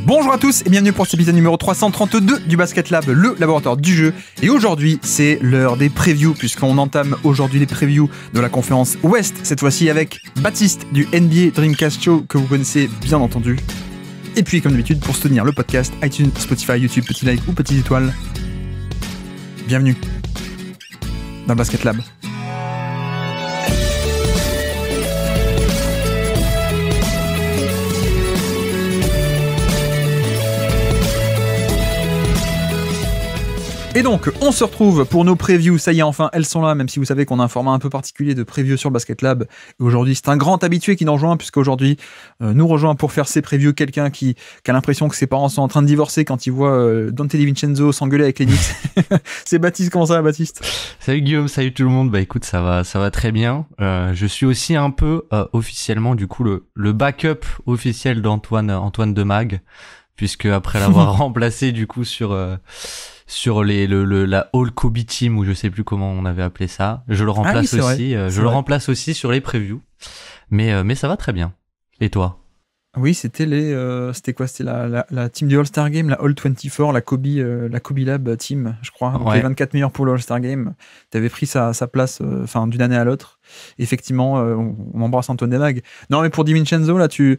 Bonjour à tous et bienvenue pour cet épisode numéro 332 du Basket Lab, le laboratoire du jeu. Et aujourd'hui, c'est l'heure des previews, puisqu'on entame aujourd'hui les previews de la conférence Ouest, cette fois-ci avec Baptiste du NBA Dreamcast Show, que vous connaissez bien entendu. Et puis, comme d'habitude, pour soutenir le podcast, iTunes, Spotify, YouTube, petit like ou petite étoile. Bienvenue dans le Basket Lab. Et donc, on se retrouve pour nos previews. Ça y est, enfin, elles sont là, même si vous savez qu'on a un format un peu particulier de previews sur le Basket Lab. Et aujourd'hui, c'est un grand habitué qui nous rejoint, puisqu'aujourd'hui, nous rejoint pour faire ses previews quelqu'un qui a l'impression que ses parents sont en train de divorcer quand il voit Dante DiVincenzo s'engueuler avec les Knicks. C'est Baptiste. Comment ça va, Baptiste ? Salut Guillaume, salut tout le monde. Bah écoute, ça va très bien. Je suis aussi un peu officiellement, du coup, le backup officiel d'Antoine Demag, puisque après l'avoir remplacé, du coup, sur la All Kobe Team, ou je sais plus comment on avait appelé ça. Je le remplace remplace aussi sur les previews. Mais ça va très bien. Et toi ? Oui, c'était c'était quoi ? C'était la team du All-Star Game, la All-24, la Kobe Lab team, je crois. Donc les 24 meilleurs pour le All-Star Game. T'avais pris sa place, d'une année à l'autre. Effectivement, on embrasse Antoine Demag. Non, mais pour DiVincenzo, là, je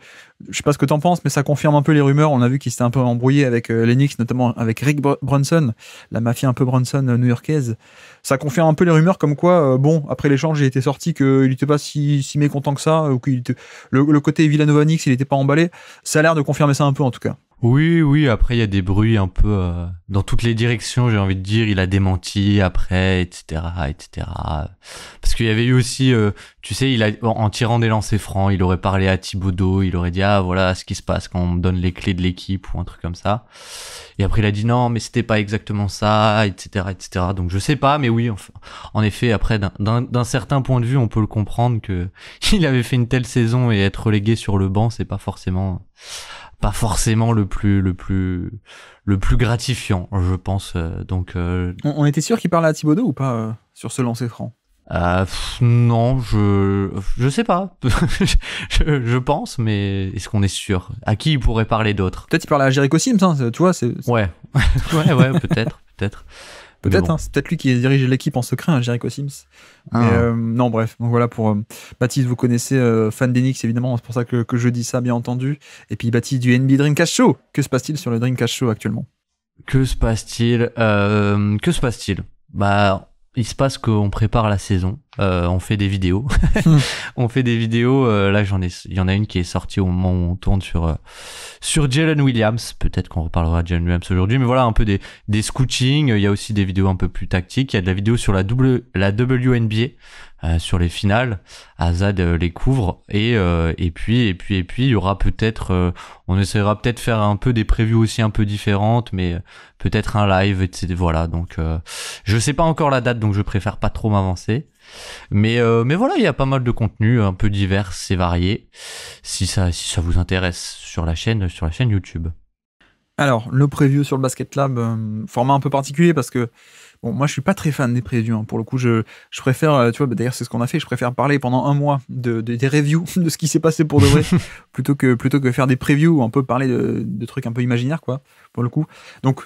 sais pas ce que t'en penses, mais ça confirme un peu les rumeurs. On a vu qu'il s'était un peu embrouillé avec les Knicks, notamment avec Rick Brunson, la mafia un peu Brunson new-yorkaise. Ça confirme un peu les rumeurs comme quoi, après l'échange, il était sorti qu'il n'était pas si mécontent que ça, ou qu'il était, le côté Villanova-Knicks, il n'était pas emballé. Ça a l'air de confirmer ça un peu, en tout cas. Oui, après il y a des bruits un peu dans toutes les directions, j'ai envie de dire, il a démenti après, etc. Parce qu'il y avait eu aussi, tu sais, en tirant des lancers francs, il aurait parlé à Thibodeau, il aurait dit voilà ce qui se passe quand on me donne les clés de l'équipe ou un truc comme ça. Et après il a dit non, mais c'était pas exactement ça, etc. Donc je sais pas, mais oui, en effet, après d'un certain point de vue, on peut le comprendre que il avait fait une telle saison et être relégué sur le banc, c'est pas forcément le plus gratifiant, je pense. Donc on était sûr qu'il parlait à Thibodeau ou pas sur ce lancer franc ? Non, je sais pas. je pense, mais est-ce qu'on est sûr ? À qui il pourrait parler d'autre ? Peut-être il parlait à Jericho Sims, hein, tu vois. Ouais, peut-être. Peut-être, bon. C'est peut-être lui qui dirige l'équipe en secret, hein, Jericho Sims. Mais, non, bref. Donc voilà pour Baptiste, vous connaissez, fan des Knicks évidemment, c'est pour ça que je dis ça, bien entendu. Et puis Baptiste du NBA Dreamcast Show. Que se passe-t-il sur le Dreamcast Show actuellement ? Que se passe-t-il ? Bah, il se passe qu'on prépare la saison. On fait des vidéos. Là, il y en a une qui est sortie au moment où on tourne sur Jalen Williams. Peut-être qu'on reparlera de Jalen Williams aujourd'hui, mais voilà, un peu des scootings. Il y a aussi des vidéos un peu plus tactiques. Il y a de la vidéo sur la WNBA, sur les finales. Azad les couvre. Et puis, il y aura peut-être, on essaiera peut-être faire un peu des previews aussi un peu différentes, mais peut-être un live, etc. Voilà. Donc, je sais pas encore la date, donc je préfère pas trop m'avancer. Mais voilà, il y a pas mal de contenu un peu divers et variés, si ça vous intéresse, sur la chaîne YouTube. Alors, le preview sur le Basket Lab, format un peu particulier parce que bon, moi je suis pas très fan des previews, hein. Pour le coup, je préfère, tu vois, d'ailleurs c'est ce qu'on a fait, je préfère parler pendant un mois des reviews de ce qui s'est passé pour de vrai plutôt que faire des previews où on peut parler de trucs un peu imaginaires, quoi, pour le coup. Donc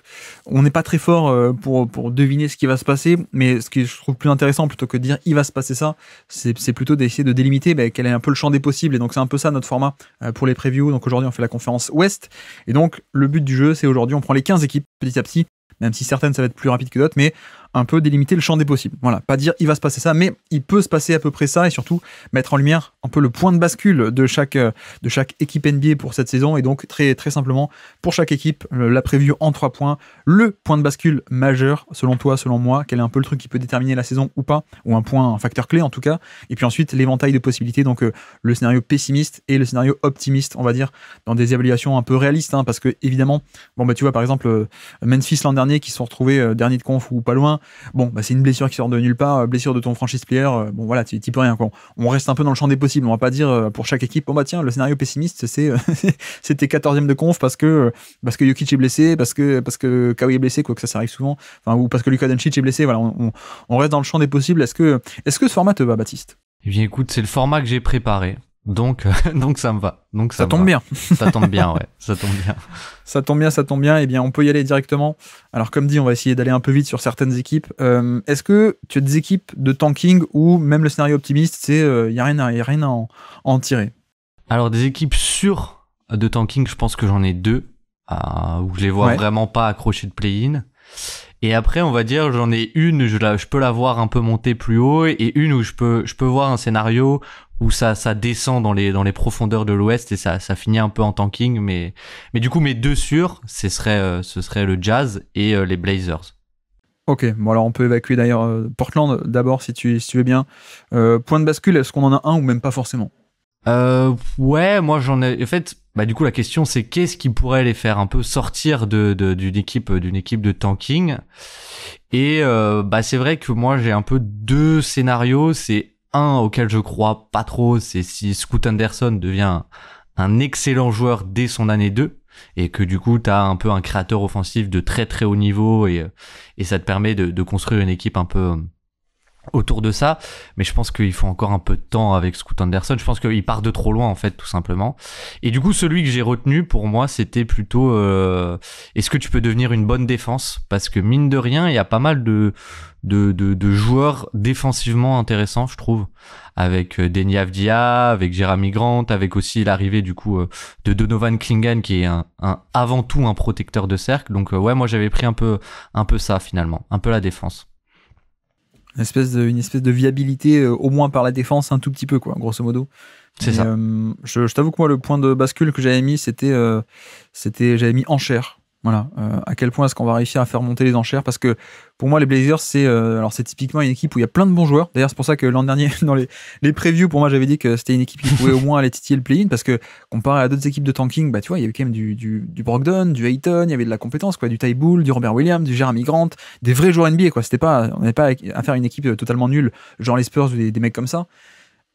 on n'est pas très fort pour deviner ce qui va se passer, mais ce que je trouve plus intéressant, plutôt que de dire il va se passer ça, c'est plutôt d'essayer de délimiter quel est un peu le champ des possibles. Et donc c'est un peu ça notre format pour les previews. Donc aujourd'hui on fait la conférence Ouest, et donc le but du jeu, c'est aujourd'hui on prend les 15 équipes petit à petit, même si certaines ça va être plus rapide que d'autres, mais un peu délimiter le champ des possibles. Voilà, pas dire il va se passer ça, mais il peut se passer à peu près ça, et surtout mettre en lumière un peu le point de bascule de chaque équipe NBA pour cette saison. Et donc très très simplement, pour chaque équipe, la preview en 3 points, le point de bascule majeur selon toi, selon moi, quel est un peu le truc qui peut déterminer la saison ou pas, ou un facteur clé en tout cas, et puis ensuite l'éventail de possibilités, donc le scénario pessimiste et le scénario optimiste, on va dire, dans des évaluations un peu réalistes, hein, parce que évidemment, tu vois par exemple Memphis l'an dernier qui se sont retrouvés dernier de conf ou pas loin. Bon, c'est une blessure qui sort de nulle part, blessure de ton franchise player, bon voilà, tu peux rien, quoi. On reste un peu dans le champ des possibles, on va pas dire pour chaque équipe, tiens, le scénario pessimiste, c'est c'était 14e de conf parce que Jokic est blessé, parce que Kawhi est blessé, quoi, que ça arrive souvent, ou parce que Luka Doncic est blessé, voilà, on reste dans le champ des possibles. Est-ce que ce format te va, Baptiste ? Eh bien écoute, c'est le format que j'ai préparé. Donc, donc ça me va. Donc Ça tombe bien. Ça tombe bien, ouais. Ça tombe bien. Ça tombe bien, ça tombe bien. Eh bien, on peut y aller directement. Alors, comme dit, on va essayer d'aller un peu vite sur certaines équipes. Est-ce que tu as des équipes de tanking où même le scénario optimiste, c'est y a rien à en tirer? Alors, des équipes sûres de tanking, je pense que j'en ai deux, où je les vois vraiment pas accrochées de play-in. Et après, on va dire, j'en ai une, je peux la voir un peu monter plus haut, et une où je peux voir un scénario où ça descend dans les profondeurs de l'Ouest et ça finit un peu en tanking, mais du coup, mes deux sûrs, ce serait le Jazz et les Blazers. Ok, bon alors on peut évacuer d'ailleurs Portland d'abord si tu veux bien. Point de bascule, est-ce qu'on en a un ou même pas forcément? Ouais, moi j'en ai. En fait, bah du coup la question c'est qu'est-ce qui pourrait les faire un peu sortir d'une équipe de tanking. Et bah c'est vrai que moi j'ai un peu deux scénarios. C'est un auquel je crois pas trop, c'est si Scoot Anderson devient un excellent joueur dès son année 2 et que du coup t'as un peu un créateur offensif de très très haut niveau et ça te permet de construire une équipe un peu autour de ça, mais je pense qu'il faut encore un peu de temps avec Scoot Anderson. Je pense qu'il part de trop loin en fait, tout simplement. Et du coup, celui que j'ai retenu pour moi, c'était plutôt est-ce que tu peux devenir une bonne défense? Parce que mine de rien, il y a pas mal de joueurs défensivement intéressants, je trouve, avec Deni Avdija, avec Jerami Grant, avec aussi l'arrivée du coup de Donovan Clingan qui est un avant tout un protecteur de cercle. Donc ouais, moi j'avais pris un peu ça finalement, un peu la défense. Une espèce de viabilité, au moins par la défense, un tout petit peu, quoi, grosso modo. C'est ça. Je t'avoue que moi, le point de bascule que j'avais mis, j'avais mis enchère. Voilà. À quel point est-ce qu'on va réussir à faire monter les enchères? Parce que pour moi, les Blazers, c'est typiquement une équipe où il y a plein de bons joueurs. D'ailleurs, c'est pour ça que l'an dernier, dans les previews, pour moi, j'avais dit que c'était une équipe qui pouvait au moins aller titiller le play-in. Parce que comparé à d'autres équipes de tanking, bah, tu vois, il y avait quand même du Brogdon, du Ayton, il y avait de la compétence, quoi, du Ty Bull, du Robert Williams, du Jeremy Grant, des vrais joueurs NBA, quoi. On n'avait pas à faire une équipe totalement nulle, genre les Spurs ou des mecs comme ça.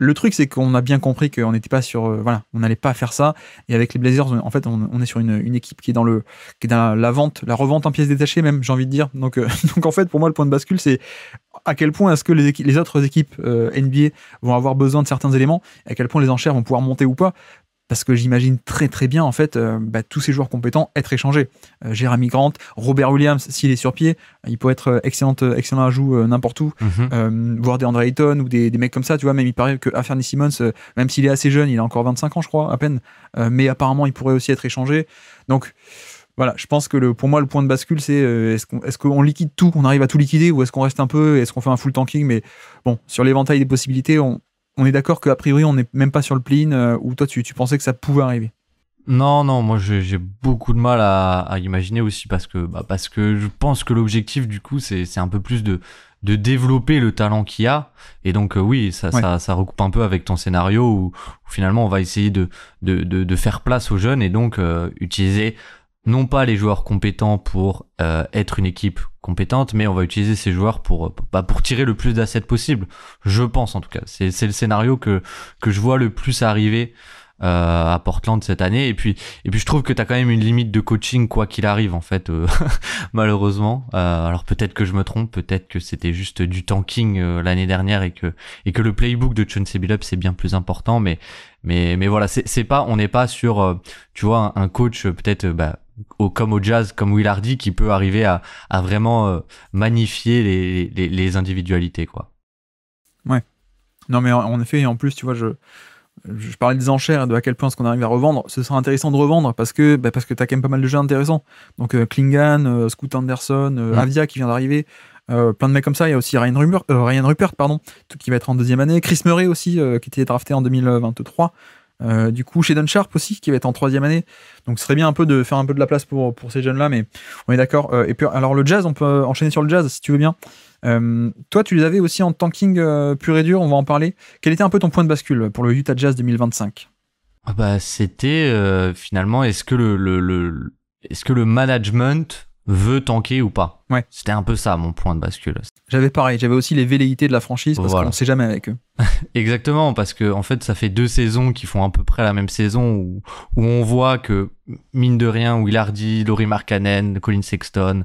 Le truc, c'est qu'on a bien compris qu'on n'était pas sur, on n'allait pas faire ça. Et avec les Blazers, en fait, on est sur une équipe qui est dans la vente, la revente en pièces détachées même, j'ai envie de dire. Donc, donc en fait, pour moi, le point de bascule, c'est à quel point est-ce que les autres équipes NBA vont avoir besoin de certains éléments, et à quel point les enchères vont pouvoir monter ou pas. Parce que j'imagine très très bien en fait tous ces joueurs compétents être échangés. Jeremy Grant, Robert Williams, s'il est sur pied, il peut être excellent ajout n'importe où. Voir des Andre Ayton ou des mecs comme ça, tu vois. Même il paraît que Anthony Simmons, même s'il est assez jeune, il a encore 25 ans je crois à peine, mais apparemment il pourrait aussi être échangé. Donc voilà, je pense que pour moi le point de bascule c'est est-ce qu'on liquide tout, on arrive à tout liquider, ou est-ce qu'on reste un peu, est-ce qu'on fait un full tanking? Mais bon, sur l'éventail des possibilités, on est d'accord qu'a priori, on n'est même pas sur le play-in, où toi, tu pensais que ça pouvait arriver. Non, moi j'ai beaucoup de mal à imaginer aussi parce que je pense que l'objectif du coup c'est un peu plus de développer le talent qu'il y a, et donc oui ça recoupe un peu avec ton scénario où finalement on va essayer de faire place aux jeunes et donc utiliser non pas les joueurs compétents pour être une équipe compétente, mais on va utiliser ces joueurs pour tirer le plus d'assets possible. Je pense en tout cas. C'est le scénario que je vois le plus arriver à Portland cette année. Et puis je trouve que t'as quand même une limite de coaching quoi qu'il arrive en fait, malheureusement. Alors peut-être que je me trompe, peut-être que c'était juste du tanking l'année dernière et que le playbook de Chauncey Billups c'est bien plus important. Mais voilà, on n'est pas sur tu vois un coach peut-être comme au Jazz, comme Will Hardy, qui peut arriver à vraiment magnifier les individualités, quoi. Ouais. Non, mais en effet, en plus, tu vois, je parlais des enchères, de à quel point est-ce qu'on arrive à revendre. Ce sera intéressant de revendre parce que t'as quand même pas mal de jeux intéressants. Donc Clingan, Scoot Anderson, Avdija qui vient d'arriver, plein de mecs comme ça. Il y a aussi Ryan Rupert, qui va être en deuxième année. Chris Murray aussi, qui était drafté en 2023. Du coup, Shaedon Sharpe aussi, qui va être en troisième année. Donc, ce serait bien un peu de faire un peu de la place pour ces jeunes-là, mais on est d'accord. Et puis, alors, le Jazz, on peut enchaîner sur le Jazz, si tu veux bien. Toi, tu les avais aussi en tanking pur et dur, on va en parler. Quel était un peu ton point de bascule pour le Utah Jazz 2025? C'était finalement, est-ce que le management veut tanker ou pas? Ouais. C'était un peu ça, mon point de bascule. J'avais pareil, j'avais aussi les velléités de la franchise, parce qu'on ne sait jamais avec eux. Exactement, parce que en fait, ça fait 2 saisons qui font à peu près la même saison où on voit que, mine de rien, Will Hardy, Lauri Markkanen, Colin Sexton,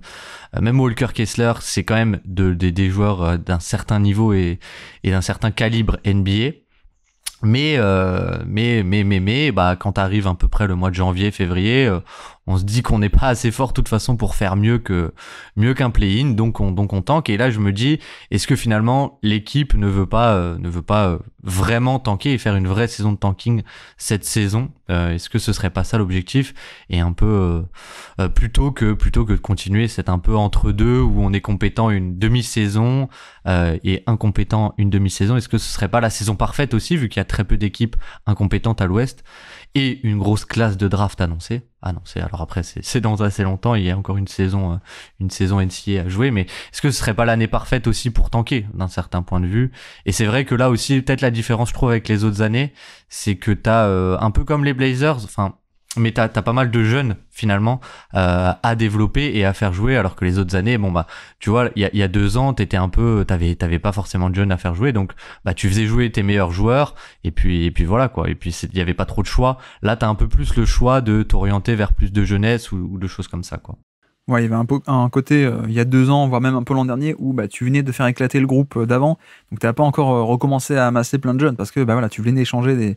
même Walker Kessler, c'est quand même des joueurs d'un certain niveau et d'un certain calibre NBA. Bah, quand t'arrives à peu près le mois de janvier, février, on se dit qu'on n'est pas assez fort de toute façon pour faire mieux qu'un play-in, donc on tank. Et là, je me dis, est-ce que finalement l'équipe ne veut pas vraiment tanker et faire une vraie saison de tanking cette saison? Est-ce que ce serait pas ça l'objectif? Et un peu plutôt que de continuer, c'est un peu entre deux où on est compétent une demi-saison et incompétent une demi-saison. Est-ce que ce serait pas la saison parfaite aussi, vu qu'il y a très peu d'équipes incompétentes à l'Ouest et une grosse classe de draft annoncée? Alors après, c'est dans assez longtemps, il y a encore une saison NCAA à jouer, mais est-ce que ce serait pas l'année parfaite aussi pour tanker, d'un certain point de vue? Et c'est vrai que là aussi, peut-être la différence, je trouve, avec les autres années, c'est que t'as, un peu comme les Blazers, mais t'as pas mal de jeunes finalement à développer et à faire jouer, alors que les autres années, bon bah tu vois, il y a 2 ans t'avais pas forcément de jeunes à faire jouer, donc bah tu faisais jouer tes meilleurs joueurs et puis voilà quoi, et puis il y avait pas trop de choix. Là t'as un peu plus le choix de t'orienter vers plus de jeunesse ou de choses comme ça quoi. Ouais, il y avait un côté, il y a 2 ans, voire même un peu l'an dernier, où bah, tu venais de faire éclater le groupe d'avant, donc tu n'as pas encore recommencé à amasser plein de jeunes, parce que bah, voilà, tu venais d'échanger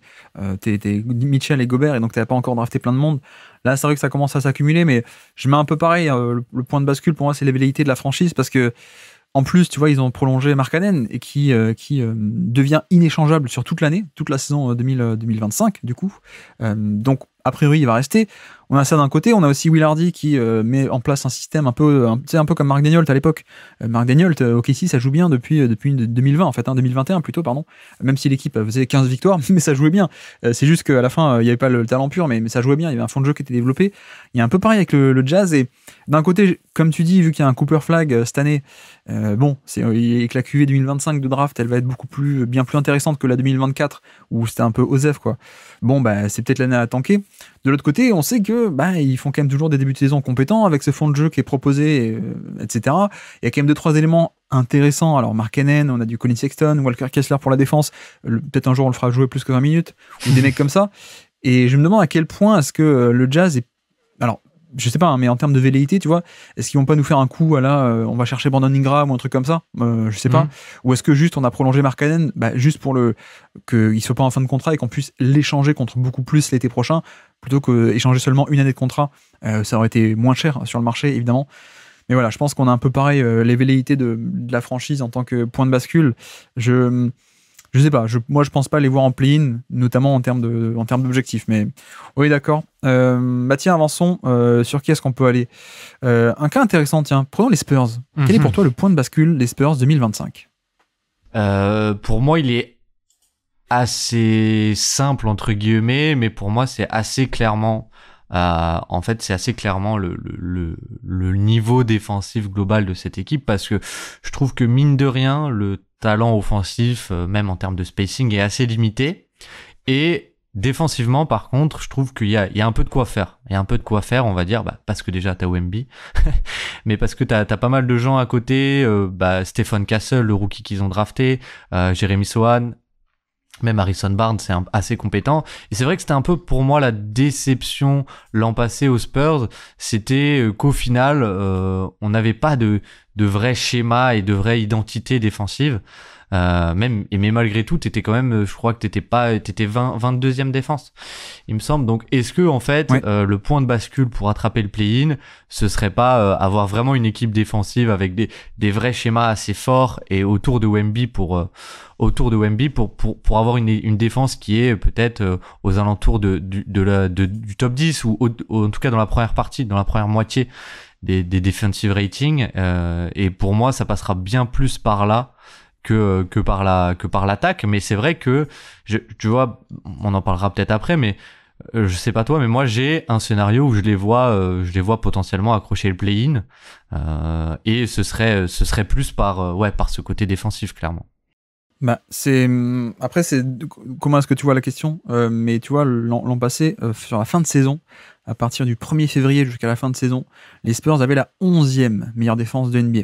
tes Mitchell et Gobert, et donc tu n'avais pas encore drafté plein de monde. Là, c'est vrai que ça commence à s'accumuler, mais je mets un peu pareil, le point de bascule pour moi, c'est les velléités de la franchise, parce que en plus, tu vois, ils ont prolongé Markkanen et qui devient inéchangeable sur toute l'année, toute la saison 2025, du coup. Donc, a priori, il va rester. On a ça d'un côté. On a aussi Will Hardy qui met en place un système un peu comme Mark Daigneault à l'époque. Mark Daigneault, OKC, ça joue bien depuis 2020, en fait, 2021 plutôt, pardon. Même si l'équipe faisait 15 victoires, mais ça jouait bien. C'est juste qu'à la fin, il n'y avait pas le talent pur, mais ça jouait bien. Il y avait un fond de jeu qui était développé. Il y a un peu pareil avec le Jazz. Et d'un côté, comme tu dis, vu qu'il y a un Cooper Flag cette année, et que la QV 2025 de draft, elle va être bien plus intéressante que la 2024 où c'était un peu osef quoi. Bon bah c'est peut-être l'année à tanker. De l'autre côté, on sait que ils font quand même toujours des débuts de saison compétents avec ce fond de jeu qui est proposé, etc. Il y a quand même 2-3 éléments intéressants. Alors Markkanen, on a du Colin Sexton, Walker Kessler pour la défense. Peut-être un jour on le fera jouer plus que 20 minutes ou des mecs comme ça. Et je me demande à quel point est-ce que le Jazz est... Alors, je sais pas, hein, mais en termes de velléité, tu vois, est-ce qu'ils vont pas nous faire un coup à on va chercher Brandon Ingram ou un truc comme ça, je sais pas, ou est-ce que juste on a prolongé Markkanen, juste pour qu'il soit pas en fin de contrat et qu'on puisse l'échanger contre beaucoup plus l'été prochain, plutôt qu'échanger seulement une année de contrat, ça aurait été moins cher sur le marché évidemment. Mais voilà, je pense qu'on a un peu pareil les velléités de la franchise en tant que point de bascule. Je sais pas, moi je pense pas les voir en play-in, notamment en termes d'objectifs, mais oui d'accord. Tiens, avançons, sur qui est-ce qu'on peut aller? Un cas intéressant, tiens, prenons les Spurs. Quel est pour toi le point de bascule des Spurs 2025? Pour moi il est assez simple entre guillemets, mais pour moi c'est assez clairement c'est assez clairement le niveau défensif global de cette équipe, parce que je trouve que mine de rien le talent offensif, même en termes de spacing, est assez limité, et défensivement par contre je trouve qu'il y a un peu de quoi faire. Il y a un peu de quoi faire, on va dire, parce que déjà t'as Wemby mais parce que t'as pas mal de gens à côté, Stephen Castle, le rookie qu'ils ont drafté, Jeremy Sohan, même Harrison Barnes, c'est assez compétent. Et c'est vrai que c'était un peu pour moi la déception l'an passé aux Spurs, c'était qu'au final on n'avait pas de vrai schéma et de vraie identité défensive. Mais malgré tout t'étais quand même, je crois que t'étais 22e défense il me semble. Donc est-ce que en fait le point de bascule pour attraper le play-in, ce serait pas avoir vraiment une équipe défensive avec des vrais schémas assez forts et autour de Wemby pour avoir une défense qui est peut-être aux alentours du top 10 ou en tout cas dans la première partie, dans la première moitié des defensive ratings, et pour moi ça passera bien plus par là que par l'attaque. Mais c'est vrai que tu vois, on en parlera peut-être après, mais je sais pas toi, mais moi j'ai un scénario où je les vois potentiellement accrocher le play-in, et ce serait plus par ce côté défensif clairement. Après c'est comment est-ce que tu vois la question, mais tu vois l'an passé, sur la fin de saison, à partir du 1er février jusqu'à la fin de saison, les Spurs avaient la 11e meilleure défense de NBA.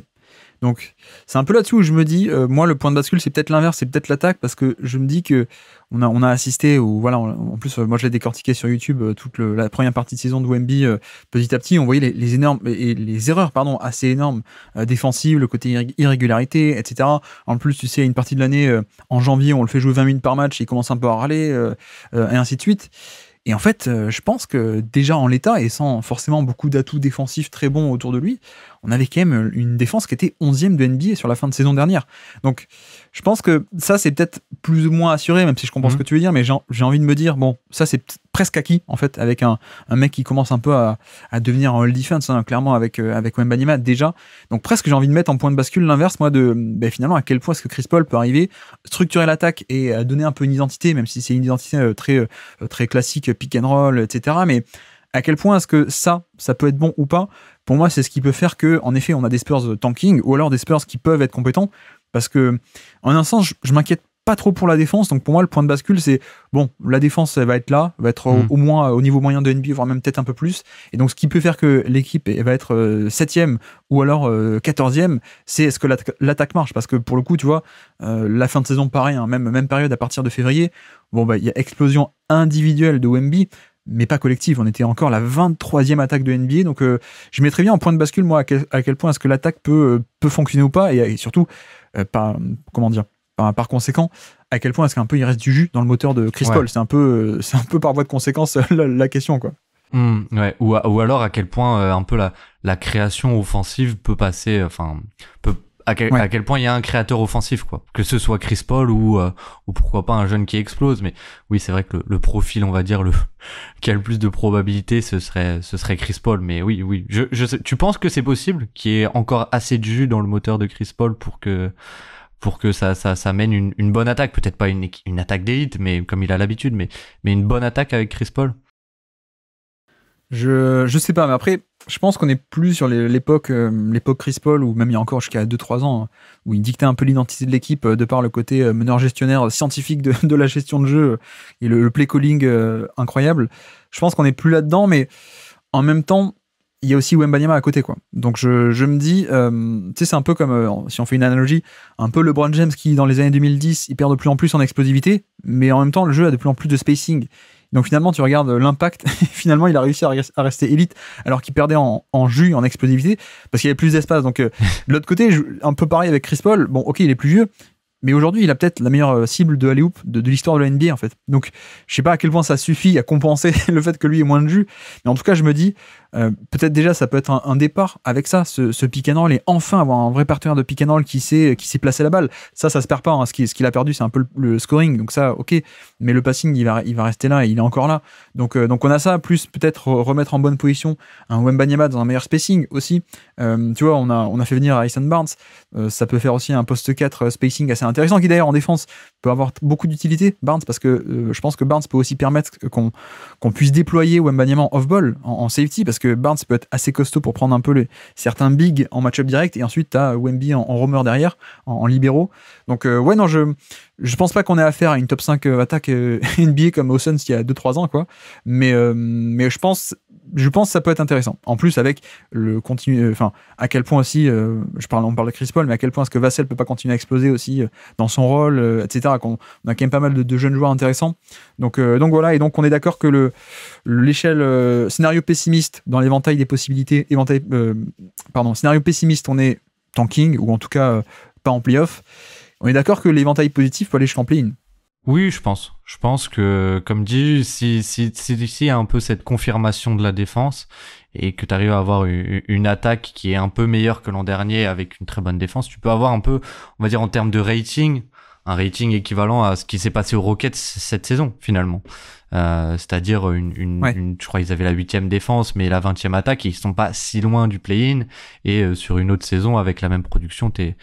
Donc, c'est un peu là-dessus où je me dis, moi, le point de bascule, c'est peut-être l'inverse, c'est peut-être l'attaque, parce que je me dis que on a assisté, ou voilà, en plus, moi, je l'ai décortiqué sur YouTube, toute la première partie de saison de Wemby, petit à petit, on voyait les énormes, et les erreurs, pardon, assez énormes, défensives, le côté irrégularité, etc. En plus, tu sais, une partie de l'année, en janvier, on le fait jouer 20 minutes par match, et il commence un peu à râler, et ainsi de suite. Et en fait, je pense que déjà en l'état, et sans forcément beaucoup d'atouts défensifs très bons autour de lui, on avait quand même une défense qui était 11e de NBA sur la fin de saison dernière. Donc, je pense que ça, c'est peut-être plus ou moins assuré, même si je comprends ce que tu veux dire, mais j'ai envie de me dire, bon, ça, c'est presque acquis, en fait, avec un mec qui commence un peu à devenir un all-defense, hein, clairement, avec Wembanyama, déjà. Donc, presque, j'ai envie de mettre en point de bascule l'inverse, moi, finalement, à quel point est-ce que Chris Paul peut arriver, structurer l'attaque et donner un peu une identité, même si c'est une identité très classique, pick and roll, etc. Mais à quel point est-ce que ça peut être bon ou pas? Pour moi, c'est ce qui peut faire que, en effet, on a des Spurs tanking, ou alors des Spurs qui peuvent être compétents, parce que, en un sens, je m'inquiète pas trop pour la défense. Donc pour moi, le point de bascule, c'est bon, la défense, elle va être là, va être au moins au niveau moyen de NBA, voire même peut-être un peu plus. Et donc ce qui peut faire que l'équipe elle va être 7e ou alors 14e, c'est est-ce que l'attaque marche. Parce que pour le coup, tu vois, la fin de saison, pareil, hein, même période à partir de février, bon, bah, il y a explosion individuelle de Wemby, mais pas collective. On était encore la 23e attaque de NBA. Donc je mettrais bien en point de bascule, moi, à quel point est-ce que l'attaque peut fonctionner ou pas. Et surtout, par conséquent, à quel point est-ce qu'un peu il reste du jus dans le moteur de Chris Paul. C'est un peu par voie de conséquence la question, quoi. Ouais. Ou alors à quel point un peu la création offensive peut passer, à quel point il y a un créateur offensif, quoi. Que ce soit Chris Paul ou pourquoi pas un jeune qui explose. Mais oui, c'est vrai que le profil, on va dire, qui a le plus de probabilité, ce serait Chris Paul. Mais oui. Je sais, tu penses que c'est possible qu'il y ait encore assez de jus dans le moteur de Chris Paul pour que ça mène une bonne attaque, peut-être pas une attaque d'élite, mais comme il a l'habitude, mais une bonne attaque avec Chris Paul? Je sais pas, mais après, je pense qu'on est plus sur l'époque Chris Paul, ou même il y a encore jusqu'à 2-3 ans, hein, où il dictait un peu l'identité de l'équipe de par le côté meneur gestionnaire scientifique de la gestion de jeu et le play calling incroyable. Je pense qu'on est plus là-dedans, mais en même temps, il y a aussi Wembanyama à côté, quoi. Donc je me dis, tu sais, c'est un peu comme, si on fait une analogie, un peu LeBron James qui, dans les années 2010, il perd de plus en plus en explosivité, mais en même temps, le jeu a de plus en plus de spacing. Donc finalement, tu regardes l'impact, finalement, il a réussi à rester élite, alors qu'il perdait en jus, en explosivité, parce qu'il y avait plus d'espace. Donc de l'autre côté, un peu pareil avec Chris Paul, bon, ok, il est plus vieux, mais aujourd'hui, il a peut-être la meilleure cible de alley-oop de l'histoire de la NBA, en fait. Donc, je sais pas à quel point ça suffit à compenser le fait que lui ait moins de jus, mais en tout cas, je me dis, peut-être déjà, ça peut être un départ avec ça, ce pick and roll, et enfin avoir un vrai partenaire de pick and roll qui sait placer la balle. Ça se perd pas, hein. Ce qu'il a perdu, c'est un peu le scoring, donc ça, ok, mais le passing, il va rester là, et il est encore là. Donc on a ça, plus peut-être remettre en bonne position un Wembanyama dans un meilleur spacing aussi. Tu vois, on a fait venir Harrison Barnes, ça peut faire aussi un poste 4 spacing assez intéressant, qui d'ailleurs en défense peut avoir beaucoup d'utilité, Barnes, parce que je pense que Barnes peut aussi permettre qu'on puisse déployer Wembanyama en off-ball, en safety, parce que Barnes peut être assez costaud pour prendre un peu certains bigs en match-up direct, et ensuite t'as Wemby en roamer derrière, en libéraux. Donc ouais, non, je pense pas qu'on ait affaire à une top 5 attaque NBA comme au Suns il y a 2-3 ans, quoi. Mais je pense que ça peut être intéressant. En plus, avec le continu, à quel point aussi, on parle de Chris Paul, mais à quel point est-ce que Vassell peut pas continuer à exploser aussi dans son rôle, etc. On a quand même pas mal de jeunes joueurs intéressants. Donc voilà, et donc on est d'accord que l'échelle scénario pessimiste dans l'éventail des possibilités, scénario pessimiste, on est tanking, ou en tout cas pas en playoff. On est d'accord que l'éventail positif peut aller jusqu'en play-in. Oui, je pense. Je pense que, comme dit, si y a un peu cette confirmation de la défense et que tu arrives à avoir une attaque qui est un peu meilleure que l'an dernier avec une très bonne défense, tu peux avoir un peu, on va dire en termes de rating, un rating équivalent à ce qui s'est passé aux Rockets cette saison, finalement. C'est-à-dire je crois qu'ils avaient la 8e défense, mais la 20e attaque, et ils sont pas si loin du play-in, et sur une autre saison, avec la même production, t'es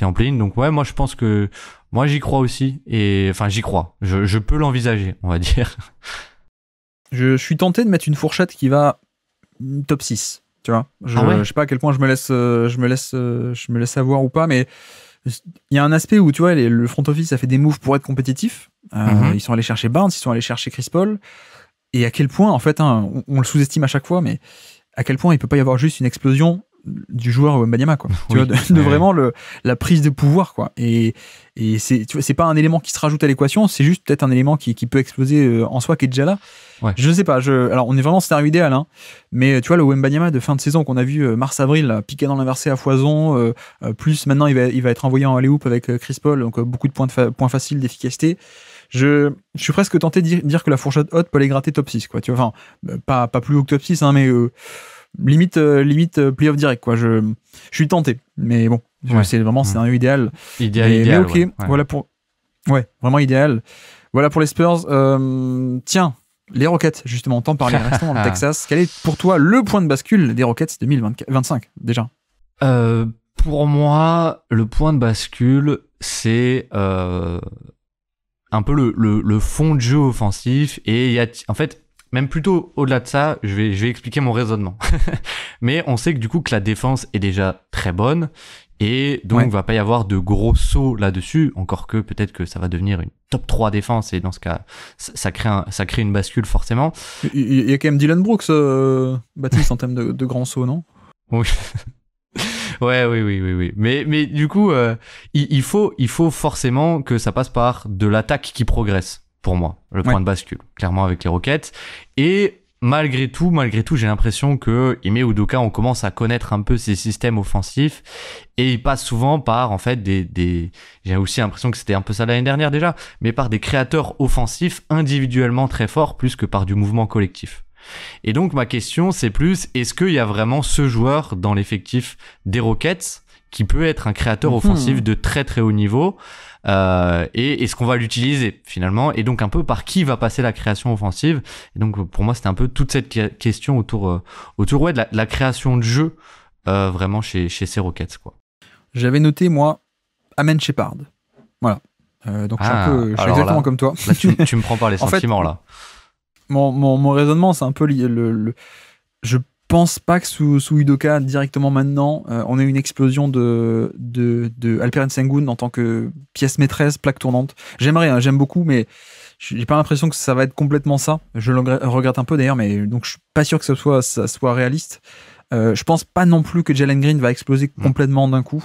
en play-in. Donc ouais, moi je pense que, moi j'y crois aussi, et enfin j'y crois, je peux l'envisager, on va dire. Je suis tenté de mettre une fourchette qui va top 6, tu vois. Je sais pas à quel point je me laisse avoir ou pas, mais il y a un aspect où, tu vois, le front office a fait des moves pour être compétitif. Ils sont allés chercher Barnes, ils sont allés chercher Chris Paul, et à quel point, en fait, on le sous-estime à chaque fois, mais à quel point il peut pas y avoir juste une explosion du joueur Wembanyama, quoi. Tu vois, de vraiment la prise de pouvoir, quoi. Et c'est, tu vois, c'est pas un élément qui se rajoute à l'équation, c'est juste peut-être un élément qui peut exploser en soi, qui est déjà là. Ouais. Je sais pas, alors on est vraiment scénario idéal, hein, mais tu vois, le Wembanyama de fin de saison qu'on a vu mars-avril, piqué dans l'inversé à foison, plus maintenant il va être envoyé en alley-oop avec Chris Paul, donc beaucoup de points faciles d'efficacité. Je suis presque tenté de dire que la fourchette haute peut aller gratter top 6, quoi. Tu vois, enfin, pas plus haut que top 6, hein, mais limite playoff direct, quoi. Je suis tenté, mais bon, c'est vraiment scénario idéal. Idéal, mais ok, ouais. voilà pour. Ouais, vraiment idéal. Voilà pour les Spurs. Tiens, les Rockets, justement, t'en parlais, restons dans le Texas. Quel est pour toi le point de bascule des Rockets 2025 déjà? Pour moi, le point de bascule, c'est un peu le fond de jeu offensif, et il y a, en fait, même plutôt au-delà de ça, je vais expliquer mon raisonnement. Mais on sait que du coup que la défense est déjà très bonne, et donc va pas y avoir de gros sauts là-dessus, encore que peut-être que ça va devenir une top 3 défense, et dans ce cas ça crée une bascule forcément. Il y a quand même Dylan Brooks, Baptiste, en termes de grands sauts, non? Oui. Ouais, oui. Mais du coup, il faut forcément que ça passe par de l'attaque qui progresse, pour moi, le point de bascule, clairement avec les Rockets. Et malgré tout, j'ai l'impression que Ime Udoka, on commence à connaître un peu ses systèmes offensifs, et il passe souvent par, en fait, j'ai aussi l'impression que c'était un peu ça l'année dernière déjà, mais par des créateurs offensifs individuellement très forts, plus que par du mouvement collectif. Et donc ma question, c'est plus, est-ce qu'il y a vraiment ce joueur dans l'effectif des Rockets qui peut être un créateur offensif de très très haut niveau, et est-ce qu'on va l'utiliser finalement, et donc un peu par qui va passer la création offensive. Et donc pour moi c'était un peu toute cette question autour de la création de jeu, vraiment chez ces Rockets, quoi. J'avais noté moi Amen Shepard, voilà. Donc je suis exactement là, comme toi. Là tu me prends par les sentiments, en fait, là. Mon raisonnement, c'est un peu je pense pas que sous Udoka directement maintenant, on ait une explosion de Alperen Sengun en tant que pièce maîtresse, plaque tournante. J'aimerais, hein, j'aime beaucoup, mais j'ai pas l'impression que ça va être complètement ça. Je le regrette un peu d'ailleurs, mais donc je suis pas sûr que ça soit réaliste. Je pense pas non plus que Jalen Green va exploser complètement d'un coup.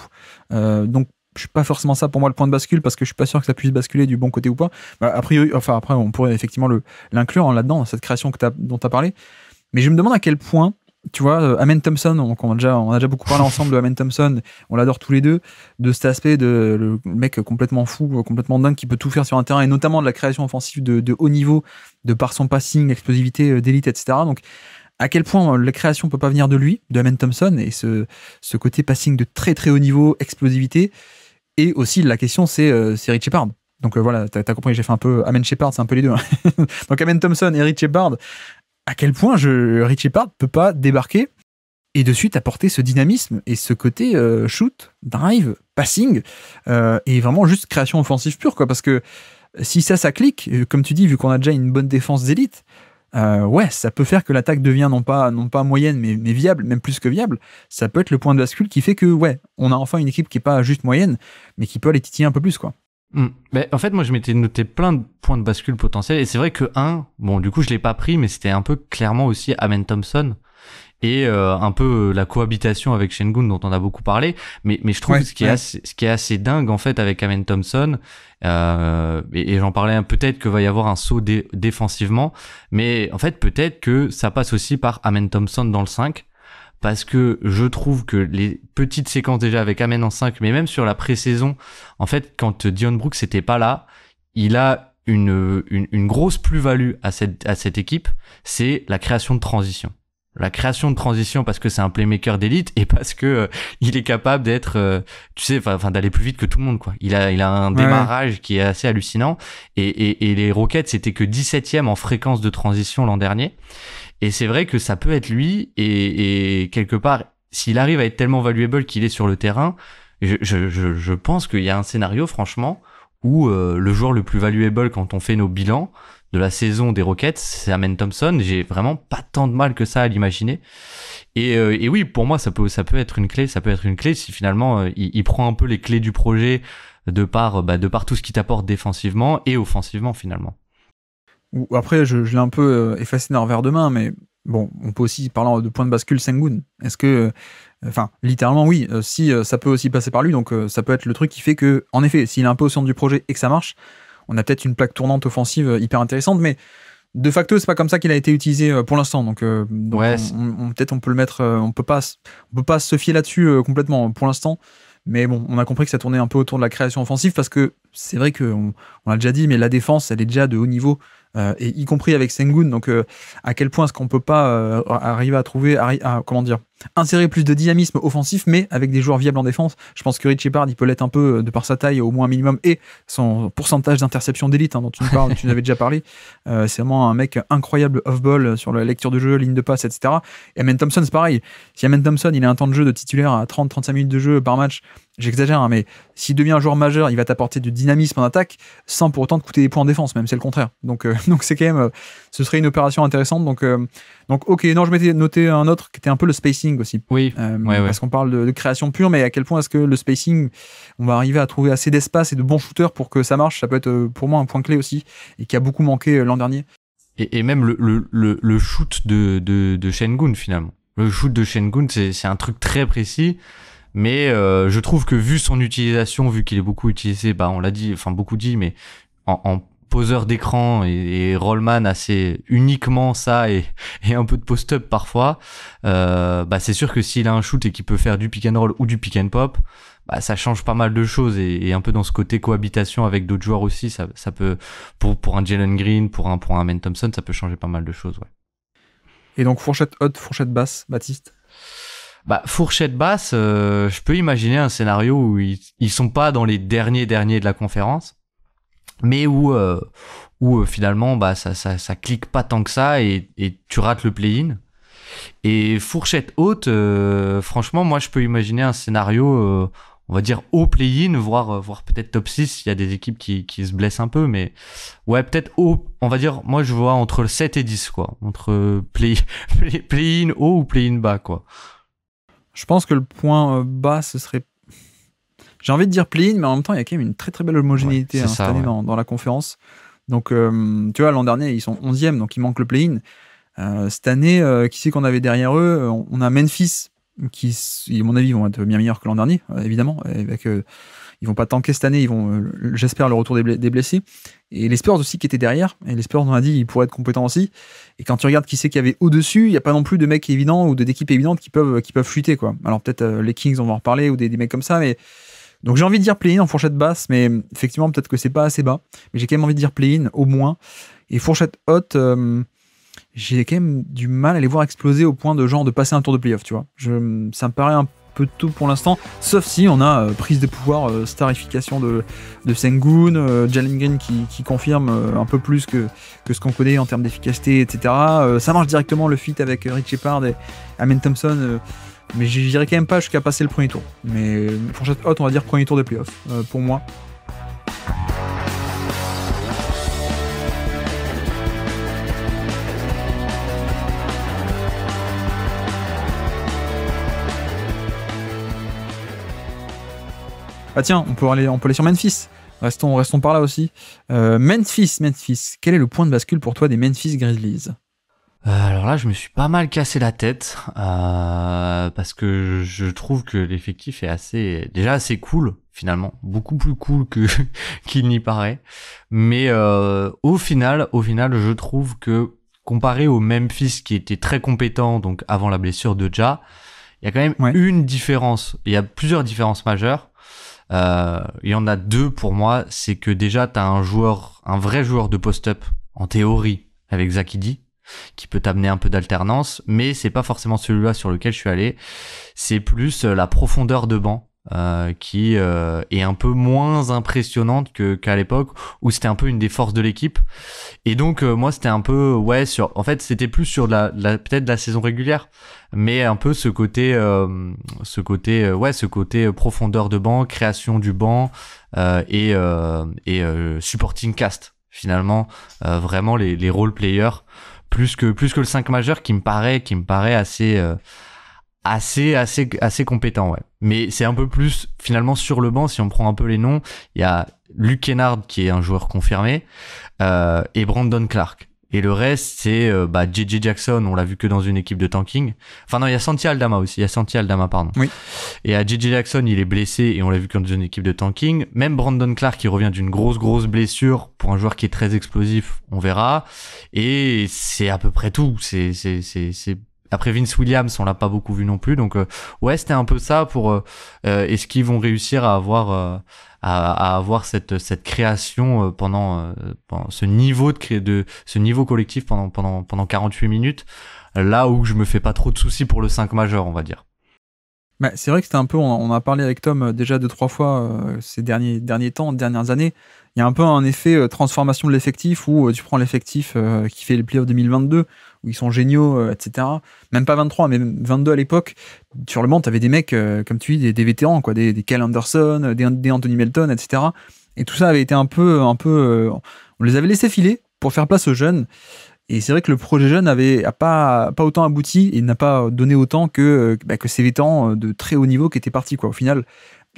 Donc je suis pas forcément ça pour moi le point de bascule, parce que je suis pas sûr que ça puisse basculer du bon côté ou pas. A priori, enfin après on pourrait effectivement l'inclure là-dedans, dans cette création dont tu as parlé. Mais je me demande à quel point, tu vois, Amen Thompson, on a déjà beaucoup parlé ensemble de Amen Thompson, on l'adore tous les deux, de cet aspect de le mec complètement fou, complètement dingue, qui peut tout faire sur un terrain, et notamment de la création offensive de haut niveau, de par son passing, explosivité d'élite, etc. Donc à quel point la création peut pas venir de lui, de Amen Thompson, et ce côté passing de très très haut niveau, explosivité. Et aussi, la question, c'est Rich Shepard. Donc voilà, t'as compris, j'ai fait un peu Amen Shepard, c'est un peu les deux. Hein. Donc Amen Thompson et Rich Shepard, à quel point Rich Shepard peut pas débarquer et de suite apporter ce dynamisme et ce côté shoot, drive, passing, et vraiment juste création offensive pure, quoi. Parce que si ça clique, comme tu dis, vu qu'on a déjà une bonne défense d'élite, ça peut faire que l'attaque devient non pas moyenne, mais viable, même plus que viable. Ça peut être le point de bascule qui fait que, on a enfin une équipe qui est pas juste moyenne, mais qui peut aller titiller un peu plus, quoi. Mais en fait, moi, je m'étais noté plein de points de bascule potentiels, et c'est vrai que du coup, je l'ai pas pris, mais c'était un peu clairement aussi Amen Thompson, et un peu la cohabitation avec Sengun dont on a beaucoup parlé, mais je trouve ce qui est assez dingue en fait avec Amen Thompson, et j'en parlais, peut-être que va y avoir un saut défensivement, mais en fait peut-être que ça passe aussi par Amen Thompson dans le 5, parce que je trouve que les petites séquences déjà avec Amen en 5, mais même sur la pré-saison, en fait quand Dillon Brooks n'était pas là, il a une grosse plus-value à cette équipe, c'est la création de transition. La création de transition, parce que c'est un playmaker d'élite, et parce que il est capable d'être, d'aller plus vite que tout le monde, quoi. Il a un démarrage qui est assez hallucinant, et les Rockets c'était que 17e en fréquence de transition l'an dernier, et c'est vrai que ça peut être lui, et quelque part, s'il arrive à être tellement valuable qu'il est sur le terrain, je pense qu'il y a un scénario, franchement, où le joueur le plus valuable quand on fait nos bilans de la saison des Rockets, c'est Amen Thompson. J'ai vraiment pas tant de mal que ça à l'imaginer. Et oui, pour moi, ça peut être une clé. Ça peut être une clé si finalement il prend un peu les clés du projet de par tout ce qu'il t'apporte défensivement et offensivement finalement. Après, je l'ai un peu effacé d'un revers de main, mais bon, on peut aussi parler de point de bascule Sengun. Est-ce que Enfin, littéralement, oui. Si ça peut aussi passer par lui, donc ça peut être le truc qui fait que, en effet, s'il est un peu au centre du projet et que ça marche, on a peut-être une plaque tournante offensive hyper intéressante, mais de facto, c'est pas comme ça qu'il a été utilisé pour l'instant. Donc Ouais, peut-être on peut le mettre. On peut pas se fier là-dessus complètement pour l'instant. Mais bon, on a compris que ça tournait un peu autour de la création offensive parce que c'est vrai qu'on l'a déjà dit, mais la défense, elle est déjà de haut niveau. Et y compris avec Sengun, donc à quel point est-ce qu'on peut pas arriver à trouver, comment dire, insérer plus de dynamisme offensif, mais avec des joueurs viables en défense. Je pense que Rich Shepard, il peut l'être un peu de par sa taille, au moins un minimum, et son pourcentage d'interception d'élite dont tu nous parles, tu nous avais déjà parlé. C'est vraiment un mec incroyable off-ball sur la lecture de jeu, ligne de passe, etc. Et Amen Thompson, c'est pareil. Si Amen Thompson, il a un temps de jeu de titulaire à 30-35 minutes de jeu par match, j'exagère, hein, mais s'il devient un joueur majeur, il va t'apporter du dynamisme en attaque sans pour autant te coûter des points en défense, même c'est le contraire. Donc c'est quand même, ce serait une opération intéressante. Donc ok, non, je m'étais noté un autre qui était un peu le spacing aussi. Oui, parce qu'on parle de création pure, mais à quel point est-ce que le spacing, on va arriver à trouver assez d'espace et de bons shooters pour que ça marche. Ça peut être pour moi un point clé aussi et qui a beaucoup manqué l'an dernier. Et même le shoot de Sengun finalement. Le shoot de Sengun, c'est un truc très précis. Mais je trouve que vu son utilisation, vu qu'il est beaucoup utilisé, on l'a dit, enfin beaucoup dit, mais en poseur d'écran et rollman assez uniquement ça et un peu de post-up parfois, c'est sûr que s'il a un shoot et qu'il peut faire du pick and roll ou du pick and pop, ça change pas mal de choses et un peu dans ce côté cohabitation avec d'autres joueurs aussi, ça peut pour un Jalen Green, pour un Amen Thompson, ça peut changer pas mal de choses, ouais. Et donc fourchette haute, fourchette basse, Baptiste? Fourchette basse, je peux imaginer un scénario où ils sont pas dans les derniers de la conférence, mais où finalement ça clique pas tant que ça et tu rates le play-in. Et fourchette haute, franchement, moi je peux imaginer un scénario, on va dire au play-in, voire peut-être top 6, il y a des équipes qui se blessent un peu, mais ouais, peut-être haut, on va dire, moi je vois entre 7 et 10, quoi, entre play-in haut ou play-in bas, quoi. Je pense que le point bas, ce serait... J'ai envie de dire play-in, mais en même temps, il y a quand même une très très belle homogénéité cette année dans la conférence. Donc, tu vois, l'an dernier, ils sont 11e, donc il manque le play-in. Cette année, qui c'est qu'on avait derrière eux? On a Memphis, qui, à mon avis, vont être bien meilleurs que l'an dernier, évidemment. Ils vont pas tanker cette année, ils vont, j'espère, le retour des blessés. Et les Spurs aussi qui étaient derrière. Et les Spurs, on a dit, ils pourraient être compétents aussi. Et quand tu regardes qui c'est qu'il y avait au-dessus, il n'y a pas non plus de mecs évidents ou d'équipes évidentes qui peuvent chuter, quoi. Alors peut-être les Kings, on va en reparler, ou des mecs comme ça, mais... Donc j'ai envie de dire play-in en fourchette basse, mais effectivement, peut-être que c'est pas assez bas. Mais j'ai quand même envie de dire play-in, au moins. Et fourchette haute, j'ai quand même du mal à les voir exploser au point de passer un tour de playoff, tu vois. Ça me paraît un peu tôt pour l'instant, sauf si on a prise de pouvoir, starification de Sengun, Jalen Green qui confirme un peu plus que ce qu'on connaît en termes d'efficacité, etc. Ça marche directement le fit avec Rich Shepard et Amen Thompson, mais j'irai quand même pas jusqu'à passer le premier tour. Mais fourchette haute, on va dire premier tour des playoffs, pour moi. Ah tiens, on peut aller sur Memphis. Restons par là aussi. Memphis. Quel est le point de bascule pour toi des Memphis Grizzlies? Alors là, je me suis pas mal cassé la tête parce que je trouve que l'effectif est déjà assez cool finalement, beaucoup plus cool qu'il n'y paraît. Mais au final, je trouve que comparé au Memphis qui était très compétent donc avant la blessure de Ja, il y a quand même une différence. Il y a plusieurs différences majeures. Il y en a deux pour moi, c'est que déjà t'as un vrai joueur de post-up en théorie avec Zach Edey qui peut t'amener un peu d'alternance, mais c'est pas forcément celui-là sur lequel je suis allé. C'est plus la profondeur de banc qui est un peu moins impressionnante qu'à l'époque où c'était un peu une des forces de l'équipe. Et donc moi c'était un peu en fait c'était plus sur peut-être la saison régulière, mais un peu ce côté profondeur de banc, création du banc et supporting cast finalement, vraiment les role players plus que le 5 majeur qui me paraît assez compétent, ouais. Mais c'est un peu plus finalement sur le banc. Si on prend un peu les noms, il y a Luke Kennard qui est un joueur confirmé et Brandon Clark. Et le reste, c'est J.J. Jackson, on l'a vu que dans une équipe de tanking. Enfin non, il y a Santi Aldama aussi. Il y a Santi Aldama, pardon. Oui. Et à J.J. Jackson, il est blessé et on l'a vu que dans une équipe de tanking. Même Brandon Clark, qui revient d'une grosse blessure pour un joueur qui est très explosif, on verra. Et c'est à peu près tout. C'est Après Vince Williams, on l'a pas beaucoup vu non plus. Donc ouais, c'était un peu ça pour est-ce qu'ils vont réussir à avoir cette création pendant ce niveau ce niveau collectif pendant 48 minutes, là où je me fais pas trop de soucis pour le 5 majeur, on va dire. Bah, c'est vrai que c'était un peu, on a parlé avec Tom déjà 2-3 fois ces dernières années. Il y a un peu un effet transformation de l'effectif où tu prends l'effectif qui fait les playoffs 2022, où ils sont géniaux, etc. Même pas 23, mais 22 à l'époque. Sur le banc, tu avais des mecs, comme tu dis, des vétérans, quoi, des Kyle Anderson, des Anthony Melton, etc. Et tout ça avait été un peu on les avait laissés filer pour faire place aux jeunes. Et c'est vrai que le projet jeune a pas autant abouti et n'a pas donné autant que ces vétérans de très haut niveau qui étaient partis, quoi, au final.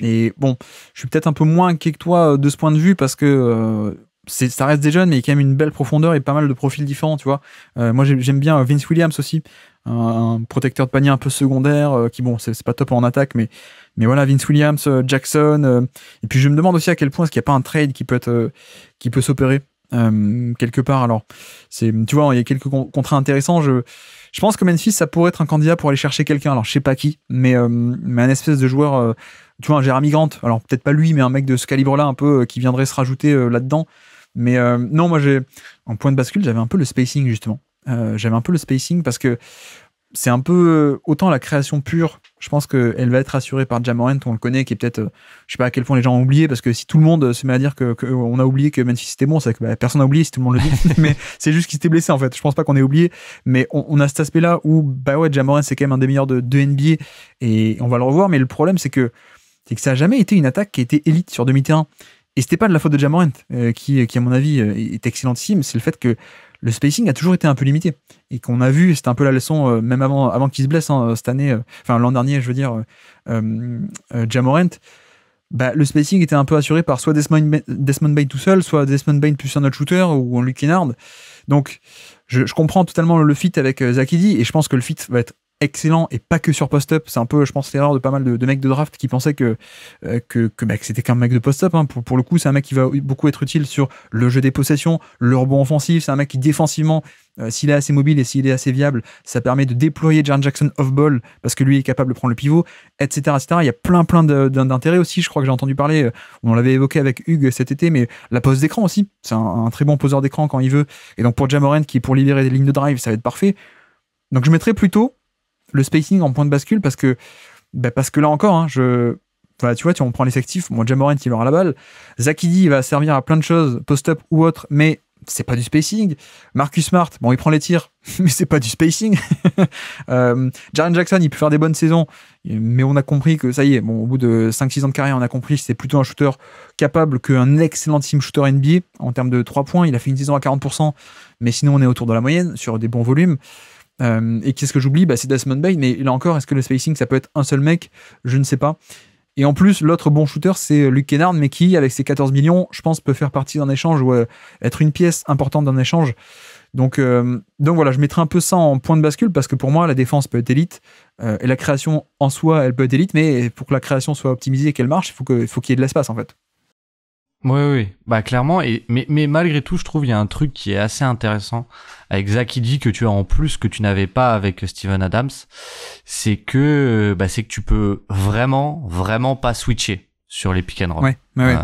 Et bon, je suis peut-être un peu moins inquiet que toi de ce point de vue parce que ça reste des jeunes, mais il y a quand même une belle profondeur et pas mal de profils différents, tu vois. Moi, j'aime bien Vince Williams aussi, un protecteur de panier un peu secondaire qui, bon, c'est pas top en attaque, mais voilà, Vince Williams, Jackson. Et puis, je me demande aussi à quel point est-ce qu'il n'y a pas un trade qui peut s'opérer quelque part. Alors, tu vois, il y a quelques contrats intéressants. Je pense que Memphis, ça pourrait être un candidat pour aller chercher quelqu'un. Alors, je sais pas qui, mais un espèce de joueur, tu vois, un Jeremy Grant. Alors, peut-être pas lui, mais un mec de ce calibre-là, un peu, qui viendrait se rajouter là-dedans. Mais non, moi, en point de bascule, j'avais un peu le spacing, justement. J'avais un peu le spacing parce que c'est un peu autant la création pure. Je pense qu'elle va être assurée par Ja Morant, on le connaît, qui est peut-être, je sais pas à quel point les gens ont oublié, parce que si tout le monde se met à dire qu'on a oublié que Memphis était bon, c'est que personne n'a oublié si tout le monde le dit, mais c'est juste qu'il s'était blessé en fait. Je pense pas qu'on ait oublié, mais on a cet aspect-là où Ja Morant c'est quand même un des meilleurs de NBA et on va le revoir, mais le problème c'est que ça a jamais été une attaque qui a été élite sur demi-terrain. Et c'était pas de la faute de Ja Morant, qui à mon avis est excellentissime, c'est le fait que le spacing a toujours été un peu limité. Et qu'on a vu, c'était un peu la leçon, même avant qu'il se blesse cette année, l'an dernier, je veux dire, Ja Morant, le spacing était un peu assuré par soit Desmond Bane tout seul, soit Desmond Bane plus un autre shooter, ou un Luke Kennard. Donc, je comprends totalement le fit avec Zach Edey, et je pense que le fit va être excellent et pas que sur post-up. C'est un peu, je pense, l'erreur de pas mal de mecs de draft qui pensaient que c'était qu'un mec de post-up. Hein. Pour le coup, c'est un mec qui va beaucoup être utile sur le jeu des possessions, le rebond offensif. C'est un mec qui défensivement, s'il est assez mobile et s'il est assez viable, ça permet de déployer Jaren Jackson off-ball parce que lui est capable de prendre le pivot, etc. etc. Il y a plein d'intérêts aussi. Je crois que j'ai entendu parler, on l'avait évoqué avec Hugues cet été, mais la pose d'écran aussi. C'est un très bon poseur d'écran quand il veut. Et donc pour Ja Morant, qui pour libérer des lignes de drive, ça va être parfait. Donc je mettrais plutôt le spacing en point de bascule parce que là encore, hein, tu vois, on prend l'effectif. Bon, Ja Morant, il aura la balle. Zach Edey, il va servir à plein de choses, post-up ou autre, mais c'est pas du spacing. Marcus Smart, bon, il prend les tirs, mais c'est pas du spacing. Jaren Jackson, il peut faire des bonnes saisons, mais on a compris que ça y est, bon, au bout de 5-6 ans de carrière, on a compris que c'est plutôt un shooter capable qu'un excellent team shooter NBA en termes de 3 points. Il a fait une saison à 40%, mais sinon, on est autour de la moyenne sur des bons volumes. Et qu'est-ce que j'oublie, c'est Desmond Bane, mais là encore, est-ce que le spacing ça peut être un seul mec? Je ne sais pas. Et en plus, l'autre bon shooter c'est Luke Kennard, mais qui avec ses 14 millions, je pense peut faire partie d'un échange ou être une pièce importante d'un échange. Donc voilà, je mettrai un peu ça en point de bascule parce que pour moi la défense peut être élite et la création en soi elle peut être élite, mais pour que la création soit optimisée et qu'elle marche, il faut qu'il y ait de l'espace en fait. Oui, clairement. Mais malgré tout, je trouve il y a un truc qui est assez intéressant avec Zach Edey que tu as en plus que tu n'avais pas avec Steven Adams, c'est que tu peux vraiment pas switcher sur les pick and roll. Ouais.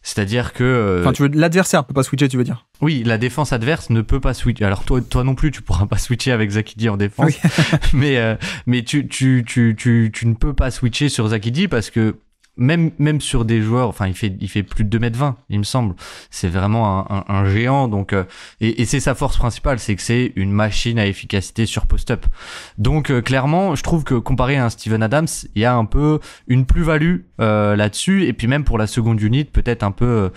C'est-à-dire que l'adversaire peut pas switcher, tu veux dire? Oui, la défense adverse ne peut pas switcher. Alors toi non plus, tu pourras pas switcher avec Zach Edey en défense. Oui. mais tu ne peux pas switcher sur Zach Edey parce que même sur des joueurs, enfin il fait plus de 2m20 il me semble, c'est vraiment un géant, donc et c'est sa force principale, c'est que c'est une machine à efficacité sur post-up, donc clairement je trouve que comparé à un Steven Adams il y a un peu une plus-value là-dessus, et puis même pour la seconde unit peut-être un peu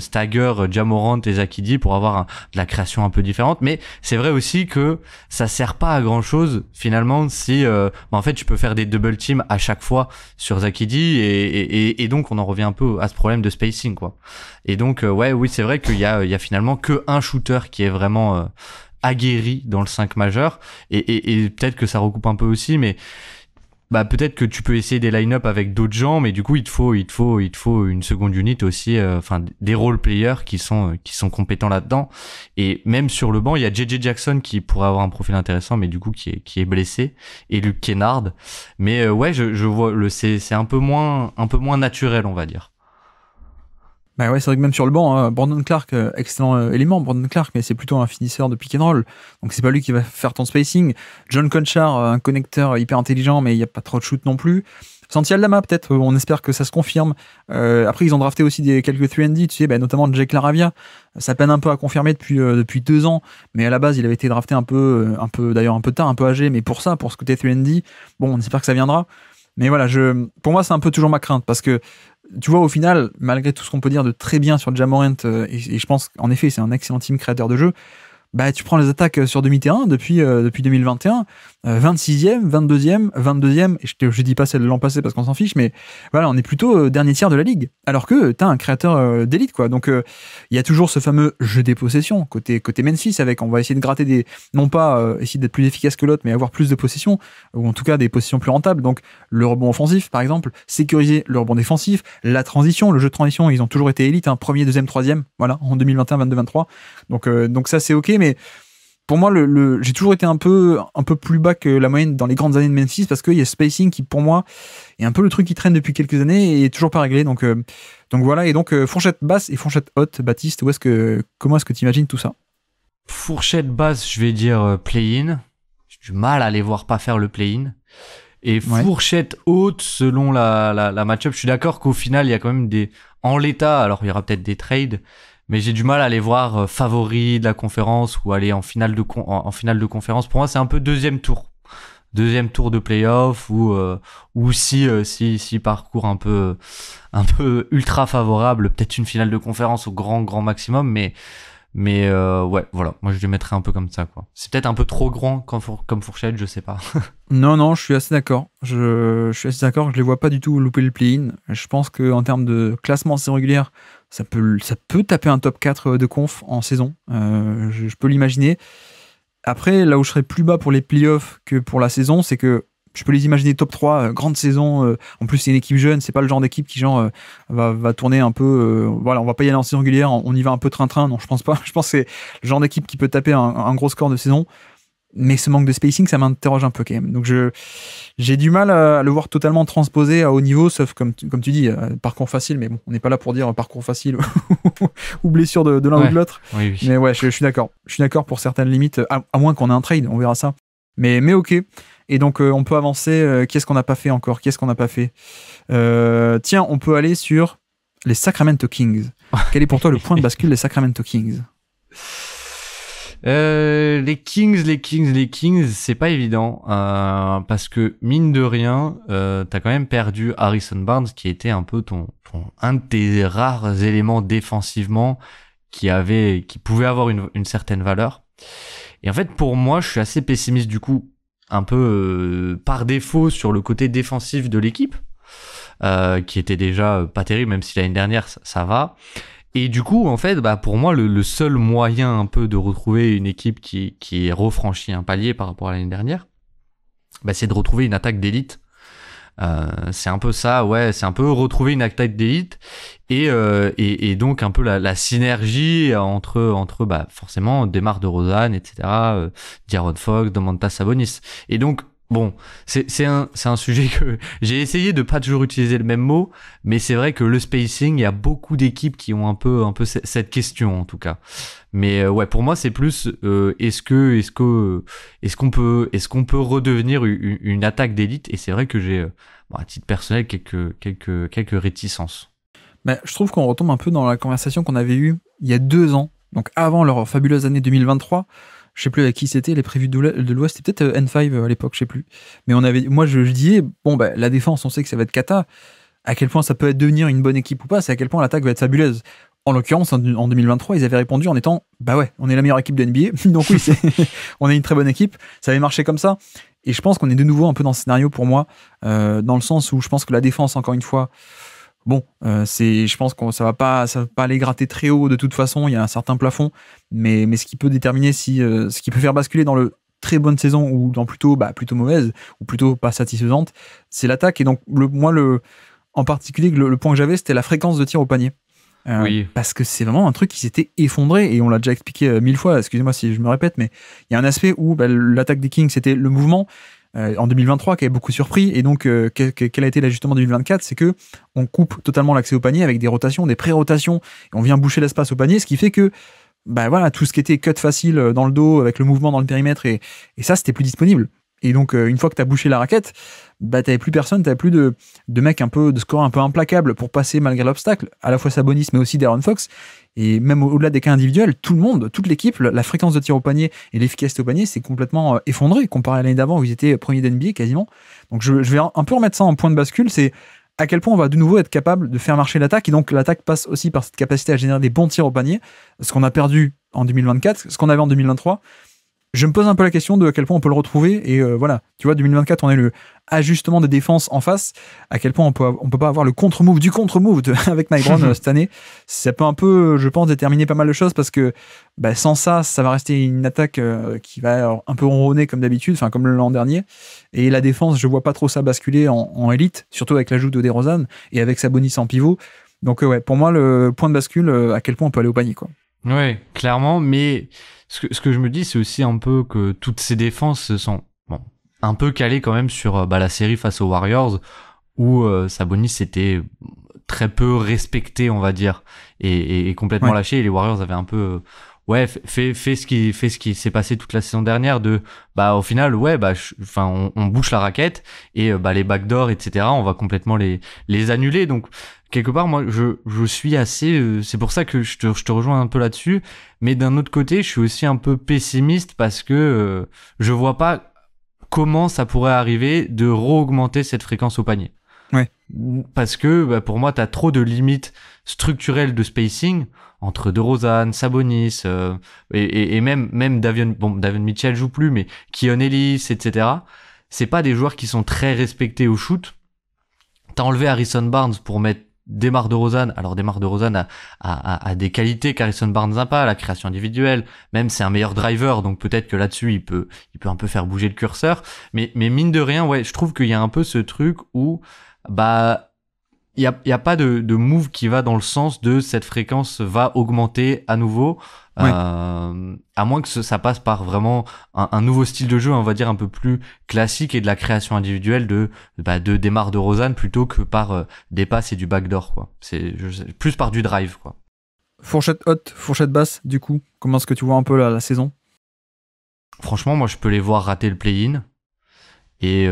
stagger Ja Morant et Zach Edey pour avoir de la création un peu différente, mais c'est vrai aussi que ça sert pas à grand chose finalement si en fait tu peux faire des double teams à chaque fois sur Zach Edey. oui, et donc on en revient un peu à ce problème de spacing, quoi. Et donc, oui, c'est vrai qu'il y a finalement que un shooter qui est vraiment aguerri dans le 5 majeur, et peut-être que ça recoupe un peu aussi, mais bah peut-être que tu peux essayer des line-up avec d'autres gens, mais du coup il te faut une seconde unit aussi, enfin des role players qui sont compétents là-dedans. Et même sur le banc, il y a JJ Jackson qui pourrait avoir un profil intéressant, mais du coup qui est blessé, et Luke Kennard. Mais ouais, je vois c'est un peu moins naturel, on va dire. Bah ouais, c'est vrai que même sur le banc, hein, Brandon Clark, excellent élément, Brandon Clark, mais c'est plutôt un finisseur de pick and roll. Donc c'est pas lui qui va faire ton spacing. John Conchar, un connecteur hyper intelligent, mais il n'y a pas trop de shoot non plus. Santi Aldama, peut-être, on espère que ça se confirme. Après, ils ont drafté aussi quelques 3&D, tu sais, bah, notamment Jake Laravia. Ça peine un peu à confirmer depuis 2 ans, mais à la base, il avait été drafté un peu d'ailleurs un peu tard, un peu âgé, mais pour ce côté 3&D, bon, on espère que ça viendra. Mais voilà, pour moi, c'est un peu toujours ma crainte, parce que tu vois, au final, malgré tout ce qu'on peut dire de très bien sur Ja Morant, et je pense qu'en effet, c'est un excellent team créateur de jeu, bah, tu prends les attaques sur demi-terrain depuis 2021, 26e, 22e, et je dis pas celle de l'an passé parce qu'on s'en fiche, mais voilà, on est plutôt dernier tiers de la ligue, alors que t'as un créateur d'élite, quoi. Donc il y a toujours ce fameux jeu des possessions côté Memphis, avec on va essayer de gratter non pas essayer d'être plus efficace que l'autre, mais avoir plus de possessions, ou en tout cas des possessions plus rentables. Donc le rebond offensif, par exemple, sécuriser le rebond défensif, la transition, le jeu de transition, ils ont toujours été élite, hein, premier, deuxième, troisième, voilà, en 2021, 22, 23. Donc ça c'est ok, mais pour moi, j'ai toujours été un peu plus bas que la moyenne dans les grandes années de Memphis, parce qu'il y a spacing qui, pour moi, est un peu le truc qui traîne depuis quelques années et est toujours pas réglé. Donc voilà. Et donc, fourchette basse et fourchette haute, Baptiste, comment est-ce que tu imagines tout ça? Fourchette basse, je vais dire play-in. J'ai du mal à les voir pas faire le play-in. Et fourchette haute, selon la match-up, je suis d'accord qu'au final, il y a quand même en l'état, alors il y aura peut-être des trades, mais j'ai du mal à les voir favoris de la conférence ou aller en finale de conférence. Pour moi, c'est un peu deuxième tour de playoff, ou si parcours un peu ultra favorable, peut-être une finale de conférence au grand maximum, mais ouais, voilà, moi je les mettrais un peu comme ça, quoi. C'est peut-être un peu trop grand comme fourchette, je sais pas. Non, je suis assez d'accord. Je suis assez d'accord, je les vois pas du tout louper le play-in. Je pense qu'en termes de classement assez régulière, ça peut taper un top 4 de conf en saison. Je peux l'imaginer. Après, là où je serais plus bas pour les playoffs que pour la saison, c'est que je peux les imaginer top 3, grande saison. En plus, c'est une équipe jeune, c'est pas le genre d'équipe qui va tourner un peu. Voilà, on va pas y aller en saison régulière, on y va un peu train-train. Non, je pense pas. Je pense que c'est le genre d'équipe qui peut taper un gros score de saison. Mais ce manque de spacing, ça m'interroge un peu quand même. Donc j'ai du mal à le voir totalement transposé à haut niveau, sauf comme tu dis, parcours facile. Mais bon, on n'est pas là pour dire parcours facile ou blessure de l'un ou de l'autre. Oui. Mais ouais, je suis d'accord. Je suis d'accord pour certaines limites, à moins qu'on ait un trade, on verra ça. Mais ok. Et donc on peut avancer. Qu'est-ce qu'on n'a pas fait encore? Qu'est-ce qu'on n'a pas fait? Tiens, on peut aller sur les Sacramento Kings. Quel est pour toi le point de bascule des Sacramento Kings? Les Kings, c'est pas évident, parce que mine de rien, t'as quand même perdu Harrison Barnes, qui était un peu un de tes rares éléments défensivement qui pouvait avoir une certaine valeur. Et en fait, pour moi, je suis assez pessimiste du coup, un peu par défaut sur le côté défensif de l'équipe, qui était déjà pas terrible, même si l'année dernière ça va. Et du coup, en fait, pour moi, le seul moyen un peu de retrouver une équipe qui est refranchie un palier par rapport à l'année dernière, c'est de retrouver une attaque d'élite. C'est un peu ça, ouais, c'est un peu retrouver une attaque d'élite, et donc un peu la synergie entre forcément DeMar DeRozan, etc., De'Aaron Fox, Domantas Sabonis. Et donc, bon, c'est un sujet que j'ai essayé de pas toujours utiliser le même mot, mais c'est vrai que le spacing, il y a beaucoup d'équipes qui ont un peu cette question, en tout cas. Mais ouais, pour moi, c'est plus est-ce qu'on peut redevenir une attaque d'élite? Et c'est vrai que j'ai à titre personnel quelques réticences. Je trouve qu'on retombe un peu dans la conversation qu'on avait eue il y a 2 ans, donc avant leur fabuleuse année 2023. Je sais plus avec qui c'était, les prévus de l'Ouest, c'était peut-être N5 à l'époque, je sais plus. Mais moi je disais, la défense, on sait que ça va être cata. À quel point ça peut devenir une bonne équipe ou pas, c'est à quel point l'attaque va être fabuleuse. En l'occurrence, en 2023, ils avaient répondu en étant bah ouais, on est la meilleure équipe de NBA, donc oui, on est une très bonne équipe. Ça avait marché comme ça. Et je pense qu'on est de nouveau un peu dans ce scénario pour moi, dans le sens où je pense que la défense, encore une fois, bon, je pense que ça va pas aller gratter très haut de toute façon. Il y a un certain plafond, mais ce qui peut déterminer ce qui peut faire basculer dans le très bonne saison ou dans plutôt mauvaise ou plutôt pas satisfaisante, c'est l'attaque. Et donc en particulier, le point que j'avais, c'était la fréquence de tir au panier. Oui. Parce que c'est vraiment un truc qui s'était effondré et on l'a déjà expliqué 1000 fois, excusez-moi si je me répète, mais il y a un aspect où l'attaque des Kings c'était le mouvement en 2023 qui avait beaucoup surpris, et donc quel a été l'ajustement 2024, c'est que on coupe totalement l'accès au panier avec des rotations, des pré-rotations, et on vient boucher l'espace au panier, ce qui fait que voilà, tout ce qui était cut facile dans le dos avec le mouvement dans le périmètre et ça c'était plus disponible. Et donc, une fois que tu as bouché la raquette, t'avais plus personne, t'avais plus de mecs de score un peu implacables pour passer malgré l'obstacle, à la fois Sabonis, mais aussi De'Aaron Fox. Et même au-delà des cas individuels, tout le monde, toute l'équipe, la fréquence de tir au panier et l'efficacité au panier, c'est complètement effondré comparé à l'année d'avant où ils étaient premiers d'NBA quasiment. Donc, je vais un peu remettre ça en point de bascule, c'est à quel point on va de nouveau être capable de faire marcher l'attaque. Et donc, l'attaque passe aussi par cette capacité à générer des bons tirs au panier, ce qu'on a perdu en 2024, ce qu'on avait en 2023. Je me pose un peu la question de à quel point on peut le retrouver, et voilà, tu vois, 2024 on a le ajustement des défenses en face, à quel point on peut pas avoir le contre-move du contre-move avec Mike Brown cette année. Ça peut un peu, je pense, déterminer pas mal de choses, parce que sans ça va rester une attaque qui va un peu ronronner comme d'habitude, enfin comme l'an dernier, et la défense, je vois pas trop ça basculer en élite, surtout avec l'ajout de DeRozan et avec Sabonis en pivot. Donc ouais, pour moi le point de bascule, à quel point on peut aller au panier, quoi. Ouais, clairement, mais ce que je me dis, c'est aussi un peu que toutes ces défenses sont un peu calées quand même sur la série face aux Warriors, où Sabonis était très peu respecté, on va dire, et complètement lâché, et les Warriors avaient un peu fait ce qui s'est passé toute la saison dernière, de au final on bouche la raquette, et les backdoors, etc., on va complètement les annuler. Donc quelque part, moi, je suis assez... c'est pour ça que je te rejoins un peu là-dessus. Mais d'un autre côté, je suis aussi un peu pessimiste, parce que je vois pas comment ça pourrait arriver de re-augmenter cette fréquence au panier. Ouais. Parce que pour moi, t'as trop de limites structurelles de spacing entre DeRozan, Sabonis, et même Davion Mitchell joue plus, mais Keon Ellis, etc. C'est pas des joueurs qui sont très respectés au shoot. T'as enlevé Harrison Barnes pour mettre DeMar DeRozan. Alors DeMar DeRozan a des qualités qu'Harrison Barnes n'a pas, la création individuelle, même c'est un meilleur driver, donc peut-être que là-dessus il peut un peu faire bouger le curseur, mais mine de rien, je trouve qu'il y a un peu ce truc où il y a pas de move qui va dans le sens de cette fréquence va augmenter à nouveau, à moins que ça passe par vraiment un nouveau style de jeu, on va dire un peu plus classique, et de la création individuelle de DeMar DeRozan, plutôt que par des passes et du backdoor, quoi. Plus par du drive, quoi. Fourchette haute, fourchette basse, du coup, comment est-ce que tu vois un peu la saison? Franchement, moi je peux les voir rater le play-in. Et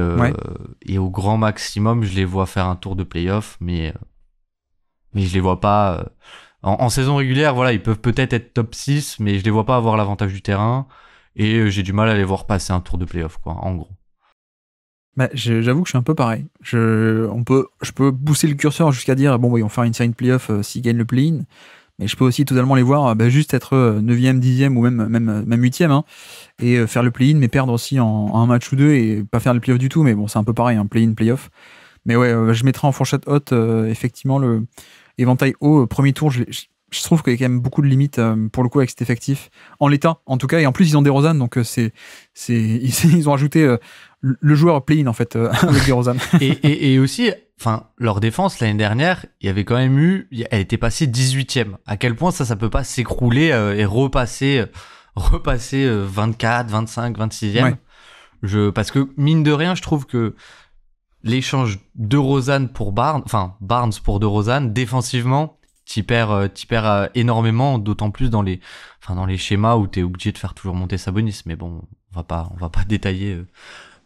au grand maximum, je les vois faire un tour de play-off, mais je les vois pas... en saison régulière, voilà, ils peuvent peut-être être top 6, mais je les vois pas avoir l'avantage du terrain, et j'ai du mal à les voir passer un tour de play-off, quoi, en gros. J'avoue que je suis un peu pareil. Je peux pousser le curseur jusqu'à dire, bon, ils vont faire une série de play-off s'ils gagnent le play-in, mais je peux aussi totalement les voir juste être 9e, 10e ou même 8e, et faire le play-in, mais perdre aussi en un match ou deux, et pas faire le play-off du tout. Mais bon, c'est un peu pareil, play-in, play-off. Mais je mettrai en fourchette haute, effectivement, le éventail haut, premier tour. Je trouve qu'il y a quand même beaucoup de limites pour le coup avec cet effectif, en l'état en tout cas, et en plus ils ont DeRozan, donc ils ont ajouté le joueur play-in en fait avec DeRozan. et aussi, enfin, leur défense l'année dernière, il y avait quand même elle était passée 18e. À quel point ça peut pas s'écrouler et repasser 24, 25, 26e. Parce que mine de rien, je trouve que l'échange DeRozan pour Barnes, enfin Barnes pour DeRozan, défensivement, t'y perds énormément, d'autant plus dans les schémas où t'es obligé de faire toujours monter Sabonis. Mais bon, on va pas détailler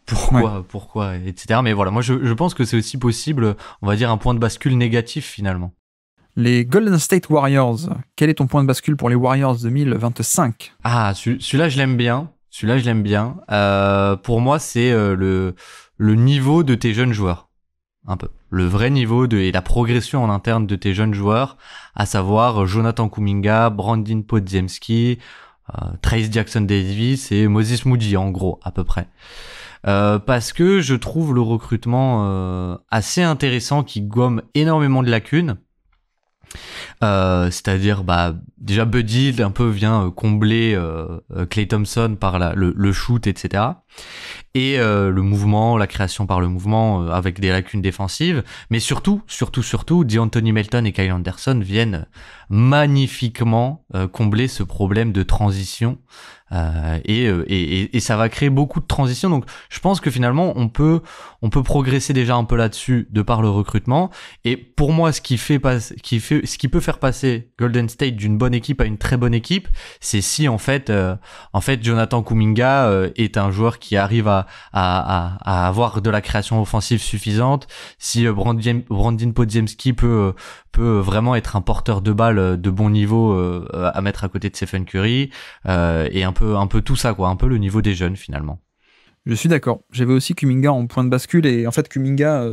pourquoi, etc. Mais voilà, moi je pense que c'est aussi possible, on va dire, un point de bascule négatif finalement. Les Golden State Warriors, quel est ton point de bascule pour les Warriors 2025? Ah, celui-là je l'aime bien. Pour moi, c'est le niveau de tes jeunes joueurs. un peu. Le vrai niveau et la progression en interne de tes jeunes joueurs, à savoir Jonathan Kuminga, Brandon Podziemski, Trayce Jackson-Davis et Moses Moody, en gros, à peu près. Parce que je trouve le recrutement assez intéressant, qui gomme énormément de lacunes. C'est-à-dire déjà Buddy un peu vient combler Klay Thompson par le shoot, etc. Et le mouvement, la création par le mouvement avec des lacunes défensives, mais surtout D'Anthony Melton et Kyle Anderson viennent magnifiquement combler ce problème de transition, et ça va créer beaucoup de transitions. Donc je pense que finalement on peut progresser déjà un peu là-dessus de par le recrutement. Et pour moi, ce qui peut faire passer Golden State d'une bonne équipe à une très bonne équipe, c'est si en fait Jonathan Kuminga est un joueur qui arrive à avoir de la création offensive suffisante, si Brandon Podziemski peut vraiment être un porteur de balle de bon niveau à mettre à côté de Stephen Curry, et un peu tout ça, quoi, un peu le niveau des jeunes finalement. Je suis d'accord. J'avais aussi Kuminga en point de bascule, et en fait Kuminga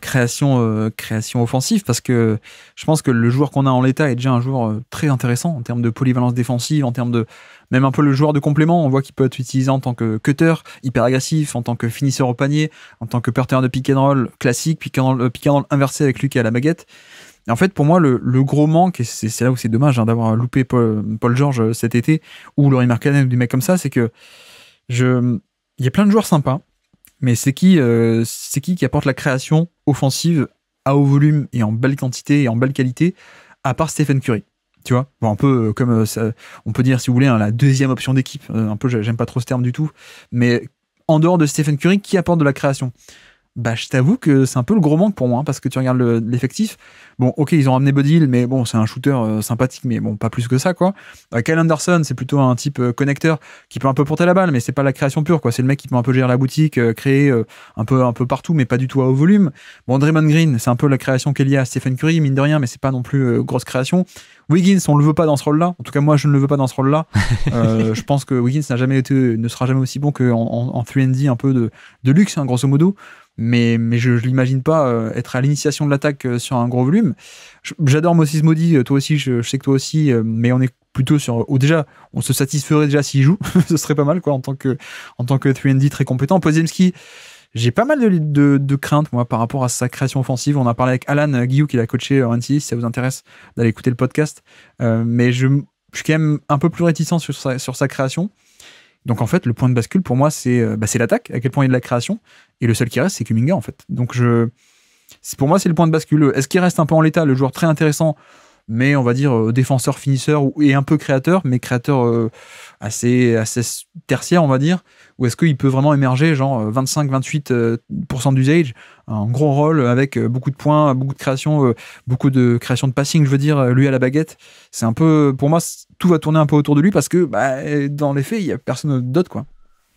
création offensive, parce que je pense que le joueur qu'on a en l'état est déjà un joueur très intéressant en termes de polyvalence défensive, en termes de même un peu le joueur de complément. On voit qu'il peut être utilisé en tant que cutter hyper agressif, en tant que finisseur au panier, en tant que porteur de pick and roll classique, pick and roll inversé avec lui qui a la baguette. Et en fait, pour moi, le gros manque, et c'est là où c'est dommage d'avoir loupé Paul George cet été, ou Lauri Markkanen, ou des mecs comme ça, c'est que il y a plein de joueurs sympas, mais c'est qui apporte la création offensive à haut volume et en belle quantité et en belle qualité, à part Stephen Curry, tu vois. Bon, un peu comme ça, on peut dire, si vous voulez, la deuxième option d'équipe, un peu, j'aime pas trop ce terme du tout, mais en dehors de Stephen Curry, qui apporte de la création? Je t'avoue que c'est un peu le gros manque pour moi, parce que tu regardes l'effectif. Bon, ok, ils ont ramené Buddy Hield, mais bon, c'est un shooter sympathique, mais bon, pas plus que ça, quoi. Kyle Anderson, c'est plutôt un type connecteur qui peut un peu porter la balle, mais c'est pas la création pure, quoi. C'est le mec qui peut un peu gérer la boutique, créer un peu partout, mais pas du tout à haut volume. Bon, Draymond Green, c'est un peu la création qu'il y a à Stephen Curry, mine de rien, mais c'est pas non plus grosse création. Wiggins, on le veut pas dans ce rôle-là. En tout cas, moi, je ne le veux pas dans ce rôle-là. Je pense que Wiggins ne sera jamais aussi bon qu'en 3&D, un peu de luxe, hein, grosso modo. Mais je l'imagine pas être à l'initiation de l'attaque sur un gros volume. J'adore Moses Moody, toi aussi, je sais que toi aussi, mais on est plutôt sur... Ou déjà, on se satisferait déjà s'il joue, ce serait pas mal, quoi, en tant que 3&D très compétent. Podziemski, j'ai pas mal de craintes, moi, par rapport à sa création offensive. On a parlé avec Alan Guillou, qui l'a coaché en NCAA, si ça vous intéresse d'aller écouter le podcast. Mais je suis quand même un peu plus réticent sur sa création. Donc en fait, le point de bascule pour moi, c'est l'attaque, à quel point il y a de la création, et le seul qui reste, c'est Kuminga, en fait. Donc pour moi, c'est le point de bascule. Est-ce qu'il reste un peu en l'état, le joueur très intéressant, mais on va dire défenseur, finisseur, et un peu créateur, mais créateur assez tertiaire, on va dire, ou est-ce qu'il peut vraiment émerger, genre 25-28% d'usage, un gros rôle avec beaucoup de points, beaucoup de création, beaucoup de création de passing, je veux dire, lui à la baguette. C'est un peu, pour moi, tout va tourner un peu autour de lui, parce que dans les faits, il n'y a personne d'autre, quoi.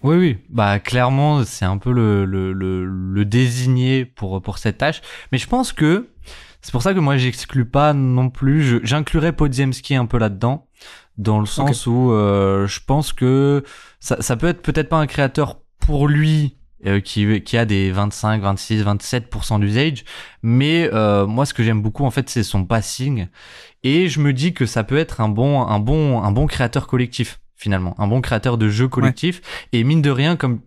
Oui, clairement, c'est un peu le désigné pour cette tâche. Mais je pense que c'est pour ça que moi, j'exclus pas non plus. J'inclurais Podziemski un peu là-dedans, dans le sens où je pense que ça peut être peut-être pas un créateur pour lui qui a des 25, 26, 27% d'usage, mais moi, ce que j'aime beaucoup, en fait, c'est son passing. Et je me dis que ça peut être un bon créateur collectif. Finalement, un bon créateur de jeu collectif. Ouais. Et mine de rien, comme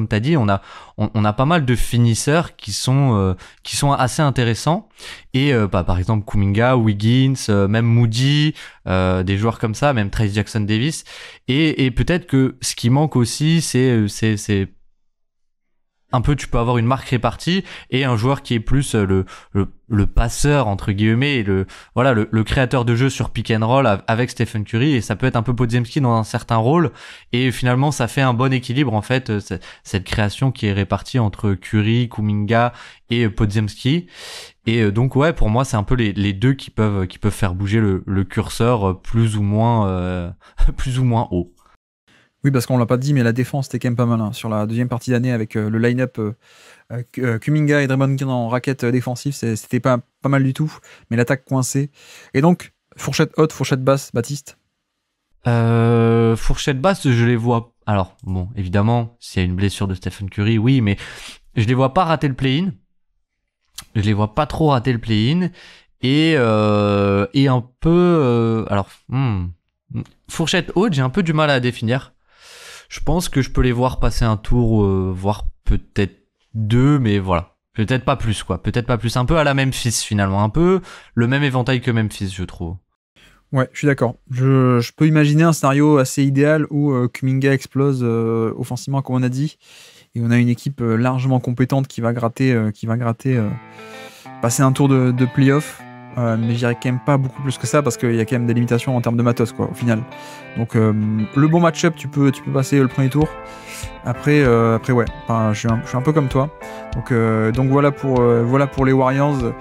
t'as dit, on a pas mal de finisseurs qui sont assez intéressants. Et par exemple Kuminga, Wiggins, même Moody, des joueurs comme ça, même Trayce Jackson-Davis. Et peut-être que ce qui manque aussi, c'est un peu, tu peux avoir une marque répartie et un joueur qui est plus le passeur entre guillemets et le créateur de jeu sur pick and roll avec Stephen Curry, et ça peut être un peu Podziemski dans un certain rôle, et finalement ça fait un bon équilibre en fait, cette création qui est répartie entre Curry, Kuminga et Podziemski. Et donc ouais, pour moi c'est un peu les deux qui peuvent faire bouger le curseur plus ou moins haut. Oui, parce qu'on l'a pas dit, mais la défense était quand même pas mal, hein, sur la deuxième partie d'année, avec le line-up Kuminga et Draymond Green en raquette défensive, c'était pas mal du tout, mais l'attaque coincée. Et donc, fourchette haute, fourchette basse, Baptiste? Fourchette basse, je les vois... Alors, bon, évidemment, s'il y a une blessure de Stephen Curry, oui, mais je les vois pas rater le play-in. Je les vois pas trop rater le play-in. Et un peu... fourchette haute, j'ai un peu du mal à définir. Je pense que je peux les voir passer un tour, voire peut-être 2, mais voilà. Peut-être pas plus, quoi. Peut-être pas plus. Un peu à la Memphis, finalement. Un peu le même éventail que Memphis, je trouve. Ouais, je suis d'accord. Je peux imaginer un scénario assez idéal où Kuminga explose offensivement, comme on a dit, et on a une équipe largement compétente qui va gratter, passer un tour de playoff. Mais je dirais quand même pas beaucoup plus que ça parce qu'il y a quand même des limitations en termes de matos, quoi, au final. Donc le bon match-up, tu peux passer le premier tour. Après ouais, enfin, je suis un peu comme toi. Donc voilà pour les Warriors.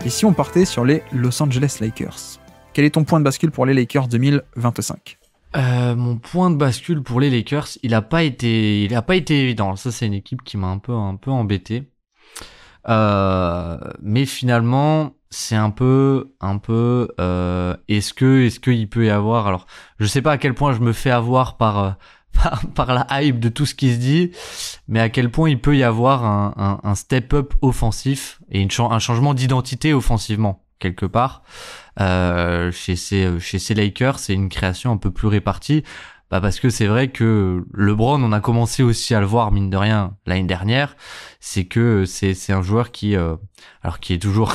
Et si on partait sur les Los Angeles Lakers? Quel est ton point de bascule pour les Lakers 2025? Mon point de bascule pour les Lakers, il a pas été évident. Ça, c'est une équipe qui m'a un peu embêté. Mais finalement, c'est un peu, est-ce qu'il peut y avoir, alors, je sais pas à quel point je me fais avoir par la hype de tout ce qui se dit, mais à quel point il peut y avoir un step-up offensif et un changement d'identité offensivement, quelque part. Chez ces Lakers, c'est une création un peu plus répartie, parce que c'est vrai que LeBron, on a commencé aussi à le voir, mine de rien, l'année dernière, c'est que c'est un joueur qui est toujours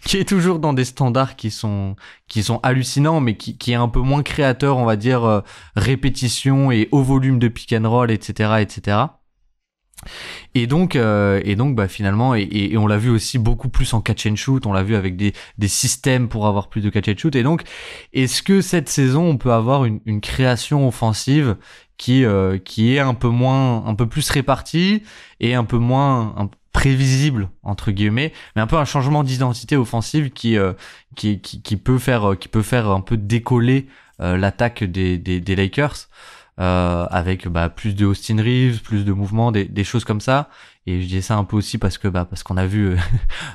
qui est toujours dans des standards qui sont hallucinants, mais qui est un peu moins créateur, on va dire, répétition et haut volume de pick and roll, etc. Et donc finalement, et on l'a vu aussi beaucoup plus en catch and shoot, on l'a vu avec des systèmes pour avoir plus de catch and shoot. Et donc, est-ce que cette saison, on peut avoir une création offensive qui est un peu plus répartie et un peu moins prévisible, entre guillemets, mais un peu un changement d'identité offensive qui peut faire un peu décoller l'attaque des Lakers. Avec plus de Austin Reeves, plus de mouvements, des choses comme ça. Et je dis ça un peu aussi parce qu'on a vu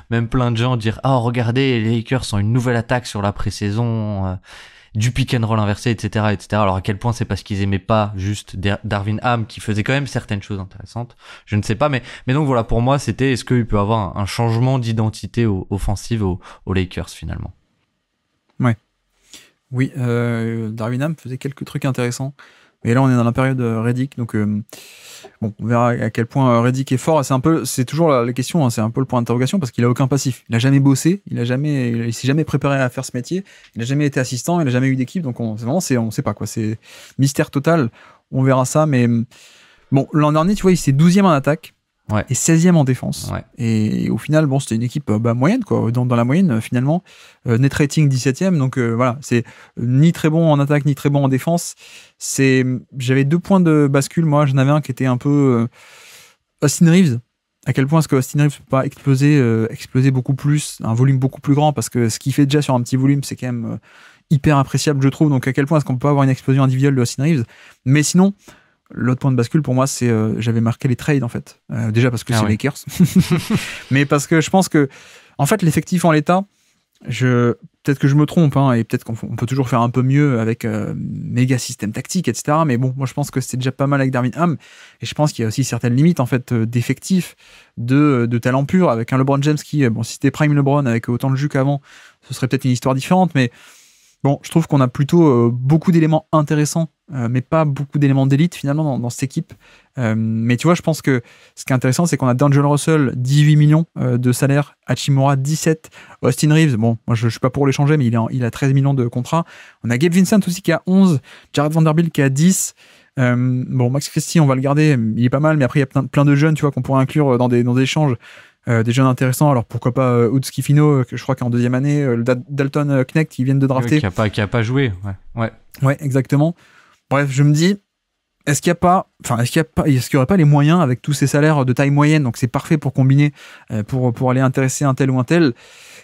même plein de gens dire regardez, les Lakers ont une nouvelle attaque sur la pré-saison, du pick and roll inversé, etc. Alors à quel point c'est parce qu'ils aimaient pas juste Darvin Ham qui faisait quand même certaines choses intéressantes, je ne sais pas, mais donc voilà, pour moi c'était, est-ce qu'il peut avoir un changement d'identité offensive aux Lakers finalement? Ouais. Oui, Darvin Ham faisait quelques trucs intéressants. Et là, on est dans la période Redick, donc on verra à quel point Redick est fort. C'est toujours la question, hein, c'est un peu le point d'interrogation parce qu'il a aucun passif. Il a jamais bossé, il s'est jamais préparé à faire ce métier. Il a jamais été assistant, il a jamais eu d'équipe, donc on sait pas quoi. C'est mystère total. On verra ça, mais bon, l'an dernier, tu vois, il s'est 12e en attaque. Ouais. Et 16e en défense. Ouais. Et au final, c'était une équipe moyenne, quoi, dans la moyenne, finalement. Net rating 17e, donc voilà, c'est ni très bon en attaque, ni très bon en défense. J'avais 2 points de bascule, moi, j'en avais un qui était un peu Austin Reeves. À quel point est-ce que Austin Reeves peut pas exploser beaucoup plus, un volume beaucoup plus grand, parce que ce qu'il fait déjà sur un petit volume, c'est quand même hyper appréciable, je trouve. Donc à quel point est-ce qu'on peut pas avoir une explosion individuelle de Austin Reeves? Mais sinon, l'autre point de bascule pour moi, c'est j'avais marqué les trades en fait. Déjà parce que c'est les Lakers, mais parce que je pense que en fait l'effectif en l'état, peut-être que je me trompe, hein, et peut-être qu'on peut toujours faire un peu mieux avec méga système tactique, etc. Mais bon, moi je pense que c'est déjà pas mal avec Darvin Ham, et je pense qu'il y a aussi certaines limites en fait d'effectifs, de talent pur, avec un LeBron James qui, si c'était Prime LeBron avec autant de jus qu'avant, ce serait peut-être une histoire différente, mais bon, je trouve qu'on a plutôt beaucoup d'éléments intéressants, mais pas beaucoup d'éléments d'élite finalement dans cette équipe. Mais tu vois, je pense que ce qui est intéressant, c'est qu'on a D'Angelo Russell, 18 millions de salaire, Hachimura, 17, Austin Reeves, bon, moi je suis pas pour l'échanger, mais il a 13 millions de contrats. On a Gabe Vincent aussi qui a 11, Jared Vanderbilt qui a 10. Max Christie, on va le garder, il est pas mal, mais après il y a plein de jeunes, tu vois, qu'on pourrait inclure dans des échanges. Des jeunes intéressants, alors pourquoi pas Uds Kifino, que je crois qu'en 2e année, Dalton Knecht qui viennent de drafter, qui a pas joué, ouais, exactement. Bref, je me dis, est-ce qu'il y aurait pas les moyens avec tous ces salaires de taille moyenne, donc c'est parfait pour combiner, pour aller intéresser un tel ou un tel.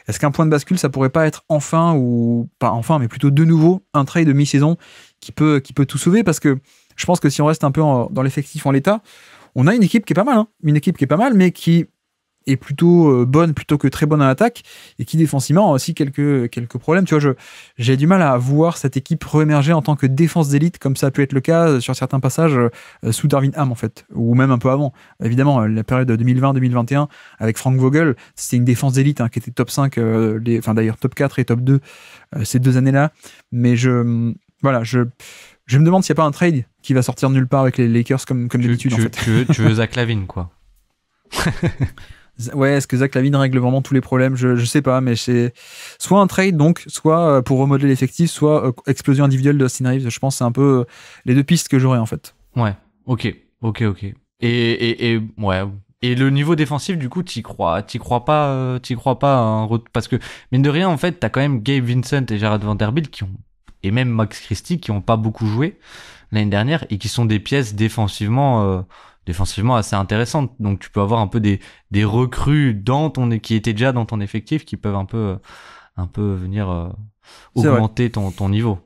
Est-ce qu'un point de bascule, ça pourrait pas être enfin, ou pas enfin, mais plutôt de nouveau un trade de mi-saison qui peut tout sauver, parce que je pense que si on reste un peu dans l'effectif en l'état, on a une équipe qui est pas mal, hein. Une équipe qui est pas mal, mais qui est plutôt bonne plutôt que très bonne en attaque et qui défensivement a aussi quelques problèmes. Tu vois, j'ai du mal à voir cette équipe réémerger en tant que défense d'élite comme ça a pu être le cas sur certains passages sous Darvin Ham en fait, ou même un peu avant. Évidemment, la période 2020-2021 avec Frank Vogel, c'était une défense d'élite qui était top 5, d'ailleurs top 4 et top 2 ces 2 années-là. Mais je me demande s'il n'y a pas un trade qui va sortir de nulle part avec les Lakers comme d'habitude en fait. Tu veux Zach LaVine quoi. Ouais, est-ce que Zach LaVine règle vraiment tous les problèmes? Je sais pas, mais c'est soit un trade, donc, soit pour remodeler l'effectif, soit explosion individuelle de Austin Reeves. Je pense que c'est un peu les 2 pistes que j'aurais en fait. Ouais, ok. Et ouais. Et le niveau défensif, du coup, t'y crois pas, parce que mine de rien, en fait, t'as quand même Gabe Vincent et Jared Vanderbilt et même Max Christie qui ont pas beaucoup joué l'année dernière et qui sont des pièces défensivement assez intéressantes. Donc tu peux avoir un peu des recrues qui étaient déjà dans ton effectif qui peuvent un peu venir augmenter ton niveau.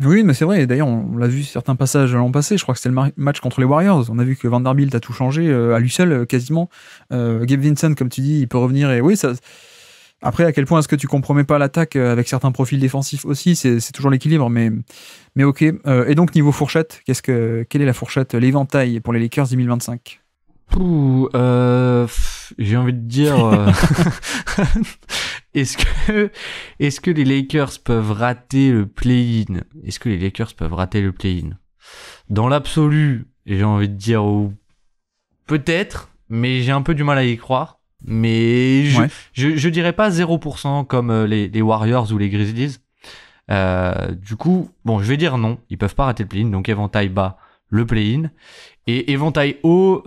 Oui, mais c'est vrai. D'ailleurs, on l'a vu certains passages l'an passé. Je crois que c'était le match contre les Warriors. On a vu que Vanderbilt a tout changé à lui seul quasiment. Gabe Vincent, comme tu dis, il peut revenir et oui, ça. Après, à quel point est-ce que tu compromets pas l'attaque avec certains profils défensifs aussi, c'est toujours l'équilibre, mais ok. Et donc, niveau fourchette, quelle est la fourchette, l'éventail pour les Lakers 2025? J'ai envie de dire... Est-ce que les Lakers peuvent rater le play-in? Dans l'absolu, j'ai envie de dire peut-être, mais j'ai un peu du mal à y croire. Mais je dirais pas 0% comme les Warriors ou les Grizzlies. Du coup, bon, je vais dire non. Ils peuvent pas rater le play-in. Donc éventail bas, le play-in. Et éventail haut,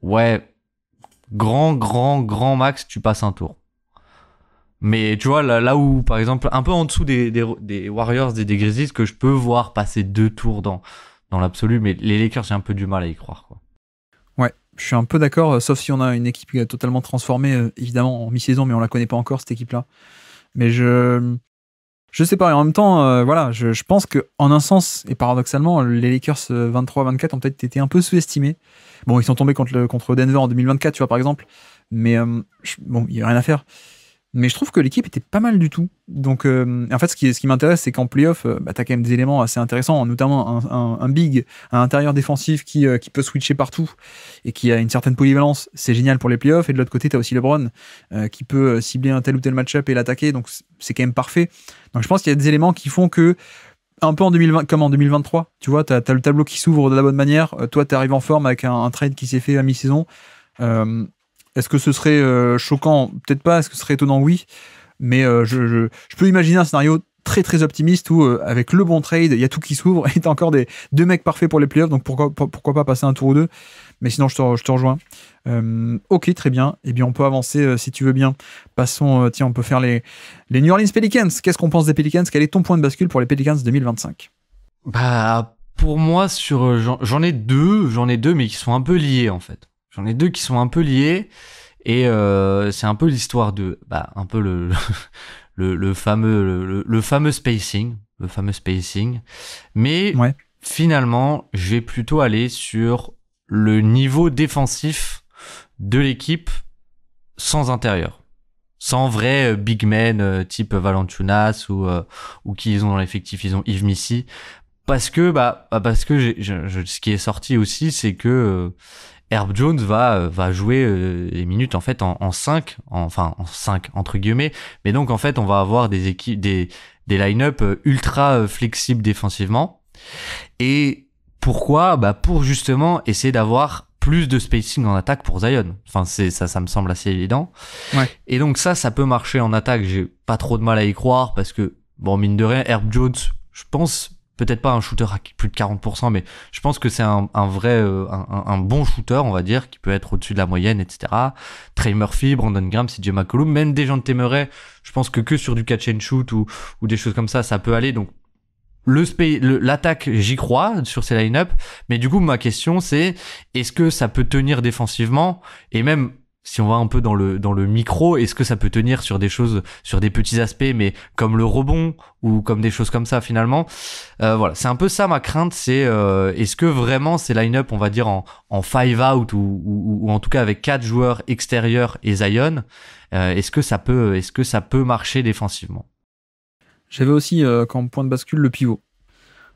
ouais, grand max, tu passes un tour. Mais tu vois, là où, par exemple, un peu en dessous des Warriors et des Grizzlies, que je peux voir passer 2 tours dans l'absolu, mais les Lakers, j'ai un peu du mal à y croire, quoi. Ouais, je suis un peu d'accord, sauf si on a une équipe totalement transformée, évidemment, en mi-saison, mais on la connaît pas encore, cette équipe-là. Mais je sais pas, et en même temps, voilà, je pense qu'en un sens, et paradoxalement, les Lakers 23-24 ont peut-être été un peu sous-estimés. Bon, ils sont tombés contre Denver en 2024, tu vois, par exemple, mais bon, il n'y a rien à faire. Mais je trouve que l'équipe était pas mal du tout. Donc, en fait, ce qui m'intéresse, c'est qu'en playoff, t'as quand même des éléments assez intéressants, notamment un big, un intérieur défensif qui peut switcher partout et qui a une certaine polyvalence. C'est génial pour les playoffs. Et de l'autre côté, t'as aussi LeBron qui peut cibler un tel ou tel match-up et l'attaquer. Donc, c'est quand même parfait. Donc, je pense qu'il y a des éléments qui font que, un peu en 2020, comme en 2023, tu vois, t'as le tableau qui s'ouvre de la bonne manière. Toi, t'arrives en forme avec un trade qui s'est fait à mi-saison. Est-ce que ce serait choquant? Peut-être pas. Est-ce que ce serait étonnant? Oui. Mais je peux imaginer un scénario très très optimiste où avec le bon trade, il y a tout qui s'ouvre et t'as encore 2 mecs parfaits pour les playoffs, donc pourquoi pas passer un tour ou 2. Mais sinon, je te rejoins. Ok, très bien. Eh bien, on peut avancer si tu veux bien. Passons, tiens, on peut faire les New Orleans Pelicans. Qu'est-ce qu'on pense des Pelicans? Quel est ton point de bascule pour les Pelicans 2025? Bah, pour moi, j'en ai deux, mais qui sont un peu liés en fait. J'en ai 2 qui sont un peu liés et c'est un peu l'histoire de un peu le fameux spacing, mais ouais. Finalement, je vais plutôt aller sur le niveau défensif de l'équipe sans intérieur. Sans vrai big man type Valanciunas ou qui ils ont dans l'effectif, ils ont Yves Missy parce que ce qui est sorti aussi, c'est que Herb Jones va jouer les minutes en fait en 5 entre guillemets, mais donc en fait on va avoir des équipes des line-up ultra flexibles défensivement. Et pourquoi? Pour justement essayer d'avoir plus de spacing en attaque pour Zion. Enfin ça me semble assez évident. Ouais. Et donc ça peut marcher en attaque, j'ai pas trop de mal à y croire parce que bon, mine de rien, Herb Jones, je pense peut-être pas un shooter à plus de 40%, mais je pense que c'est un vrai, un bon shooter, on va dire, qui peut être au-dessus de la moyenne, etc. Trey Murphy, Brandon Graham, CJ McCollum, même des gens de Temeray, je pense que sur du catch and shoot ou des choses comme ça peut aller. Donc, l'attaque, j'y crois sur ces line-up, mais du coup, ma question, c'est, est-ce que ça peut tenir défensivement? Et même, si on va un peu dans le micro, est-ce que ça peut tenir sur des choses, sur des petits aspects, mais comme le rebond ou comme des choses comme ça finalement. Voilà, c'est un peu ça ma crainte, c'est est-ce que vraiment ces line-up, on va dire en five out ou en tout cas avec 4 joueurs extérieurs et Zion, est-ce que ça peut marcher défensivement? J'avais aussi comme point de bascule le pivot.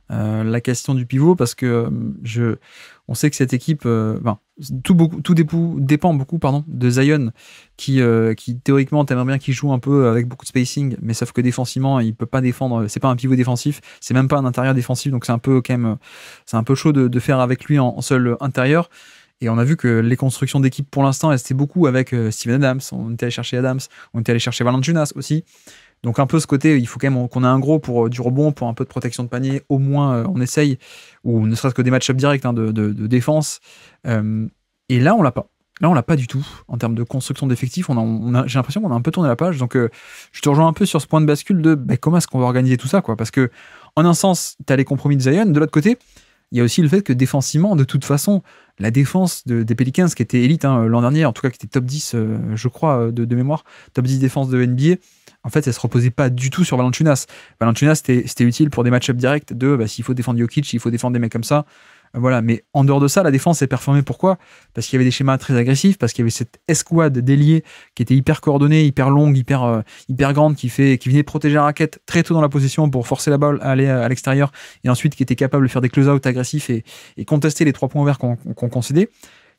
La question du pivot, parce que on sait que cette équipe, tout dépend beaucoup de Zion, qui théoriquement t'aimerais bien qu'il joue un peu avec beaucoup de spacing, mais sauf que défensivement il peut pas défendre, c'est pas un pivot défensif, c'est même pas un intérieur défensif, donc c'est un peu quand même, c'est un peu chaud de faire avec lui en seul intérieur. Et on a vu que les constructions d'équipe pour l'instant, elles étaient beaucoup avec Steven Adams, on était allé chercher Adams, on était allé chercher Valanciunas aussi. Donc un peu ce côté, il faut quand même qu'on ait un gros pour du rebond, pour un peu de protection de panier, au moins on essaye, ou ne serait-ce que des match-up directs de défense. Et là on l'a pas. Là on l'a pas du tout en termes de construction d'effectifs. J'ai l'impression qu'on a un peu tourné la page. Donc je te rejoins un peu sur ce point de bascule de comment est-ce qu'on va organiser tout ça, quoi. Parce que en un sens, tu as les compromis de Zion, de l'autre côté, il y a aussi le fait que défensivement, de toute façon, la défense des Pelicans, qui était élite l'an dernier, en tout cas qui était top 10, je crois, de mémoire, top 10 défense de NBA, en fait, elle se reposait pas du tout sur Valanciunas. Valanciunas, c'était utile pour des match-up directs s'il faut défendre Jokic, s'il faut défendre des mecs comme ça. Voilà, mais en dehors de ça, la défense est performée. Pourquoi ? Parce qu'il y avait des schémas très agressifs, parce qu'il y avait cette escouade d'ailiers qui était hyper coordonnée, hyper longue, hyper grande, qui venait protéger la raquette très tôt dans la possession pour forcer la balle à aller à l'extérieur, et ensuite qui était capable de faire des close-out agressifs et contester les 3 points ouverts qu'on concédait.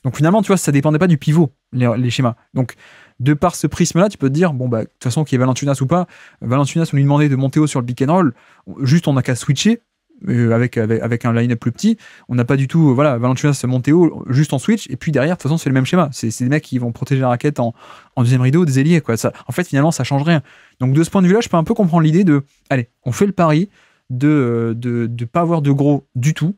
Donc finalement, tu vois, ça dépendait pas du pivot, les schémas. Donc, de par ce prisme-là, tu peux te dire, de toute façon, qu'il y ait Valanciunas ou pas, Valanciunas, on lui demandait de monter haut sur le pick and roll, juste on n'a qu'à switcher, avec un line-up plus petit, on n'a pas du tout, Valanciunas se monter haut, juste en switch, et puis derrière, de toute façon, c'est le même schéma. C'est des mecs qui vont protéger la raquette en deuxième rideau, des ailiers, quoi. Ça, en fait, finalement, ça change rien. Donc, de ce point de vue-là, je peux un peu comprendre l'idée de, allez, on fait le pari de pas avoir de gros du tout.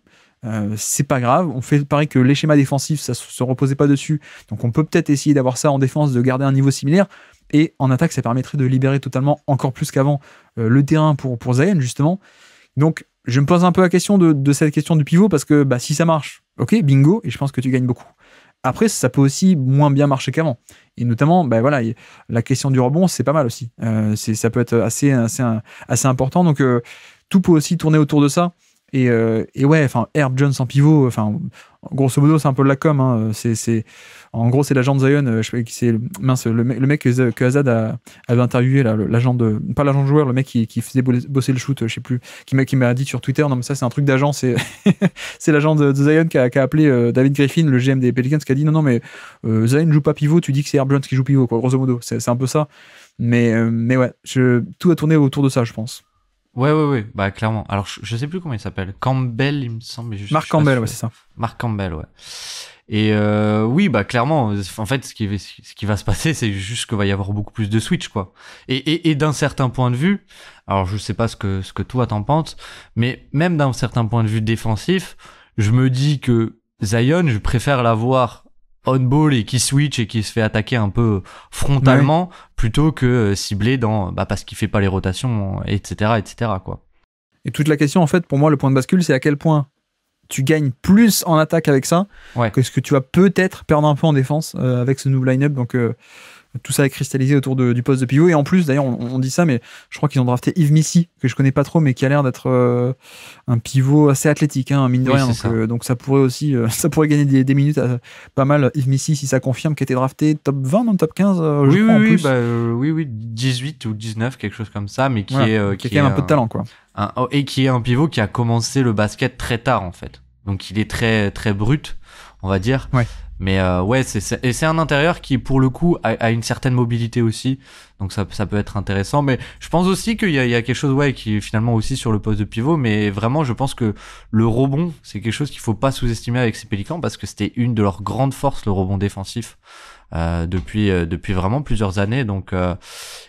C'est pas grave, on fait pareil que les schémas défensifs ça se reposait pas dessus, donc on peut peut-être essayer d'avoir ça en défense, de garder un niveau similaire, et en attaque ça permettrait de libérer totalement, encore plus qu'avant, le terrain pour Zion justement. Donc je me pose un peu la question de cette question du pivot, parce que si ça marche, ok, bingo, et je pense que tu gagnes beaucoup. Après ça peut aussi moins bien marcher qu'avant, et notamment la question du rebond, c'est pas mal aussi, ça peut être assez important, donc tout peut aussi tourner autour de ça. Et ouais, Herb Jones en pivot, grosso modo, c'est un peu de la com. En gros, c'est l'agent de Zion. C'est le mec que Azad avait interviewé, là, pas l'agent de joueur, le mec qui faisait bosser le shoot, je sais plus, qui m'a dit sur Twitter, non, mais ça, c'est un truc d'agent, c'est l'agent de Zion qui a appelé David Griffin, le GM des Pelicans, qui a dit non, mais Zion joue pas pivot, tu dis que c'est Herb Jones qui joue pivot, quoi, grosso modo. C'est un peu ça. Mais ouais, tout a tourné autour de ça, je pense. Ouais, clairement. Alors, je sais plus comment il s'appelle. Campbell, il me semble. Mark Campbell, ouais, c'est ça. Mark Campbell, ouais. Et oui, clairement, en fait, ce qui va se passer, c'est juste qu'il va y avoir beaucoup plus de switch, quoi. Et d'un certain point de vue, alors je sais pas ce que toi t'en penses, mais même d'un certain point de vue défensif, je me dis que Zion, je préfère l'avoir on-ball et qui switch et qui se fait attaquer un peu frontalement, plutôt que ciblé parce qu'il fait pas les rotations, etc., quoi. Et toute la question, en fait, pour moi, le point de bascule, c'est à quel point tu gagnes plus en attaque avec ça, que ce que tu vas peut-être perdre un peu en défense avec ce nouveau line-up. Donc tout ça est cristallisé autour du poste de pivot. Et en plus, d'ailleurs, on dit ça, mais je crois qu'ils ont drafté Yves Missy, que je connais pas trop, mais qui a l'air d'être un pivot assez athlétique, mine de rien. Donc ça pourrait aussi ça pourrait gagner des minutes pas mal. Yves Missy, si ça confirme, qui a été drafté top 20, non, top 15, je crois, en plus. Oui, 18 ou 19, quelque chose comme ça, mais qui a quand même un peu de talent, quoi. Et qui est un pivot qui a commencé le basket très tard, en fait. Donc il est très, très brut, on va dire. Ouais. Mais c'est un intérieur qui, pour le coup, a une certaine mobilité aussi. Donc ça peut être intéressant. Mais je pense aussi qu'il y a quelque chose qui est finalement aussi sur le poste de pivot. Mais vraiment, je pense que le rebond, c'est quelque chose qu'il faut pas sous-estimer avec ces Pélicans, parce que c'était une de leurs grandes forces, le rebond défensif, depuis vraiment plusieurs années. Donc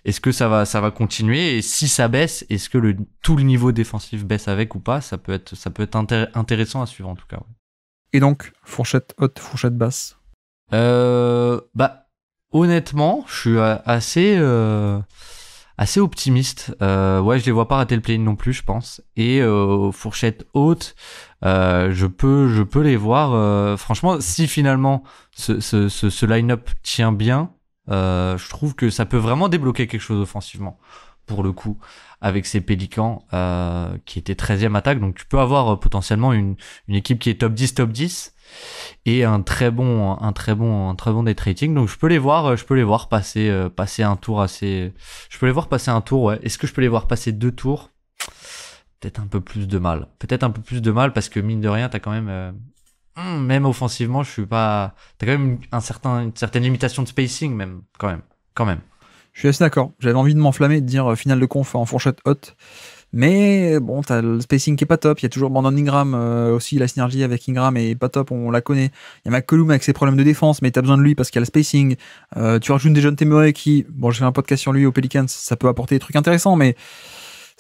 est-ce que ça va continuer? Et si ça baisse, est-ce que tout le niveau défensif baisse avec ou pas? Ça peut être intéressant à suivre, en tout cas. Et donc, fourchette haute, fourchette basse? Honnêtement, je suis assez optimiste. Ouais, je les vois pas rater le play-in non plus, je pense. Et fourchette haute, je peux les voir. Franchement, si finalement ce line-up tient bien, je trouve que ça peut vraiment débloquer quelque chose offensivement, pour le coup, avec ces Pélicans qui étaient 13e attaque. Donc tu peux avoir potentiellement une équipe qui est top 10 et un très bon net rating. Donc je peux les voir passer un tour assez. Je peux les voir passer un tour, ouais. Est-ce que je peux les voir passer 2 tours? Peut-être un peu plus de mal. Parce que mine de rien, t'as quand même offensivement, je suis pas. T'as quand même une certaine limitation de spacing, même, quand même. Je suis assez d'accord. J'avais envie de m'enflammer et de dire finale de conf en fourchette haute. Mais bon, t'as le spacing qui est pas top. Il y a toujours Brandon Ingram aussi, la synergie avec Ingram est pas top, on la connaît. Il y a McCollum avec ses problèmes de défense, mais t'as besoin de lui parce qu'il y a le spacing. Tu rajoutes des jeunes Temeray qui, bon, j'ai fait un podcast sur lui au Pelicans, ça peut apporter des trucs intéressants, mais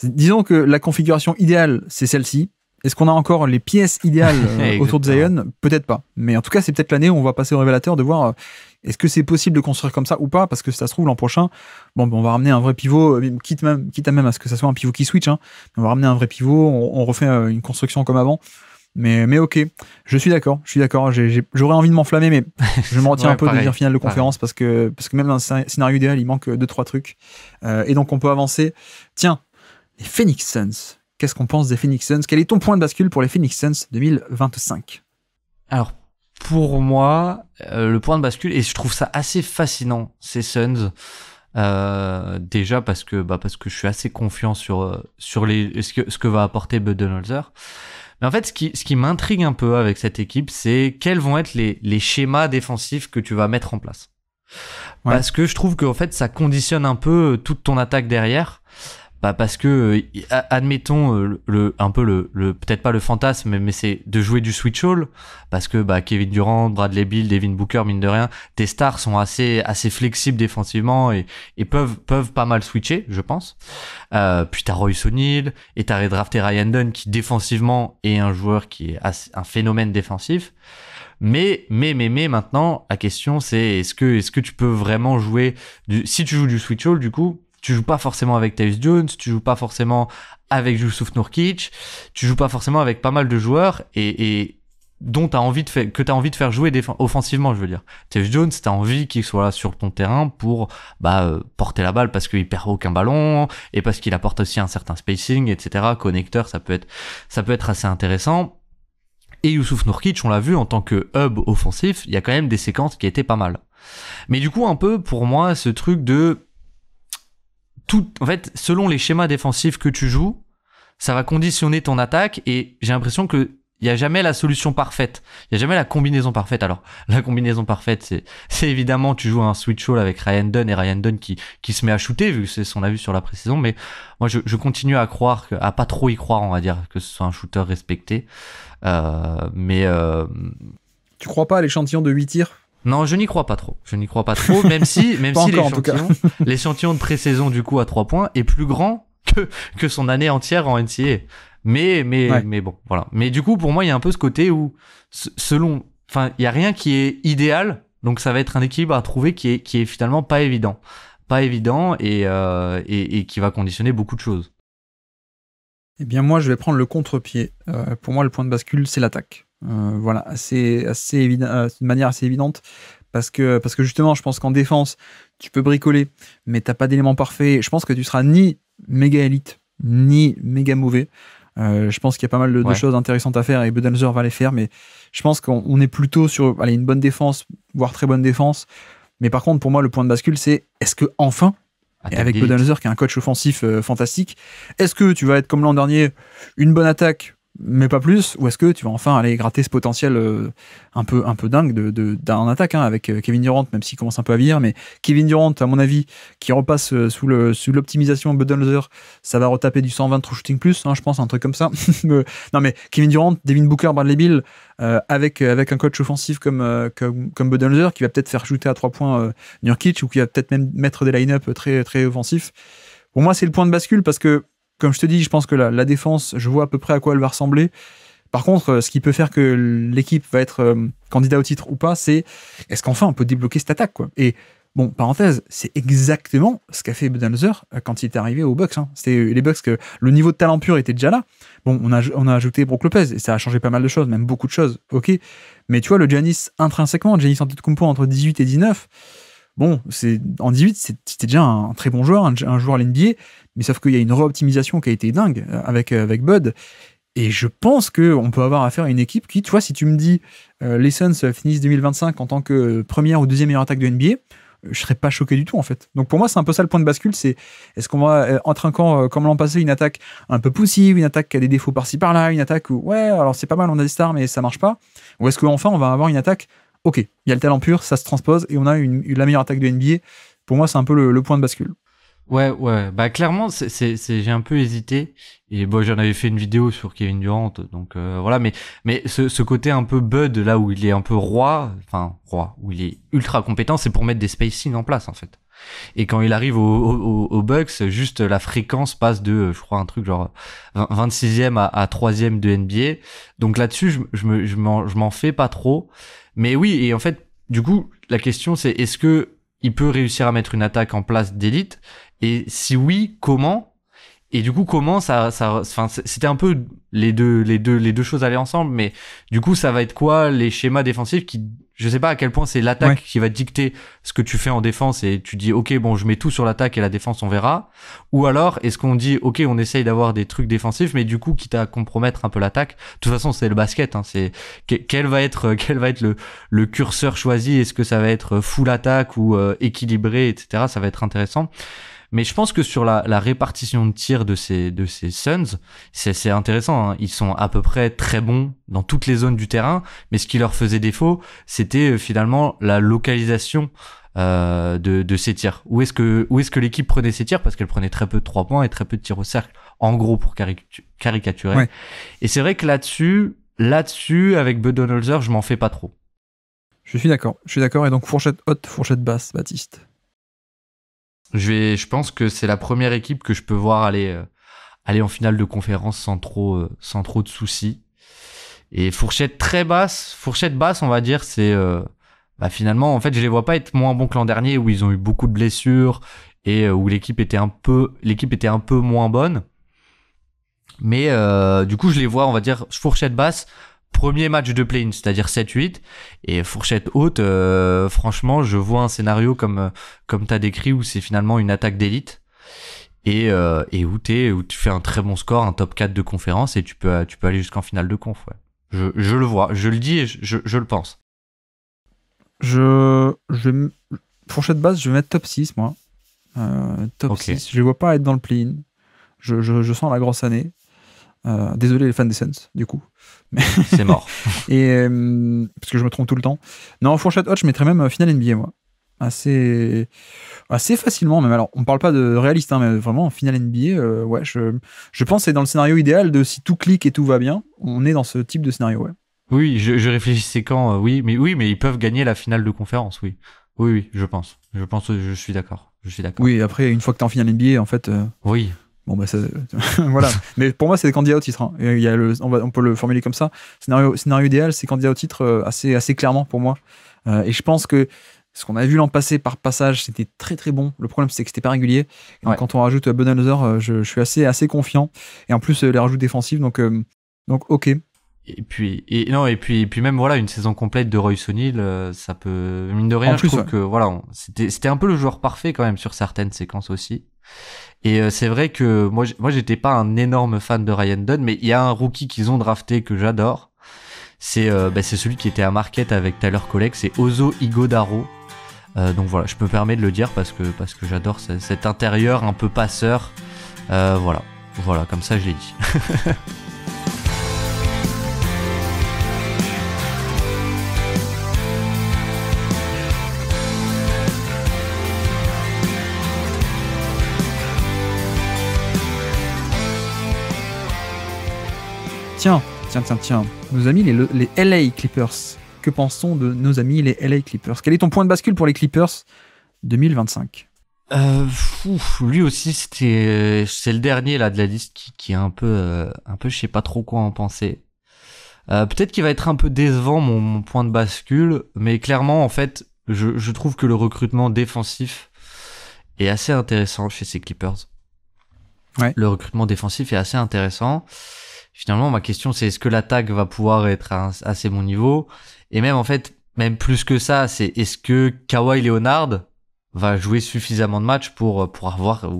disons que la configuration idéale, c'est celle-ci. Est-ce qu'on a encore les pièces idéales autour de Zion? Peut-être pas. Mais en tout cas, c'est peut-être l'année où on va passer au révélateur de voir est-ce que c'est possible de construire comme ça ou pas, parce que si ça se trouve l'an prochain, bon, on va ramener un vrai pivot, quitte à même à ce que ça soit un pivot qui switch, hein, on va ramener un vrai pivot, on refait une construction comme avant. Mais ok, je suis d'accord. J'aurais envie de m'enflammer, mais je me retiens un peu de dire finale de conférence parce que même dans un scénario idéal, il manque 2-3 trucs. Et donc on peut avancer. Tiens, les Phoenix Suns. Qu'est-ce qu'on pense des Phoenix Suns? Quel est ton point de bascule pour les Phoenix Suns 2025? Alors, pour moi, le point de bascule, et je trouve ça assez fascinant, ces Suns, déjà parce que je suis assez confiant sur ce que va apporter Budenholzer. Mais en fait, ce qui m'intrigue un peu avec cette équipe, c'est quels vont être les schémas défensifs que tu vas mettre en place. Ouais. Parce que je trouve qu'en fait, ça conditionne un peu toute ton attaque derrière. Parce que admettons peut-être pas le fantasme, mais c'est de jouer du switch all, parce que Kevin Durant, Bradley Beal, Devin Booker, mine de rien, tes stars sont assez flexibles défensivement et peuvent pas mal switcher, je pense. Puis t'as Royce O'Neal et t'as redrafté Ryan Dunn qui défensivement est un joueur qui est un phénomène défensif. Mais maintenant la question c'est est-ce que tu peux vraiment jouer si tu joues du switch all, du coup tu joues pas forcément avec Tyus Jones, tu joues pas forcément avec Jusuf Nurkic, tu joues pas forcément avec pas mal de joueurs et dont t'as envie de faire jouer offensivement, je veux dire. Tyus Jones, t'as envie qu'il soit là sur ton terrain pour porter la balle parce qu'il perd aucun ballon et parce qu'il apporte aussi un certain spacing, etc. Connecteur, ça peut être assez intéressant. Et Jusuf Nurkic, on l'a vu en tant que hub offensif, il y a quand même des séquences qui étaient pas mal. Mais du coup, un peu pour moi, ce truc de en fait, selon les schémas défensifs que tu joues, ça va conditionner ton attaque et j'ai l'impression que il y a jamais la solution parfaite. Il y a jamais la combinaison parfaite. Alors, la combinaison parfaite, c'est évidemment tu joues un switch all avec Ryan Dunn et Ryan Dunn qui se met à shooter vu que c'est ce qu'on a vu sur la pré-saison, mais moi je continue à pas trop y croire, on va dire, que ce soit un shooter respecté. Tu crois pas à l'échantillon de 8 tirs? Non, je n'y crois pas trop, même si l'échantillon de pré-saison du coup à 3 points est plus grand que son année entière en NCAA. Mais bon, voilà. Mais du coup, pour moi, il y a un peu ce côté où il y a rien qui est idéal, donc ça va être un équilibre à trouver qui est finalement pas évident et qui va conditionner beaucoup de choses. Eh bien, moi, je vais prendre le contre-pied. Pour moi, le point de bascule, c'est l'attaque. Voilà, assez évident, de manière assez évidente, parce que justement, je pense qu'en défense, tu peux bricoler, mais t'as pas d'éléments parfaits. Je pense que tu seras ni méga élite, ni méga mauvais. Je pense qu'il y a pas mal de choses intéressantes à faire et Budenholzer va les faire, mais je pense qu'on est plutôt sur une bonne défense, voire très bonne défense. Mais par contre, pour moi, le point de bascule, c'est est-ce que enfin, et avec Budenholzer qui est un coach offensif fantastique, est-ce que tu vas être comme l'an dernier, une bonne attaque mais pas plus, ou est-ce que tu vas enfin aller gratter ce potentiel un peu dingue d'un attaque avec Kevin Durant, même s'il commence un peu à vieillir, mais Kevin Durant, à mon avis, qui repasse sous l'optimisation Budenholzer, ça va retaper du 120 true shooting plus, je pense, un truc comme ça. Non mais Kevin Durant, Devin Booker, Bradley Beal, avec un coach offensif comme Budenholzer, qui va peut-être faire shooter à 3 points Nurkic, ou qui va peut-être même mettre des line-up très, très offensifs. Pour moi, c'est le point de bascule, parce que comme je te dis, je pense que la défense, je vois à peu près à quoi elle va ressembler. Par contre, ce qui peut faire que l'équipe va être candidat au titre ou pas, c'est est-ce qu'enfin on peut débloquer cette attaque, quoi. Et Bon, parenthèse, c'est exactement ce qu'a fait Budenholzer quand il est arrivé aux Bucks. Hein. C'était les Bucks que le niveau de talent pur était déjà là. Bon, on a ajouté Brook Lopez et ça a changé pas mal de choses, même beaucoup de choses. Ok, mais tu vois, le Giannis intrinsèquement, Giannis Antetokounmpo entre 18 et 19, bon, en 18, c'était déjà un très bon joueur, un joueur à l'NBA, mais sauf qu'il y a une réoptimisation qui a été dingue avec Bud. Et je pense qu'on peut avoir affaire à une équipe qui, tu vois, si tu me dis les Suns finissent 2025 en tant que première ou deuxième meilleure attaque de NBA, je serais pas choqué du tout en fait. Donc pour moi c'est un peu ça le point de bascule, c'est est-ce qu'on va entre un camp comme l'an passé, une attaque un peu poussive, une attaque qui a des défauts par-ci par-là, une attaque où ouais alors c'est pas mal, on a des stars mais ça marche pas, ou est-ce qu'enfin on va avoir une attaque, ok, il y a le talent pur, ça se transpose et on a la meilleure attaque de NBA. Pour moi c'est un peu le point de bascule. Ouais, bah clairement, j'ai un peu hésité. Et bon, j'en avais fait une vidéo sur Kevin Durant, donc voilà. Mais ce côté un peu Bud, là où il est un peu roi, où il est ultra compétent, c'est pour mettre des spacing en place en fait. Et quand il arrive au Bucks, juste la fréquence passe de, je crois, un truc genre 26e à 3e de NBA. Donc là-dessus, je m'en fais pas trop. Mais oui, et en fait, du coup, la question c'est est-ce que il peut réussir à mettre une attaque en place d'élite? Et si oui, comment? Et du coup, comment c'était un peu les deux choses allaient ensemble, mais du coup, ça va être quoi les schémas défensifs qui, je sais pas à quel point c'est l'attaque qui va dicter ce que tu fais en défense et tu dis, ok, bon, je mets tout sur l'attaque et la défense, on verra. Ou alors, est-ce qu'on dit, ok, on essaye d'avoir des trucs défensifs, mais du coup, quitte à compromettre un peu l'attaque. De toute façon, c'est le basket, hein, c'est, quel va être le curseur choisi? Est-ce que ça va être full attaque ou équilibré, etc. Ça va être intéressant. Mais je pense que sur la répartition de tirs de ces Suns, c'est intéressant. Hein. Ils sont à peu près très bons dans toutes les zones du terrain, mais ce qui leur faisait défaut, c'était finalement la localisation de ces tirs. Où est-ce que l'équipe prenait ses tirs? Parce qu'elle prenait très peu de 3 points et très peu de tirs au cercle, en gros pour caricaturer. Ouais. Et c'est vrai que là-dessus, avec Budenholzer, je m'en fais pas trop. Je suis d'accord. Et donc fourchette haute, fourchette basse, Baptiste. Je pense que c'est la première équipe que je peux voir aller en finale de conférence sans trop de soucis. Et fourchette basse, on va dire, c'est finalement, en fait, je les vois pas être moins bons que l'an dernier où ils ont eu beaucoup de blessures et où l'équipe était un peu moins bonne. Mais du coup, je les vois, on va dire, fourchette basse. Premier match de play-in, c'est-à-dire 7-8, et fourchette haute, franchement, je vois un scénario comme t'as décrit où c'est finalement une attaque d'élite et où tu fais un très bon score, un top 4 de conférence et tu peux aller jusqu'en finale de conf. Ouais. Je le vois, je le dis et je le pense. Fourchette basse, je vais mettre top 6 moi. Top 6, je les vois pas être dans le play-in. Je sens la grosse année. Désolé les fans des Suns, du coup. Mais c'est mort. Et parce que je me trompe tout le temps. Non, fourchette haute, je mettrais même finale NBA, moi. Assez facilement, même. Alors, on parle pas de réaliste, hein, mais vraiment, finale NBA, ouais, je pense que c'est dans le scénario idéal de si tout clique et tout va bien, on est dans ce type de scénario, ouais. Oui, je réfléchissais quand, oui, mais ils peuvent gagner la finale de conférence, oui. Oui, je pense, je suis d'accord. Oui, après, une fois que t'es en finale NBA, en fait. Oui. Bon, bah, ça, voilà. Mais pour moi, c'est des candidats au titre. Hein. Il y a on peut le formuler comme ça. Scénario idéal, c'est candidat au titre assez clairement pour moi. Et je pense que ce qu'on a vu l'an passé par passage, c'était très très bon. Le problème, c'est que c'était pas régulier. Et donc, quand on rajoute Budenholzer, je suis assez confiant. Et en plus, les rajouts défensifs, donc ok. Et puis même voilà, une saison complète de Royce O'Neal, ça peut, mine de rien, je trouve que voilà, c'était un peu le joueur parfait quand même sur certaines séquences aussi. Et c'est vrai que moi j'étais pas un énorme fan de Ryan Dunn, mais il y a un rookie qu'ils ont drafté que j'adore. C'est celui qui était à Marquette avec Tyler Colleck, c'est Ozo Ighodaro. Donc voilà, je me permets de le dire parce que j'adore cet intérieur un peu passeur. Voilà, comme ça je l'ai dit. Tiens. Nos amis les LA Clippers. Que pense-t-on de nos amis les LA Clippers? Quel est ton point de bascule pour les Clippers 2025? Lui aussi, c'est le dernier là de la liste qui est un peu, je sais pas trop quoi en penser. Peut-être qu'il va être un peu décevant mon point de bascule, mais clairement en fait, je trouve que le recrutement défensif est assez intéressant chez ces Clippers. Ouais. Le recrutement défensif est assez intéressant. Finalement, ma question, c'est est-ce que l'attaque va pouvoir être à assez bon niveau? Et même, en fait, même plus que ça, c'est est-ce que Kawhi Leonard va jouer suffisamment de matchs pour avoir,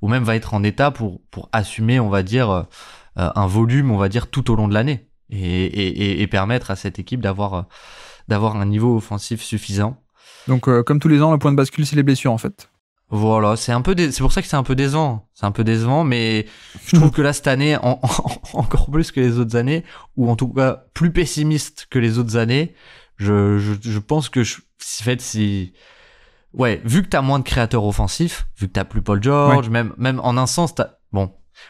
ou même va être en état pour assumer, on va dire, un volume, on va dire, tout au long de l'année. Et permettre à cette équipe d'avoir un niveau offensif suffisant. Donc, comme tous les ans, le point de bascule, c'est les blessures, en fait. Voilà, c'est pour ça que c'est un peu décevant. C'est un peu décevant, mais je trouve que là, cette année, encore plus que les autres années, ou en tout cas plus pessimiste que les autres années, je pense que ouais, vu que t'as moins de créateurs offensifs, vu que t'as plus Paul George, Ouais. même en un sens,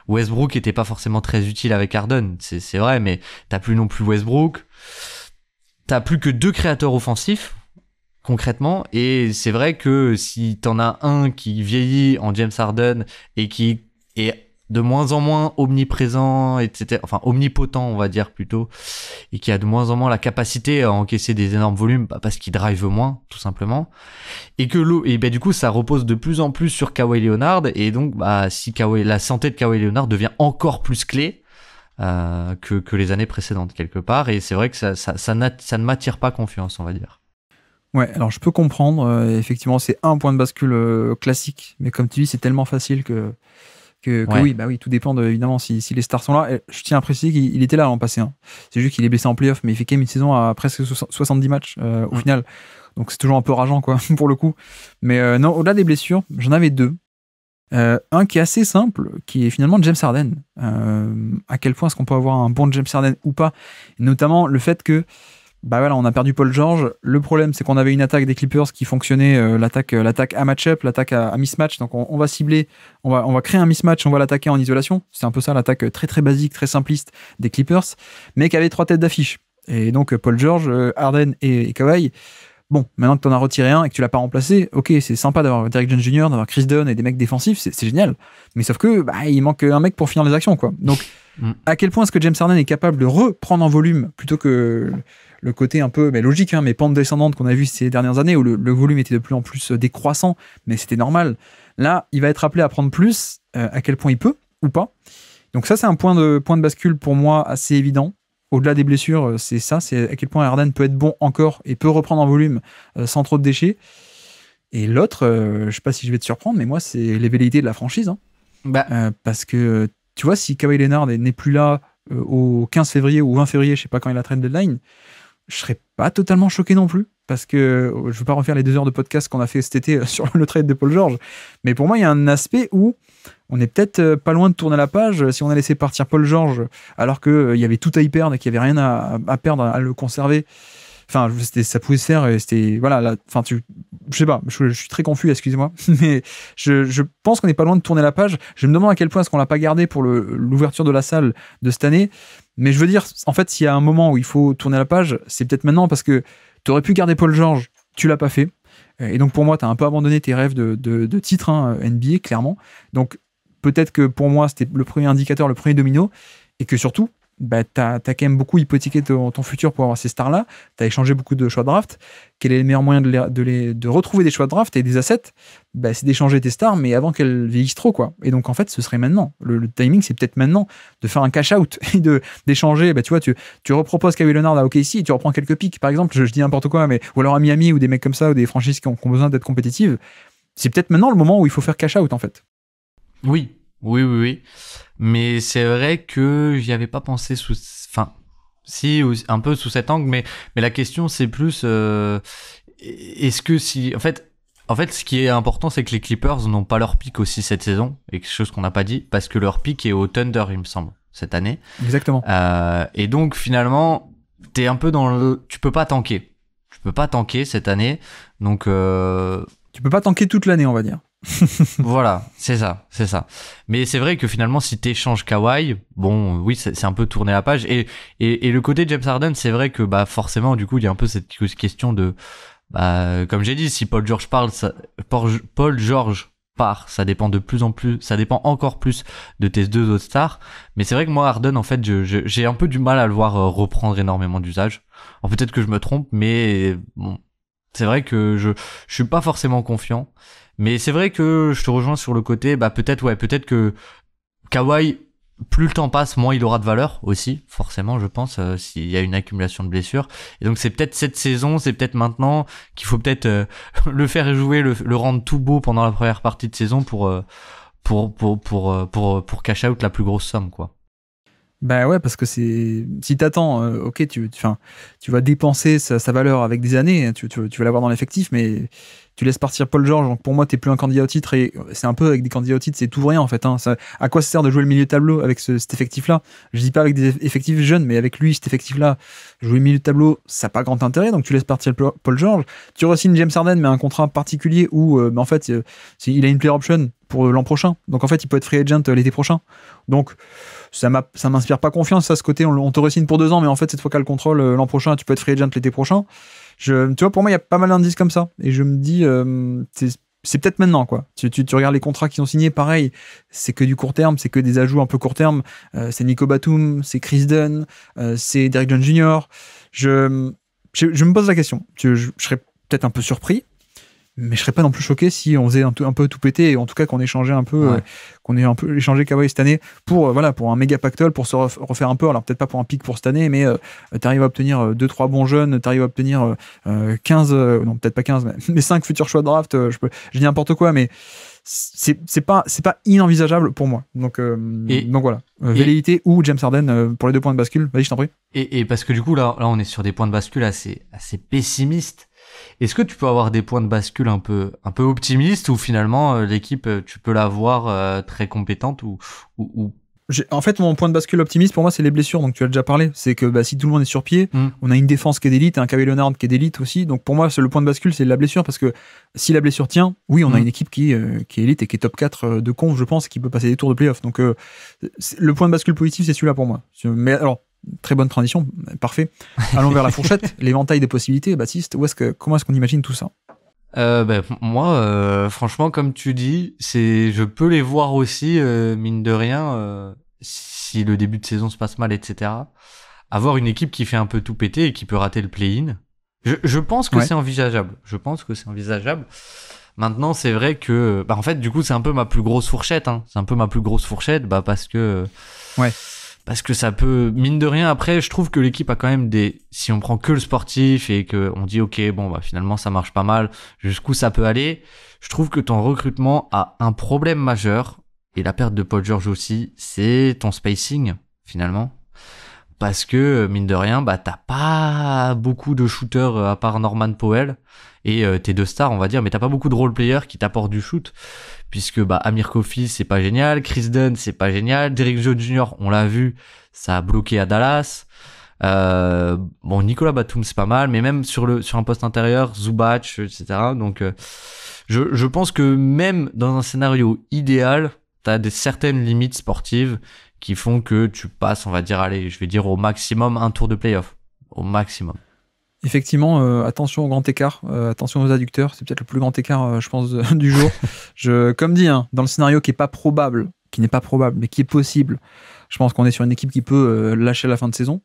Westbrook était pas forcément très utile avec Harden, c'est vrai, mais t'as plus non plus Westbrook. T'as plus que 2 créateurs offensifs, concrètement, et c'est vrai que si t'en as un qui vieillit en James Harden et qui est de moins en moins omniprésent, etc., enfin omnipotent, on va dire plutôt, et qui a de moins en moins la capacité à encaisser des énormes volumes, parce qu'il drive moins, tout simplement, et que du coup ça repose de plus en plus sur Kawhi Leonard, et donc si la santé de Kawhi Leonard devient encore plus clé que les années précédentes quelque part, et c'est vrai que ça ne m'attire pas confiance, on va dire. Ouais, alors je peux comprendre. Effectivement, c'est un point de bascule classique, mais comme tu dis, c'est tellement facile que Ouais. oui, tout dépend évidemment si les stars sont là. Et je tiens à préciser qu'il était là l'an passé. Hein. C'est juste qu'il est blessé en playoff, mais il fait quand même une saison à presque 70 matchs au final. Donc c'est toujours un peu rageant, quoi, pour le coup. Mais non, au-delà des blessures, j'en avais 2. Un qui est assez simple, qui est finalement James Harden. À quel point est-ce qu'on peut avoir un bon James Harden ou pas? Notamment le fait que on a perdu Paul George. Le problème, c'est qu'on avait une attaque des Clippers qui fonctionnait, l'attaque à match-up, l'attaque à mismatch. Donc on va cibler, on va créer un mismatch, on va l'attaquer en isolation. C'est un peu ça, l'attaque très très basique, très simpliste des Clippers, mais qui avait 3 têtes d'affiche. Et donc Paul George, Harden et Kawhi. Bon, maintenant que tu en as retiré un et que tu l'as pas remplacé, ok, c'est sympa d'avoir Derrick Jones Jr., d'avoir Chris Dunn et des mecs défensifs, c'est génial. Mais sauf que il manque un mec pour finir les actions, quoi. Donc à quel point est-ce que James Harden est capable de reprendre en volume plutôt que le côté un peu logique, mais pente descendante qu'on a vu ces dernières années où le volume était de plus en plus décroissant, mais c'était normal. Là, il va être appelé à prendre plus, à quel point il peut ou pas. Donc ça, c'est un point de bascule pour moi assez évident. Au-delà des blessures, c'est ça, c'est à quel point Harden peut être bon encore et peut reprendre en volume sans trop de déchets. Et l'autre, je sais pas si je vais te surprendre, mais moi, c'est les velléités de la franchise. Hein. Parce que, tu vois, si Kawhi Leonard n'est plus là au 15 février ou 20 février, je sais pas quand il a trade deadline, je serais pas totalement choqué non plus, parce que je veux pas refaire les 2 heures de podcast qu'on a fait cet été sur le trade de Paul George, mais pour moi il y a un aspect où on est peut-être pas loin de tourner la page si on a laissé partir Paul George alors qu'il y avait tout à y perdre et qu'il y avait rien à perdre à le conserver. Enfin, ça pouvait se faire et c'était voilà. Je sais pas, je suis très confus, excusez-moi, mais je pense qu'on n'est pas loin de tourner la page. Je me demande à quel point est-ce qu'on l'a pas gardé pour l'ouverture de la salle de cette année. Mais je veux dire, en fait, s'il y a un moment où il faut tourner la page, c'est peut-être maintenant parce que tu aurais pu garder Paul George, tu l'as pas fait. Et donc pour moi, tu as un peu abandonné tes rêves de titre NBA, clairement. Donc peut-être que pour moi, c'était le premier indicateur, le premier domino, et que surtout, t'as quand même beaucoup hypothéqué ton futur pour avoir ces stars-là. T'as échangé beaucoup de choix de draft. Quel est le meilleur moyen de retrouver des choix de draft et des assets? C'est d'échanger tes stars, mais avant qu'elles vieillissent trop, quoi. Et donc, en fait, ce serait maintenant. Le timing, c'est peut-être maintenant de faire un cash-out et d'échanger. Tu vois, tu reproposes Kawhi Leonard à OKC et tu reprends quelques pics, par exemple. Je dis n'importe quoi, mais ou alors à Miami ou des mecs comme ça ou des franchises qui ont besoin d'être compétitives. C'est peut-être maintenant le moment où il faut faire cash-out, en fait. Oui. Mais c'est vrai que j'y avais pas pensé un peu sous cet angle, mais la question c'est plus est-ce que si en fait ce qui est important c'est que les Clippers n'ont pas leur pick aussi cette saison, et quelque chose qu'on n'a pas dit, parce que leur pick est au Thunder, il me semble, cette année. Exactement. Et donc finalement t'es un peu tu peux pas tanker cette année, donc tu peux pas tanker toute l'année, on va dire. Voilà, c'est ça. Mais c'est vrai que finalement, si t'échanges Kawhi, bon, oui, c'est un peu tourner la page. Et le côté James Harden, c'est vrai que forcément, du coup, il y a un peu cette question de, comme j'ai dit, si Paul George part, ça dépend encore plus de tes 2 autres stars. Mais c'est vrai que moi, Harden, en fait, j'ai un peu du mal à le voir reprendre énormément d'usage. Alors peut-être que je me trompe, mais bon, C'est vrai que je suis pas forcément confiant, mais c'est vrai que je te rejoins sur le côté, peut-être que Kawhi, plus le temps passe, moins il aura de valeur aussi, forcément, je pense, s'il y a une accumulation de blessures. Et donc c'est peut-être cette saison, c'est peut-être maintenant qu'il faut peut-être le faire jouer, le rendre tout beau pendant la première partie de saison pour cash out la plus grosse somme, quoi. Bah ouais, parce que si t'attends, ok, tu vas dépenser sa valeur avec des années, tu vas l'avoir dans l'effectif, mais tu laisses partir Paul George, donc pour moi, t'es plus un candidat au titre, et c'est un peu avec des candidats au titre, c'est tout ou rien en fait. Hein. À quoi ça sert de jouer le milieu de tableau avec cet effectif-là? Je dis pas avec des effectifs jeunes, mais avec lui, cet effectif-là, jouer le milieu de tableau, ça n'a pas grand intérêt, donc tu laisses partir Paul George, tu re-signes James Harden, mais un contrat particulier où, en fait, il a une player option pour l'an prochain, donc en fait, il peut être free agent l'été prochain. Donc, ça m'inspire pas confiance à ce côté. On te re-signe pour 2 ans, mais en fait, cette fois qu'à le contrôle l'an prochain, tu peux être free agent l'été prochain. Tu vois, pour moi, il y a pas mal d'indices comme ça. Et je me dis, c'est peut-être maintenant, quoi. Tu regardes les contrats qui sont signés, pareil, c'est que du court terme, c'est que des ajouts un peu court terme. C'est Nico Batum, c'est Chris Dunn, c'est Derrick Jones Jr. Je me pose la question. Je serais peut-être un peu surpris, mais je serais pas non plus choqué si on faisait un peu tout péter, et en tout cas qu'on échangeait un peu, qu'on ait un peu échangé Kawhi cette année pour un méga pactole, pour se refaire un peu. Alors peut-être pas pour un pic pour cette année, mais t'arrives à obtenir 2-3 bons jeunes, t'arrives à obtenir 15, non peut-être pas 15, mais 5 futurs choix de draft. Je dis n'importe quoi, mais c'est pas inenvisageable pour moi. Donc voilà, velléité ou James Harden pour les 2 points de bascule. Vas-y, je t'en prie. Et parce que du coup là on est sur des points de bascule assez pessimistes. Est-ce que tu peux avoir des points de bascule un peu optimistes, ou finalement l'équipe tu peux la voir très compétente ou En fait, mon point de bascule optimiste pour moi, c'est les blessures. Donc tu as déjà parlé. C'est que si tout le monde est sur pied, on a une défense qui est d'élite, un Kawhi Leonard qui est d'élite aussi. Donc pour moi, le point de bascule, c'est la blessure, parce que si la blessure tient, oui, on a une équipe qui est élite et qui est top 4 de conf, je pense, et qui peut passer des tours de playoff. Donc le point de bascule positif, c'est celui-là pour moi. Mais alors, très bonne transition, parfait. Allons vers la fourchette, l'éventail des possibilités. Baptiste, comment est-ce qu'on imagine tout ça? Moi, franchement, comme tu dis, je peux les voir aussi, mine de rien, si le début de saison se passe mal, etc. Avoir une équipe qui fait un peu tout péter et qui peut rater le play-in. Je pense que c'est envisageable. Maintenant, c'est vrai que, en fait, du coup, c'est un peu ma plus grosse fourchette, hein. C'est un peu ma plus grosse fourchette, parce que, parce que ça peut, mine de rien, après, je trouve que l'équipe a quand même si on prend que le sportif et que on dit, ok, bon, finalement, ça marche pas mal, jusqu'où ça peut aller, je trouve que ton recrutement a un problème majeur, et la perte de Paul George aussi, c'est ton spacing, finalement. Parce que, mine de rien, t'as pas beaucoup de shooters à part Norman Powell et tes 2 stars, on va dire, mais t'as pas beaucoup de role-players qui t'apportent du shoot, puisque Amir Coffey, c'est pas génial, Chris Dunn, c'est pas génial, Derrick Jones Jr., on l'a vu, ça a bloqué à Dallas. Nicolas Batum, c'est pas mal, mais même sur un poste intérieur, Zubac, etc. Donc, je pense que même dans un scénario idéal, t'as certaines limites sportives qui font que tu passes, on va dire, allez, je vais dire au maximum un tour de playoff. Au maximum. Effectivement, attention au grand écart, attention aux adducteurs, c'est peut-être le plus grand écart, je pense, du jour. Comme dit, dans le scénario qui n'est pas probable, mais qui est possible, je pense qu'on est sur une équipe qui peut lâcher à la fin de saison,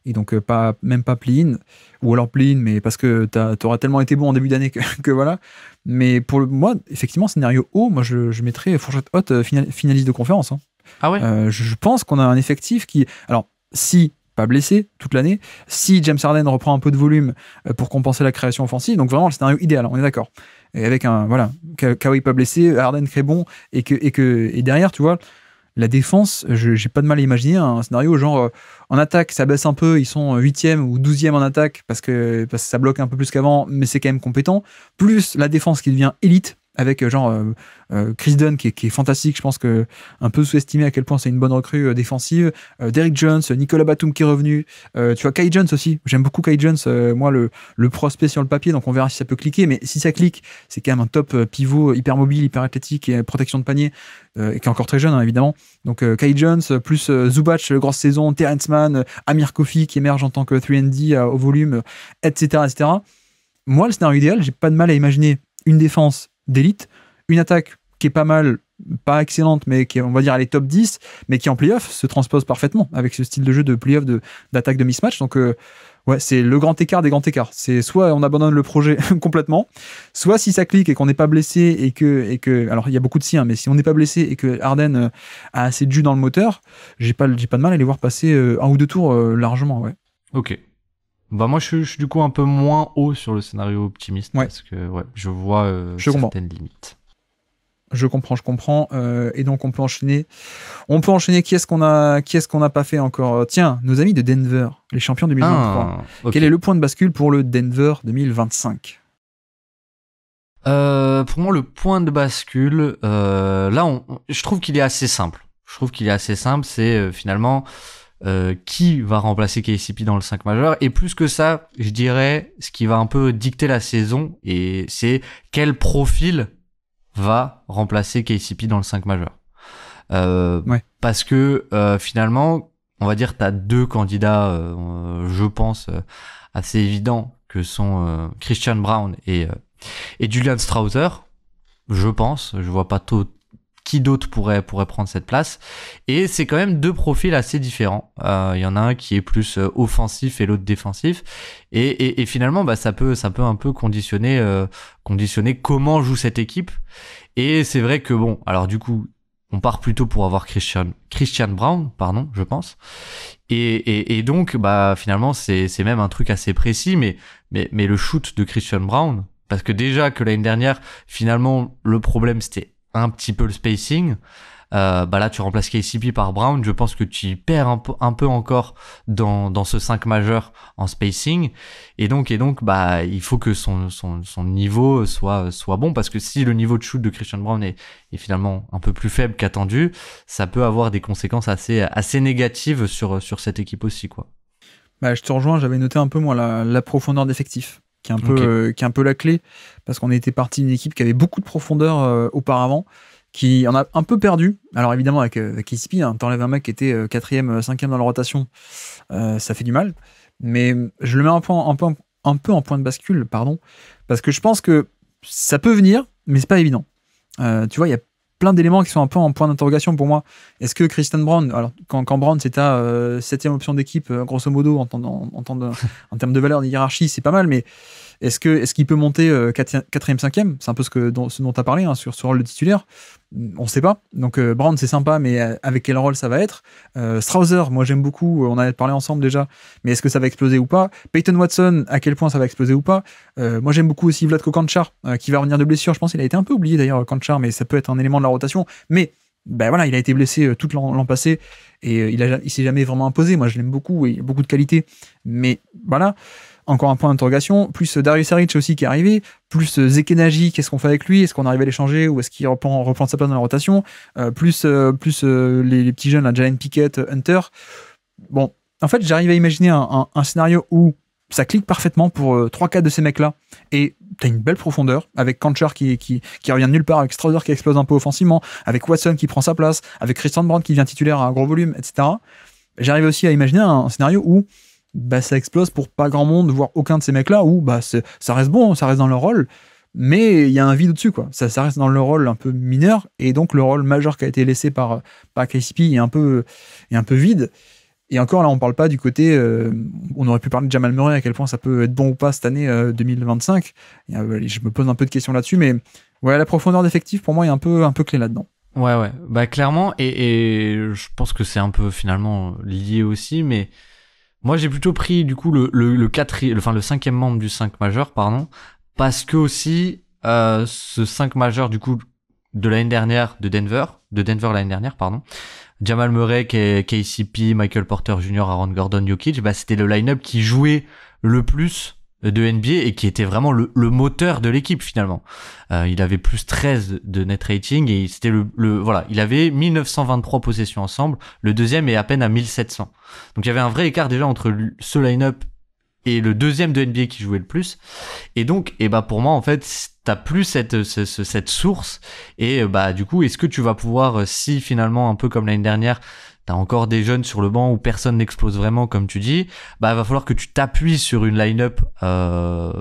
et donc même pas play-in, ou alors play-in, mais parce que t'auras tellement été bon en début d'année que voilà. Mais pour moi, effectivement, scénario haut, moi je mettrais fourchette haute finaliste de conférence. Hein. Ah ouais. Je pense qu'on a un effectif qui, alors si pas blessé toute l'année, si James Harden reprend un peu de volume pour compenser la création offensive, donc vraiment le scénario idéal, on est d'accord. Et avec Kawhi pas blessé, Harden très bon, et derrière, tu vois, la défense, j'ai pas de mal à imaginer un scénario genre en attaque, ça baisse un peu, ils sont 8e ou 12e en attaque parce que ça bloque un peu plus qu'avant, mais c'est quand même compétent. Plus la défense qui devient élite, avec Chris Dunn qui est fantastique, je pense que un peu sous-estimé à quel point c'est une bonne recrue défensive, Derrick Jones, Nicolas Batum qui est revenu, tu vois Kai Jones aussi, j'aime beaucoup Kai Jones, moi le prospect sur le papier, donc on verra si ça peut cliquer, mais si ça clique, c'est quand même un top pivot hyper mobile, hyper athlétique et protection de panier, et qui est encore très jeune, hein, évidemment. Donc Kai Jones plus Zubac, grosse saison, Terrence Mann, Amir Coffey qui émerge en tant que 3&D au volume, etc. Moi, le scénario idéal, j'ai pas de mal à imaginer une défense d'élite, une attaque qui est pas mal, pas excellente, mais qui est, on va dire, elle est top 10, mais qui en playoff se transpose parfaitement avec ce style de jeu de playoff d'attaque de mismatch. Donc Ouais, c'est le grand écart des grands écarts. C'est soit on abandonne le projet complètement, soit si ça clique et qu'on n'est pas blessé et que, alors il y a beaucoup de si, hein, mais si on n'est pas blessé et que Harden a assez de jus dans le moteur, j'ai pas de mal à les voir passer un ou deux tours largement, ouais. Ok. Bah moi je suis du coup un peu moins haut sur le scénario optimiste Ouais. parce que ouais, je vois certaines limites. Je comprends. Et donc on peut enchaîner. Qui est-ce qu'on a pas fait encore? Tiens, nos amis de Denver, les champions 2023. Okay. Quel est le point de bascule pour le Denver 2025? Pour moi, le point de bascule, là, je trouve qu'il est assez simple. C'est finalement qui va remplacer KCP dans le 5 majeur. Et plus que ça, je dirais, ce qui va un peu dicter la saison, et c'est quel profil va remplacer KCP dans le 5 majeur. Ouais. Parce que finalement, on va dire, t'as deux candidats, je pense, assez évidents, que sont Christian Braun et Julian Strawther, je pense. Je vois pas qui d'autre pourrait prendre cette place. Et c'est quand même deux profils assez différents. Il y en a un qui est plus offensif et l'autre défensif. Et finalement, bah, ça peut un peu conditionner comment joue cette équipe. Et c'est vrai que bon, alors du coup, on part plutôt pour avoir Christian Braun, pardon, je pense. Et donc, bah, finalement, c'est même un truc assez précis, mais le shoot de Christian Braun, parce que déjà que l'année dernière, finalement, le problème, c'était un petit peu le spacing. Bah là, tu remplaces KCP par Brown. Je pense que tu perds un peu encore dans ce 5 majeur en spacing. Et donc, bah, il faut que son niveau soit bon, parce que si le niveau de shoot de Christian Braun est finalement un peu plus faible qu'attendu, ça peut avoir des conséquences assez négatives sur cette équipe aussi, quoi. Bah, je te rejoins. J'avais noté un peu, moi, la profondeur d'effectif, qui est un peu la clé, parce qu'on était parti d'une équipe qui avait beaucoup de profondeur auparavant, qui en a un peu perdu. Alors évidemment, avec KCP, hein, t'enlèves un mec qui était 4e, 5e dans la rotation, ça fait du mal. Mais je le mets un peu en point de bascule, pardon, parce que je pense que ça peut venir, mais c'est pas évident. Tu vois, il y a plein d'éléments qui sont un peu en point d'interrogation pour moi. Est-ce que Christian Braun, alors quand Braun c'est ta 7e option d'équipe, grosso modo, en termes de valeur de hiérarchie, c'est pas mal, mais est-ce qu'il peut monter 4e, 5e? C'est un peu ce dont tu as parlé, hein, sur ce rôle de titulaire. On ne sait pas. Donc Brown, c'est sympa, mais avec quel rôle ça va être? Strawther, moi j'aime beaucoup, on en a parlé ensemble déjà, mais est-ce que ça va exploser ou pas? Peyton Watson, à quel point ça va exploser ou pas? Moi j'aime beaucoup aussi Vlatko Cancar, qui va revenir de blessure. Je pense qu'il a été un peu oublié d'ailleurs, Cancar, mais ça peut être un élément de la rotation. Mais ben voilà, il a été blessé tout l'an passé, et il s'est jamais vraiment imposé. Moi je l'aime beaucoup, et il a beaucoup de qualité. Mais voilà, encore un point d'interrogation, plus Darius Saric aussi qui est arrivé, plus Zekenaji, qu'est-ce qu'on fait avec lui? Est-ce qu'on arrive à l'échanger ou est-ce qu'il reprend sa place dans la rotation? Plus les petits jeunes, Jalen Pickett, Hunter. Bon, en fait, j'arrive à imaginer un scénario où ça clique parfaitement pour 3-4 de ces mecs-là, et t'as une belle profondeur, avec Cancar qui revient de nulle part, avec Strawther qui explose un peu offensivement, avec Watson qui prend sa place, avec Christian Braun qui devient titulaire à un gros volume, etc. J'arrive aussi à imaginer un scénario où bah, ça explose pour pas grand monde, voire aucun de ces mecs-là, où bah, ça reste bon, ça reste dans leur rôle, mais il y a un vide au-dessus, quoi. Ça reste dans le rôle un peu mineur, et donc le rôle majeur qui a été laissé par KCP est un peu vide. Et encore là, on parle pas du côté, on aurait pu parler de Jamal Murray, à quel point ça peut être bon ou pas cette année 2025. Et, je me pose un peu de questions là-dessus, mais ouais, la profondeur d'effectif pour moi est un peu clé là-dedans. Ouais, bah clairement, et je pense que c'est un peu finalement lié aussi, mais moi j'ai plutôt pris du coup le 5e membre du 5 majeur, pardon, parce que aussi ce 5 majeur du coup de l'année dernière de Denver l'année dernière, pardon, Jamal Murray, KCP, Michael Porter Jr., Aaron Gordon, Jokic, bah c'était le line-up qui jouait le plus de NBA et qui était vraiment le moteur de l'équipe finalement. Il avait plus 13 de net rating et c'était voilà, il avait 1923 possessions ensemble, le deuxième est à peine à 1700. Donc il y avait un vrai écart déjà entre ce line-up et le deuxième de NBA qui jouait le plus. Et donc, bah pour moi en fait, t'as plus cette source, et bah du coup, est-ce que tu vas pouvoir, si finalement un peu comme l'année dernière, t'as encore des jeunes sur le banc où personne n'explose vraiment comme tu dis, bah va falloir que tu t'appuies sur une line-up va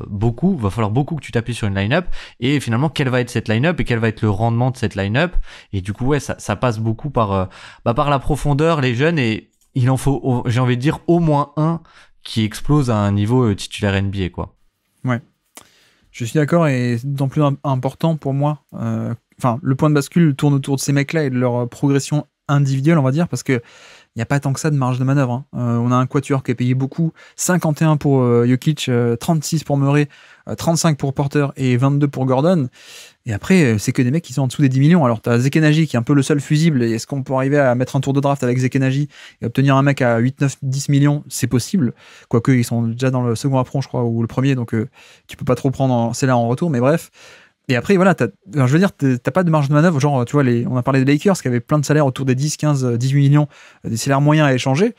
falloir beaucoup que tu t'appuies sur une line-up, et finalement quelle va être cette line-up et quel va être le rendement de cette line-up. Et du coup ouais, ça passe beaucoup par la profondeur, les jeunes, et il en faut, j'ai envie de dire, au moins un qui explose à un niveau titulaire NBA, quoi. Ouais. Je suis d'accord, et c'est d'autant plus important pour moi. Enfin, le point de bascule tourne autour de ces mecs-là et de leur progression individuelle, on va dire, parce que il n'y a pas tant que ça de marge de manœuvre. Hein. On a un quatuor qui est payé beaucoup, 51 pour Jokic, 36 pour Murray, 35 pour Porter et 22 pour Gordon. Et après, c'est que des mecs qui sont en dessous des 10 millions. Alors, tu as Zekenaji qui est un peu le seul fusible. Et est-ce qu'on peut arriver à mettre un tour de draft avec Zekenaji et obtenir un mec à 8, 9, 10 millions? C'est possible. Quoique, ils sont déjà dans le second apron, je crois, ou le premier. Donc, tu peux pas trop prendre celle-là en retour. Mais bref. Et après, voilà, je veux dire, t'as pas de marge de manœuvre. Genre, tu vois, on a parlé des Lakers qui avaient plein de salaires autour des 10, 15, 18 millions, des salaires moyens à échanger.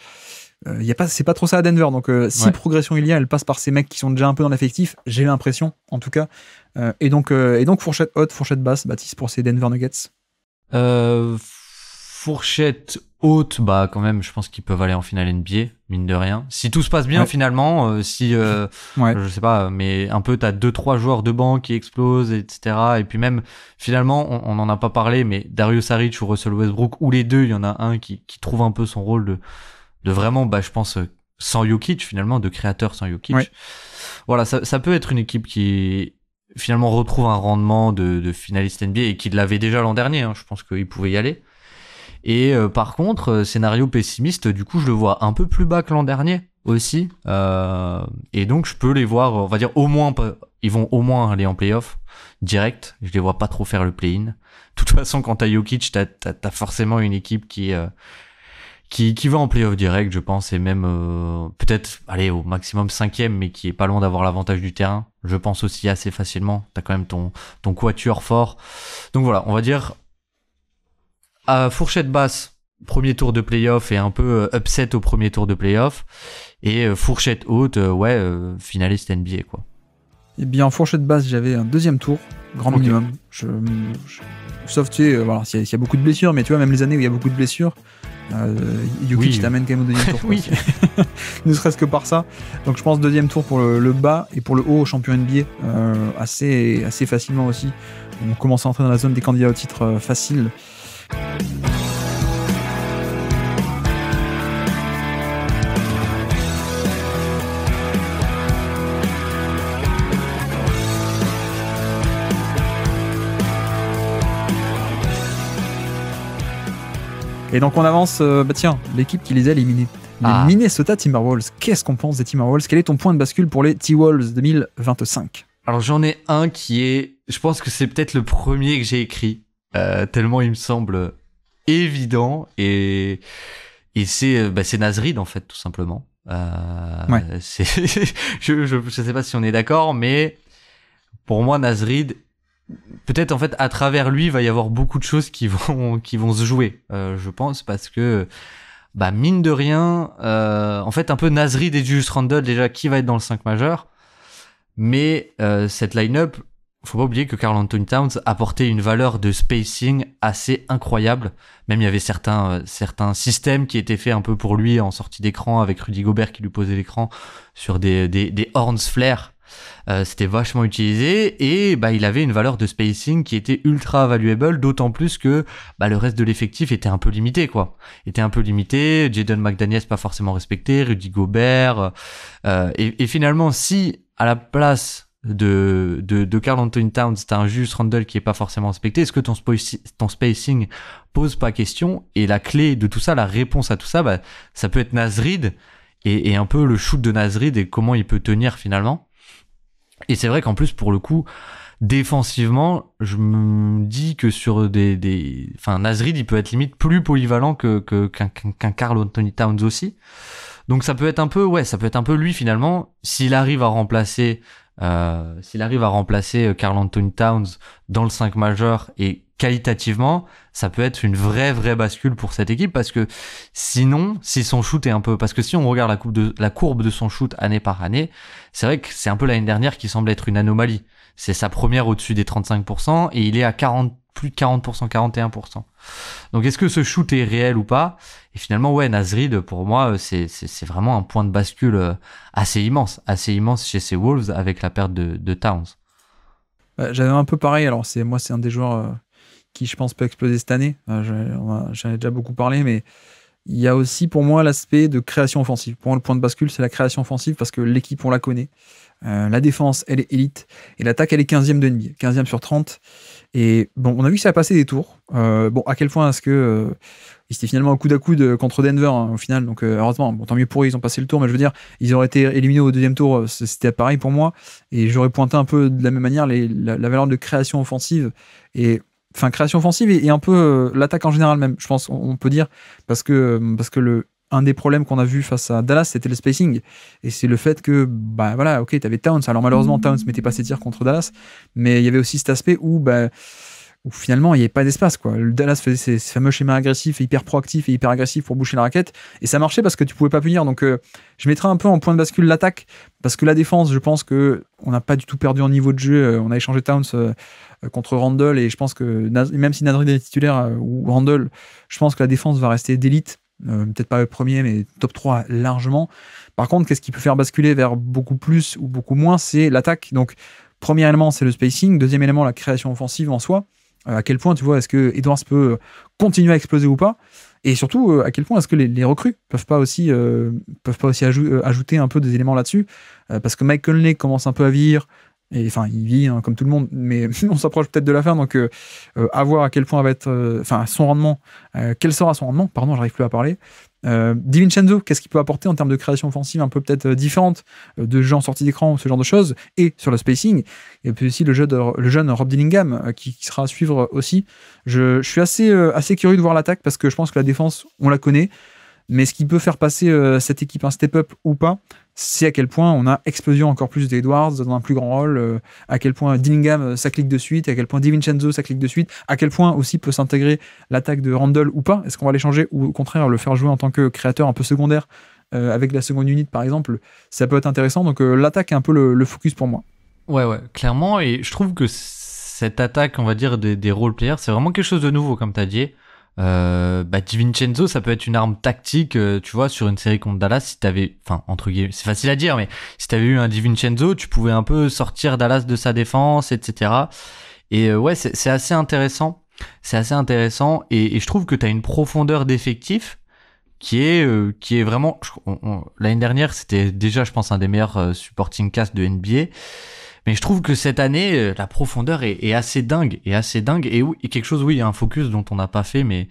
C'est pas trop ça à Denver. Donc, si progression il y a, elle passe par ces mecs qui sont déjà un peu dans l'effectif, j'ai l'impression, en tout cas. Et donc, fourchette haute, fourchette basse, Baptiste, pour ces Denver Nuggets. Fourchette haute, bah quand même, je pense qu'ils peuvent aller en finale NBA, mine de rien. Si tout se passe bien, finalement, je sais pas, mais un peu, t'as 2-3 joueurs de banc qui explosent, etc. Et puis même, finalement, on en a pas parlé, mais Dario Saric ou Russell Westbrook, ou les deux, il y en a un qui trouve un peu son rôle de vraiment, bah je pense, sans Jokic, finalement, de créateur sans Jokic. Ouais. Voilà, ça peut être une équipe qui finalement retrouve un rendement de finaliste NBA et qui l'avait déjà l'an dernier, hein, je pense qu'il pouvait y aller. Et par contre, scénario pessimiste, du coup je le vois un peu plus bas que l'an dernier aussi, et donc je peux les voir, on va dire ils vont au moins aller en play-off direct. Je les vois pas trop faire le play-in. De toute façon, quand t'as Jokic, t'as forcément une équipe qui va en play-off direct, je pense, et même peut-être aller au maximum 5e, mais qui est pas loin d'avoir l'avantage du terrain. Je pense aussi assez facilement. T'as quand même ton quatuor fort. Donc voilà, on va dire à fourchette basse, premier tour de play-off et un peu upset au premier tour de play-off, et fourchette haute, finaliste NBA, quoi. Et bien en fourchette basse, j'avais un deuxième tour, grand minimum. Sauf, tu sais, voilà, s'il y a beaucoup de blessures, mais tu vois, même les années où il y a beaucoup de blessures, Jokic t'amène quand même au deuxième tour. Oui. Ne serait-ce que par ça. Donc je pense deuxième tour pour le bas, et pour le haut, champion NBA, assez facilement aussi. On commence à entrer dans la zone des candidats au titre facile. Et donc on avance, l'équipe qui les a éliminés. Les Minnesota Timberwolves. Qu'est-ce qu'on pense des Timberwolves? Quel est ton point de bascule pour les T-Wolves 2025? Alors j'en ai un qui est, je pense que c'est peut-être le premier que j'ai écrit, tellement il me semble évident, et c'est Naz Reid en fait, tout simplement. Je sais pas si on est d'accord, mais pour moi Naz Reid, peut-être en fait à travers lui il va y avoir beaucoup de choses qui vont se jouer, je pense, parce que mine de rien, en fait un peu Naz Reid et Julius Randle, déjà qui va être dans le 5 majeur, mais cette line-up, faut pas oublier que Karl Anthony Towns apportait une valeur de spacing assez incroyable. Même il y avait certains systèmes qui étaient faits un peu pour lui en sortie d'écran, avec Rudy Gobert qui lui posait l'écran sur des horns flare. C'était vachement utilisé, et il avait une valeur de spacing qui était ultra valuable, d'autant plus que le reste de l'effectif était un peu limité, quoi. Jaden McDaniels pas forcément respecté, Rudy Gobert, et finalement, si à la place de Karl Anthony Towns t'as un Julius Randle qui est pas forcément respecté, est-ce que ton spacing pose pas question? Et la clé de tout ça, la réponse à tout ça, ça peut être Naz Reid, et un peu le shoot de Naz Reid et comment il peut tenir finalement. Et c'est vrai qu'en plus, pour le coup, défensivement, je me dis que sur Naz Reid, il peut être limite plus polyvalent qu'un Karl Anthony Towns aussi. Donc ça peut être un peu lui finalement, s'il arrive à remplacer Karl Anthony Towns dans le 5 majeur, et qualitativement, ça peut être une vraie bascule pour cette équipe, parce que sinon, si son shoot est un peu, parce que si on regarde la courbe de son shoot année par année, c'est vrai que c'est un peu l'année dernière qui semble être une anomalie. C'est sa première au-dessus des 35%, et il est à plus de 40%, 41%. Donc est-ce que ce shoot est réel ou pas? Et finalement, Naz Reid, pour moi, c'est vraiment un point de bascule assez immense chez ces Wolves, avec la perte de Towns. J'avais un peu pareil. Alors c'est un des joueurs qui, je pense, peut exploser cette année. J'en ai déjà beaucoup parlé, mais il y a aussi pour moi l'aspect de création offensive. Pour moi, le point de bascule, c'est la création offensive parce que l'équipe, on la connaît. La défense, elle est élite. Et l'attaque, elle est 15e de NBA. 15e sur 30. Et bon, on a vu que ça a passé des tours. Bon, à quel point est-ce que ils étaient finalement au coude à coude contre Denver hein, au final. Donc, heureusement, bon, tant mieux pour eux, ils ont passé le tour. Mais je veux dire, ils auraient été éliminés au deuxième tour. C'était pareil pour moi. Et j'aurais pointé un peu de la même manière la valeur de création offensive. Et enfin, création offensive et un peu l'attaque en général même, je pense, on peut dire. Parce que un des problèmes qu'on a vu face à Dallas, c'était le spacing. Et c'est le fait que, bah voilà, ok, t'avais Towns. Alors malheureusement, Towns mettait pas ses tirs contre Dallas. Mais il y avait aussi cet aspect où, où finalement, il n'y avait pas d'espace, quoi. Le Dallas faisait ces fameux schémas agressifs, et hyper proactifs et hyper agressifs pour boucher la raquette. Et ça marchait parce que tu pouvais pas punir. Donc, je mettrais un peu en point de bascule l'attaque. Parce que la défense, je pense que on n'a pas du tout perdu en niveau de jeu. On a échangé Towns contre Randle. Et je pense que même si Nasrid est titulaire ou Randle, je pense que la défense va rester d'élite. Peut-être pas le premier, mais top 3 largement. Par contre, qu'est-ce qui peut faire basculer vers beaucoup plus ou beaucoup moins, c'est l'attaque. Donc, premier élément, c'est le spacing. Deuxième élément, la création offensive en soi. À quel point, tu vois, est-ce que Edwards peut continuer à exploser ou pas? Et surtout, à quel point est-ce que les recrues peuvent pas aussi ajouter un peu des éléments là-dessus? Parce que Mike Conley commence un peu à vieillir. Et enfin, il vit hein, comme tout le monde, mais on s'approche peut-être de la fin, donc à voir à quel point va être, son rendement, quel sera son rendement, pardon, j'arrive plus à parler. DiVincenzo, qu'est-ce qu'il peut apporter en termes de création offensive un peu peut-être différente, de jeux en sortie d'écran, ce genre de choses, et sur le spacing, et puis aussi le jeune Rob Dillingham qui sera à suivre aussi. Je suis assez curieux de voir l'attaque parce que je pense que la défense, on la connaît. Mais ce qui peut faire passer cette équipe un step-up ou pas, c'est à quel point on a explosion encore plus d'Edwards dans un plus grand rôle, à quel point Dillingham ça clique de suite, à quel point DiVincenzo ça clique de suite, à quel point aussi peut s'intégrer l'attaque de Randle ou pas. Est-ce qu'on va l'échanger ou au contraire le faire jouer en tant que créateur un peu secondaire avec la seconde unit par exemple? Ça peut être intéressant. Donc l'attaque est un peu le focus pour moi. Ouais, clairement. Et je trouve que cette attaque, on va dire, des role players, c'est vraiment quelque chose de nouveau, comme tu as dit. DiVincenzo, ça peut être une arme tactique, tu vois, sur une série contre Dallas. Si t'avais, enfin, entre guillemets, c'est facile à dire, mais si t'avais eu un DiVincenzo, tu pouvais un peu sortir Dallas de sa défense, etc. Et ouais, c'est assez intéressant. C'est assez intéressant. Et je trouve que t'as une profondeur d'effectif qui est vraiment, l'année dernière, c'était déjà, je pense, un des meilleurs supporting cast de NBA. Mais je trouve que cette année, la profondeur est assez dingue, et quelque chose, oui, un focus dont on n'a pas fait, mais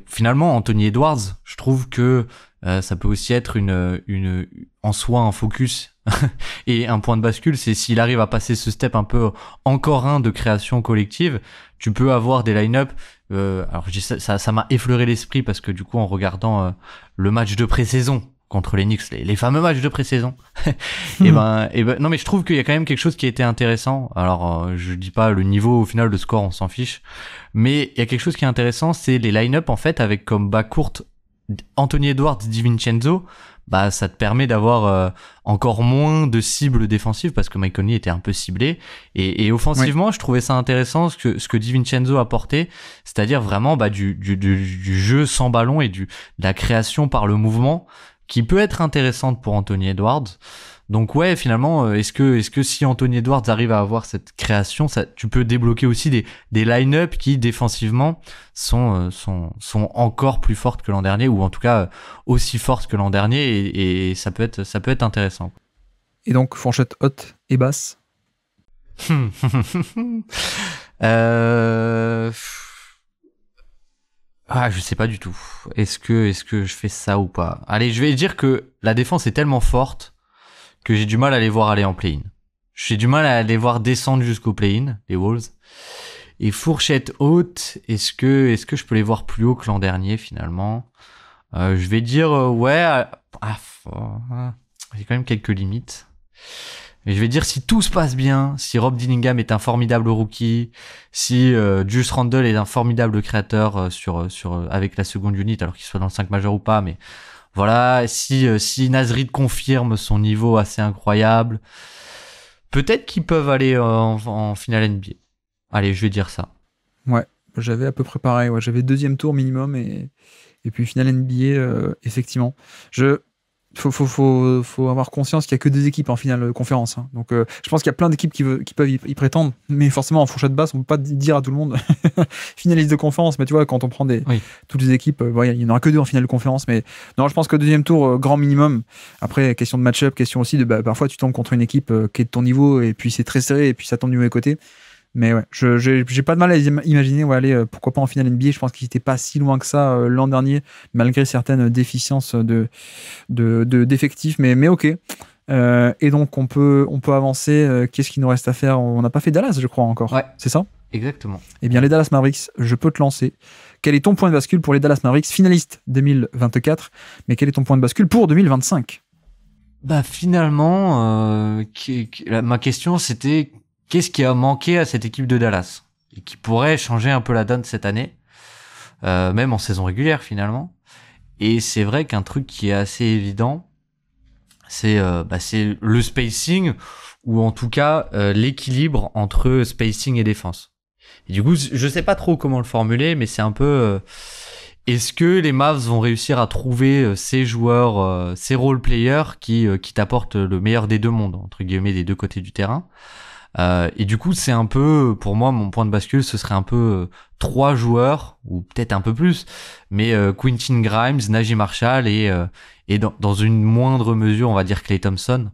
finalement, Anthony Edwards, je trouve que ça peut aussi être en soi un focus et un point de bascule. C'est s'il arrive à passer ce step un peu encore un de création collective, tu peux avoir des line-up. Alors je dis ça m'a effleuré l'esprit parce que du coup, en regardant le match de pré-saison contre les Knicks, les fameux matchs de pré-saison. et ben, non, mais je trouve qu'il y a quand même quelque chose qui a été intéressant. Alors, je dis pas le niveau, au final, le score, on s'en fiche. Mais il y a quelque chose qui est intéressant, c'est les line-up, en fait, avec comme bas courte Anthony Edwards, DiVincenzo. Bah, ça te permet d'avoir encore moins de cibles défensives parce que Mike Conley était un peu ciblé. Et offensivement, oui, je trouvais ça intéressant ce que DiVincenzo apportait, c'est-à-dire vraiment du jeu sans ballon et de la création par le mouvement, qui peut être intéressante pour Anthony Edwards. Donc ouais, finalement, est-ce que si Anthony Edwards arrive à avoir cette création, tu peux débloquer aussi des line-up qui défensivement sont encore plus fortes que l'an dernier, ou en tout cas aussi fortes que l'an dernier, et ça peut être intéressant. Et donc fourchette haute et basse. Je sais pas du tout. Est-ce que je fais ça ou pas? Allez, je vais dire que la défense est tellement forte que j'ai du mal à les voir aller en play-in. J'ai du mal à les voir descendre jusqu'au play-in, les Wolves. Et fourchette haute, est-ce que je peux les voir plus haut que l'an dernier finalement? Je vais dire j'ai quand même quelques limites. Mais je vais dire, si tout se passe bien, si Rob Dillingham est un formidable rookie, si Julius Randle est un formidable créateur avec la seconde unit, alors qu'il soit dans le 5 majeur ou pas, mais voilà, si Nasrid confirme son niveau assez incroyable, peut-être qu'ils peuvent aller en finale NBA. Allez, je vais dire ça. Ouais, j'avais à peu près pareil. Ouais, j'avais deuxième tour minimum et puis finale NBA, effectivement. faut avoir conscience qu'il y a que 2 équipes en finale de conférence. Hein. Donc, je pense qu'il y a plein d'équipes qui peuvent y prétendre, mais forcément en fourchette basse, on peut pas dire à tout le monde finaliste de conférence. Mais tu vois, quand on prend toutes les équipes, il y en aura que 2 en finale de conférence. Mais non, je pense que deuxième tour, grand minimum. Après, question de match-up, question aussi de parfois tu tombes contre une équipe qui est de ton niveau et puis c'est très serré et puis ça tombe du mauvais côté. Mais ouais, j'ai pas de mal à imaginer aller pourquoi pas en finale NBA. Je pense qu'ils n'étaient pas si loin que ça l'an dernier, malgré certaines déficiences d'effectifs. Mais ok. Et donc on peut avancer. Qu'est-ce qu'il nous reste à faire? On n'a pas fait Dallas, je crois encore. Ouais, c'est ça? Exactement. Eh bien, les Dallas Mavericks, je peux te lancer. Quel est ton point de bascule pour les Dallas Mavericks, finalistes 2024? Mais quel est ton point de bascule pour 2025? Bah finalement, ma question c'était qu'est-ce qui a manqué à cette équipe de Dallas et qui pourrait changer un peu la donne cette année, même en saison régulière finalement. Et c'est vrai qu'un truc qui est assez évident, c'est le spacing ou en tout cas l'équilibre entre spacing et défense. Et du coup, je sais pas trop comment le formuler, mais c'est un peu est-ce que les Mavs vont réussir à trouver ces joueurs, ces role players qui t'apportent le meilleur des deux mondes, entre guillemets, des deux côtés du terrain. Et du coup, c'est un peu, pour moi, mon point de bascule, ce serait un peu 3 joueurs, ou peut-être un peu plus, mais Quentin Grimes, Najee Marshall et dans une moindre mesure, on va dire Klay Thompson,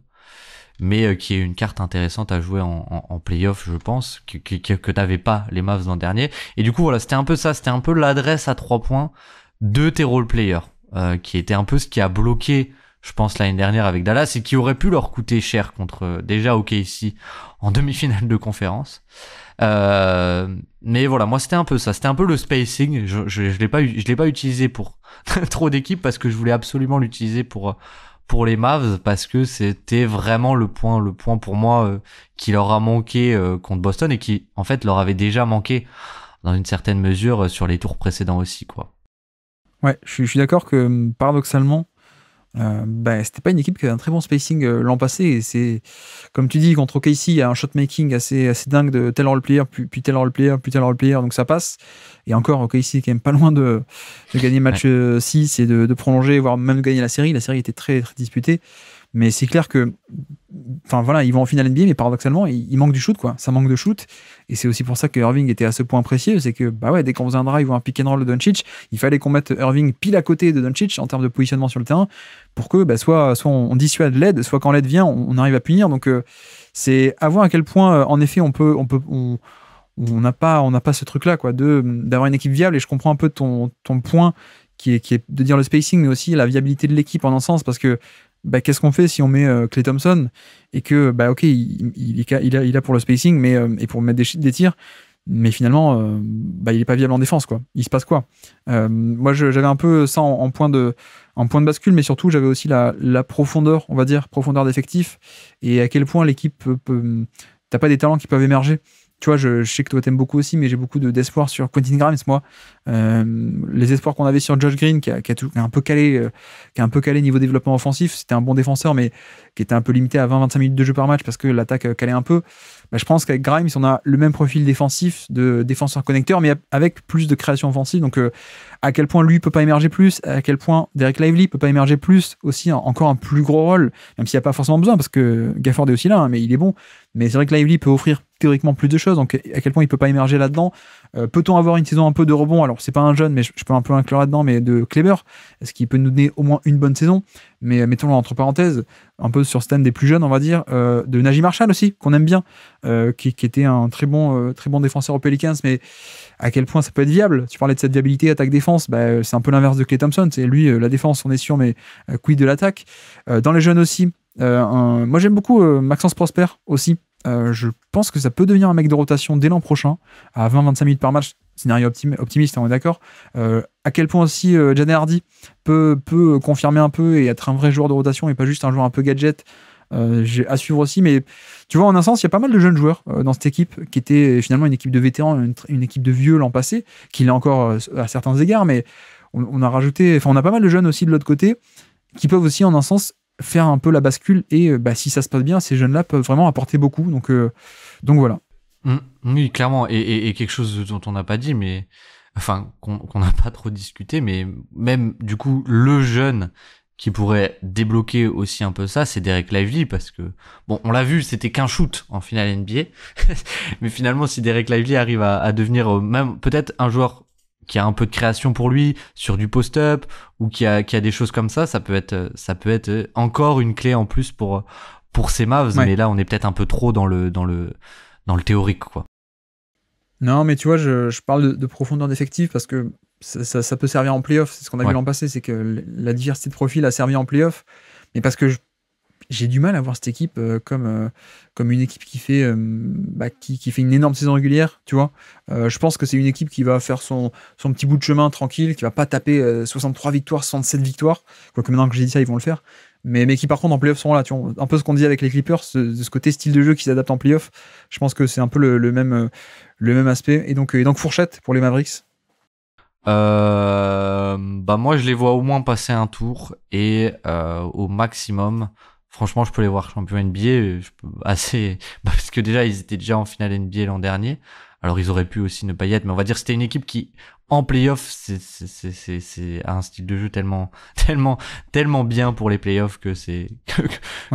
mais qui est une carte intéressante à jouer en playoff, je pense, que n'avaient pas les Mavs l'an dernier. Et du coup, voilà, c'était un peu ça, c'était un peu l'adresse à 3 points de tes role players, qui était un peu ce qui a bloqué, je pense, l'année dernière avec Dallas et qui aurait pu leur coûter cher contre déjà OKC en demi-finale de conférence. Mais voilà, moi c'était un peu ça, c'était un peu le spacing. Je l'ai pas utilisé pour trop d'équipes parce que je voulais absolument l'utiliser pour les Mavs parce que c'était vraiment le point pour moi qui leur a manqué contre Boston et qui en fait leur avait déjà manqué dans une certaine mesure sur les tours précédents aussi, quoi. Ouais, je suis d'accord que paradoxalement, c'était pas une équipe qui avait un très bon spacing l'an passé. Et c'est, comme tu dis, contre OKC, il y a un shot-making assez dingue de tel role-player, puis tel role-player, puis tel role-player, donc ça passe. Et encore, OKC est quand même pas loin de gagner match 6 et de prolonger, voire même de gagner la série. La série était très, très disputée. Mais c'est clair que, enfin voilà, ils vont en finale NBA, mais paradoxalement, il manque du shoot, quoi. Ça manque de shoot. Et c'est aussi pour ça que Irving était à ce point précieux. C'est que, dès qu'on faisait un drive ou un pick and roll de Doncic, il fallait qu'on mette Irving pile à côté de Doncic en termes de positionnement sur le terrain pour que, soit on dissuade l'aide, soit quand l'aide vient, on arrive à punir. Donc, c'est à voir à quel point, en effet, on n'a pas ce truc-là, quoi, d'avoir une équipe viable. Et je comprends un peu ton point qui est de dire le spacing, mais aussi la viabilité de l'équipe en un sens, parce que qu'est-ce qu'on fait si on met Klay Thompson et que ok, il est pour le spacing, mais et pour mettre des tirs, mais finalement il est pas viable en défense, quoi. Il se passe quoi? Moi j'avais un peu ça en point de bascule, mais surtout j'avais aussi la profondeur, on va dire profondeur d'effectif, et à quel point l'équipe t'as pas des talents qui peuvent émerger. Tu vois, je sais que toi t'aimes beaucoup aussi, mais j'ai beaucoup d'espoir sur Quentin Grimes, moi. Les espoirs qu'on avait sur Josh Green, qui a un peu calé niveau développement offensif, c'était un bon défenseur, mais qui était un peu limité à 20-25 minutes de jeu par match parce que l'attaque calait un peu. Je pense qu'avec Grimes, on a le même profil défensif de défenseur connecteur, mais avec plus de création offensive. Donc, à quel point lui peut pas émerger plus, à quel point Derek Lively peut pas émerger plus, aussi encore un plus gros rôle, même s'il n'y a pas forcément besoin, parce que Gafford est aussi là, mais il est bon. Mais c'est vrai que Lively peut offrir théoriquement plus de choses, donc à quel point il peut pas émerger là-dedans. Peut-on avoir une saison un peu de rebond? Alors, c'est pas un jeune, mais je peux un peu inclure là-dedans, mais de Kleber. Est-ce qu'il peut nous donner au moins une bonne saison? Mais mettons-le entre parenthèses, un peu sur ce thème des plus jeunes, on va dire, de Najee Marshall aussi, qu'on aime bien, qui était un très bon défenseur aux Pelicans, mais à quel point ça peut être viable? Tu parlais de cette viabilité attaque-défense, c'est un peu l'inverse de Klay Thompson. C'est lui, la défense, on est sûr, mais quid de l'attaque? Dans les jeunes aussi, moi j'aime beaucoup Maxence Prosper aussi. Je pense que ça peut devenir un mec de rotation dès l'an prochain, à 20-25 minutes par match, scénario optimiste, on est d'accord. À quel point aussi Jaden Hardy peut confirmer un peu et être un vrai joueur de rotation et pas juste un joueur un peu gadget. J'ai à suivre aussi, mais tu vois, en un sens, il y a pas mal de jeunes joueurs dans cette équipe qui était finalement une équipe de vétérans, une équipe de vieux l'an passé, qui l'est encore à certains égards, mais on a pas mal de jeunes aussi de l'autre côté qui peuvent aussi en un sens faire un peu la bascule, et si ça se passe bien, ces jeunes-là peuvent vraiment apporter beaucoup, donc voilà. Oui, clairement, et quelque chose dont on n'a pas dit, mais enfin qu'on n'a pas trop discuté, mais même du coup le jeune qui pourrait débloquer aussi un peu ça, c'est Derek Lively, parce que, bon, on l'a vu, c'était qu'un shoot en finale NBA, mais finalement, si Derek Lively arrive à devenir même peut-être un joueur qui a un peu de création pour lui, sur du post-up, ou qui a des choses comme ça peut être encore une clé en plus pour ces Mavs, mais là, on est peut-être un peu trop dans le théorique, quoi. Non, mais tu vois, je parle de profondeur d'effectif parce que ça peut servir en playoff. C'est ce qu'on a vu l'an passé, c'est que la diversité de profils a servi en playoff. Mais parce que j'ai du mal à voir cette équipe comme une équipe qui fait une énorme saison régulière, tu vois. Je pense que c'est une équipe qui va faire son petit bout de chemin tranquille, qui va pas taper 63 victoires, 67 victoires. Quoique maintenant que j'ai dit ça, ils vont le faire. Mais qui par contre en playoff seront là, tu vois. Un peu ce qu'on dit avec les Clippers, ce côté style de jeu qui s'adapte en playoff. Je pense que c'est un peu le même aspect. Et donc fourchette pour les Mavericks. Moi je les vois au moins passer un tour et au maximum, franchement je peux les voir champions NBA parce que déjà ils étaient déjà en finale NBA l'an dernier, alors ils auraient pu aussi ne pas y être, mais on va dire que c'était une équipe qui en playoff c'est un style de jeu tellement bien pour les playoffs que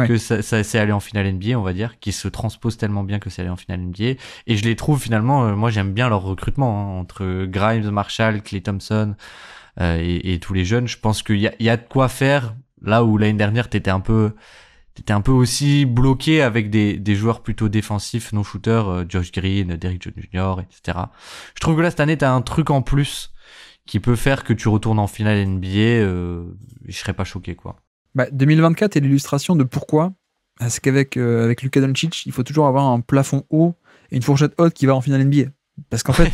que ça c'est aller en finale NBA, on va dire, qui se transpose tellement bien que c'est aller en finale NBA. Et je les trouve finalement, moi j'aime bien leur recrutement, entre Grimes, Marshall, Klay Thompson et tous les jeunes. Je pense qu'il y a de quoi faire là où l'année dernière t'étais un peu aussi bloqué avec des joueurs plutôt défensifs, non shooters, Josh Green, Derrick Jones Jr., etc. Je trouve que là, cette année, t'as un truc en plus qui peut faire que tu retournes en finale NBA, je serais pas choqué, quoi. 2024 est l'illustration de pourquoi, c'est qu'avec Luka Doncic, il faut toujours avoir un plafond haut et une fourchette haute qui va en finale NBA. Parce qu'en fait,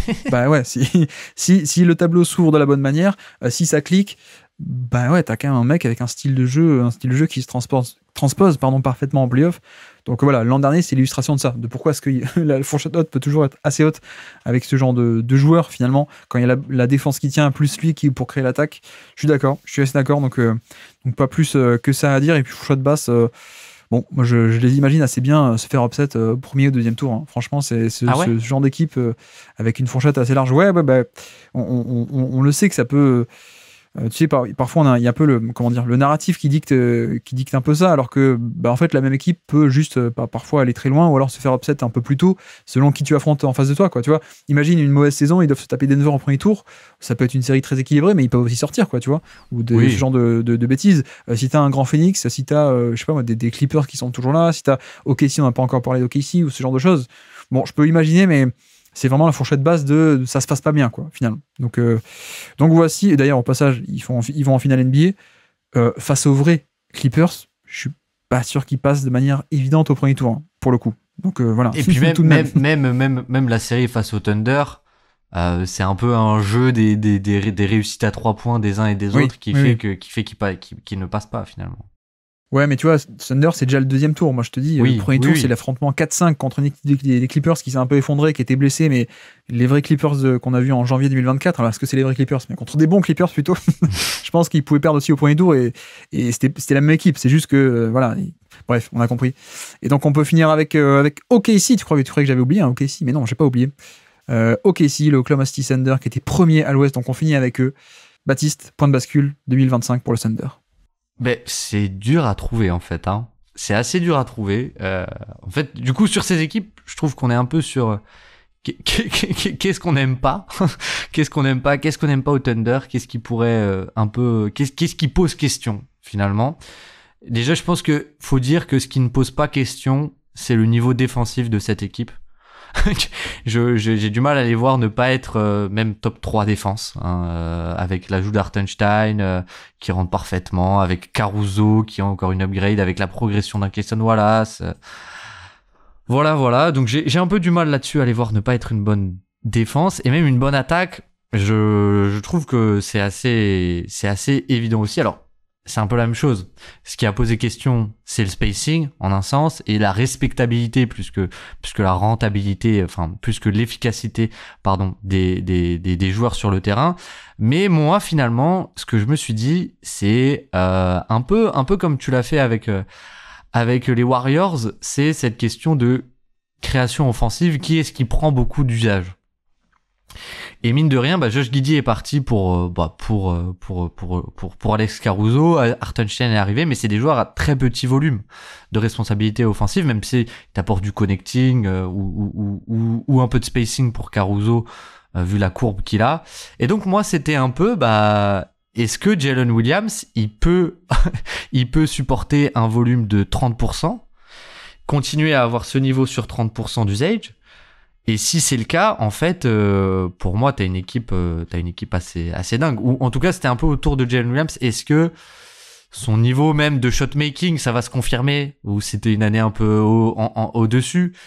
si le tableau s'ouvre de la bonne manière, si ça clique, t'as quand même un mec avec un style de jeu qui se transpose parfaitement en playoff. Donc voilà, l'an dernier, c'est l'illustration de ça, de pourquoi est-ce que la fourchette haute peut toujours être assez haute avec ce genre de joueur, finalement, quand il y a la défense qui tient, plus lui qui pour créer l'attaque. Je suis assez d'accord, donc pas plus que ça à dire. Et puis fourchette basse, moi je les imagine assez bien se faire upset premier ou deuxième tour, hein. Franchement, c'est ce genre d'équipe avec une fourchette assez large. On le sait que ça peut... tu sais, parfois il y a un peu le narratif qui dicte un peu ça, alors que en fait la même équipe peut juste parfois aller très loin ou alors se faire upset un peu plus tôt selon qui tu affrontes en face de toi, quoi. Tu vois, imagine une mauvaise saison, ils doivent se taper Denver en premier tour, ça peut être une série très équilibrée, mais ils peuvent aussi sortir, quoi, tu vois, ou ce genre de bêtises. Si t'as un grand Phoenix, si t'as je sais pas moi, des Clippers qui sont toujours là, si t'as OKC, on n'a pas encore parlé d'OKC ou ce genre de choses, bon, je peux imaginer, mais c'est vraiment la fourchette basse de ça se passe pas bien, quoi, finalement. Donc voici, et d'ailleurs au passage ils vont en finale NBA face aux vrais Clippers. Je suis pas sûr qu'ils passent de manière évidente au premier tour, hein, pour le coup. Donc voilà. Et puis même la série face au Thunder, c'est un peu un jeu des réussites à 3 points des uns et des autres qui fait qu'ils ne passent pas, finalement. Ouais, mais tu vois, Thunder, c'est déjà le deuxième tour. Moi, je te dis, le premier tour, c'est l'affrontement 4-5 contre une équipe des Clippers qui s'est un peu effondrée, qui était blessée, mais les vrais Clippers qu'on a vus en janvier 2024, alors est-ce que c'est les vrais Clippers? Mais contre des bons Clippers, plutôt. Je pense qu'ils pouvaient perdre aussi au premier tour, et c'était la même équipe. C'est juste que, voilà. Bref, on a compris. Et donc, on peut finir avec OKC. Tu croyais que j'avais oublié, hein, OKC, mais non, j'ai pas oublié. OKC, le Oklahoma City Thunder, qui était premier à l'Ouest, donc on finit avec eux. Baptiste, point de bascule, 2025 pour le Thunder. C'est dur à trouver, en fait, hein. C'est assez dur à trouver. En fait, du coup, sur ces équipes, je trouve qu'on est un peu sur qu'est-ce qu'on n'aime pas, qu'est-ce qu'on n'aime pas au Thunder, qu'est-ce qui pourrait qu'est-ce qui pose question, finalement. Déjà, je pense que faut dire que ce qui ne pose pas question, c'est le niveau défensif de cette équipe. J'ai du mal à les voir ne pas être même top 3 défense, hein, avec l'ajout d'Hartenstein qui rentre parfaitement, avec Caruso qui a encore une upgrade, avec la progression d'un Cason Wallace. Voilà. Donc j'ai un peu du mal là-dessus à les voir ne pas être une bonne défense et même une bonne attaque. Je trouve que c'est assez évident aussi. Alors, c'est un peu la même chose. Ce qui a posé question, c'est le spacing, en un sens, et la respectabilité plus que la rentabilité, enfin, plus que l'efficacité, des joueurs sur le terrain. Mais moi, finalement, ce que je me suis dit, c'est, un peu comme tu l'as fait avec les Warriors, c'est cette question de création offensive. Qui est-ce qui prend beaucoup d'usage? Et mine de rien, Josh Giddey est parti pour Alex Caruso. Hartenstein est arrivé, mais c'est des joueurs à très petit volume de responsabilité offensive, même si t'apportes du connecting ou un peu de spacing pour Caruso, vu la courbe qu'il a. Et donc moi, c'était un peu, est-ce que Jalen Williams, il peut supporter un volume de 30%, continuer à avoir ce niveau sur 30% d'usage? Et si c'est le cas, en fait, pour moi, t'as une équipe assez dingue. Ou en tout cas, c'était un peu autour de Jalen Williams. Est-ce que son niveau même de shot-making, ça va se confirmer? Ou c'était une année un peu au-dessus?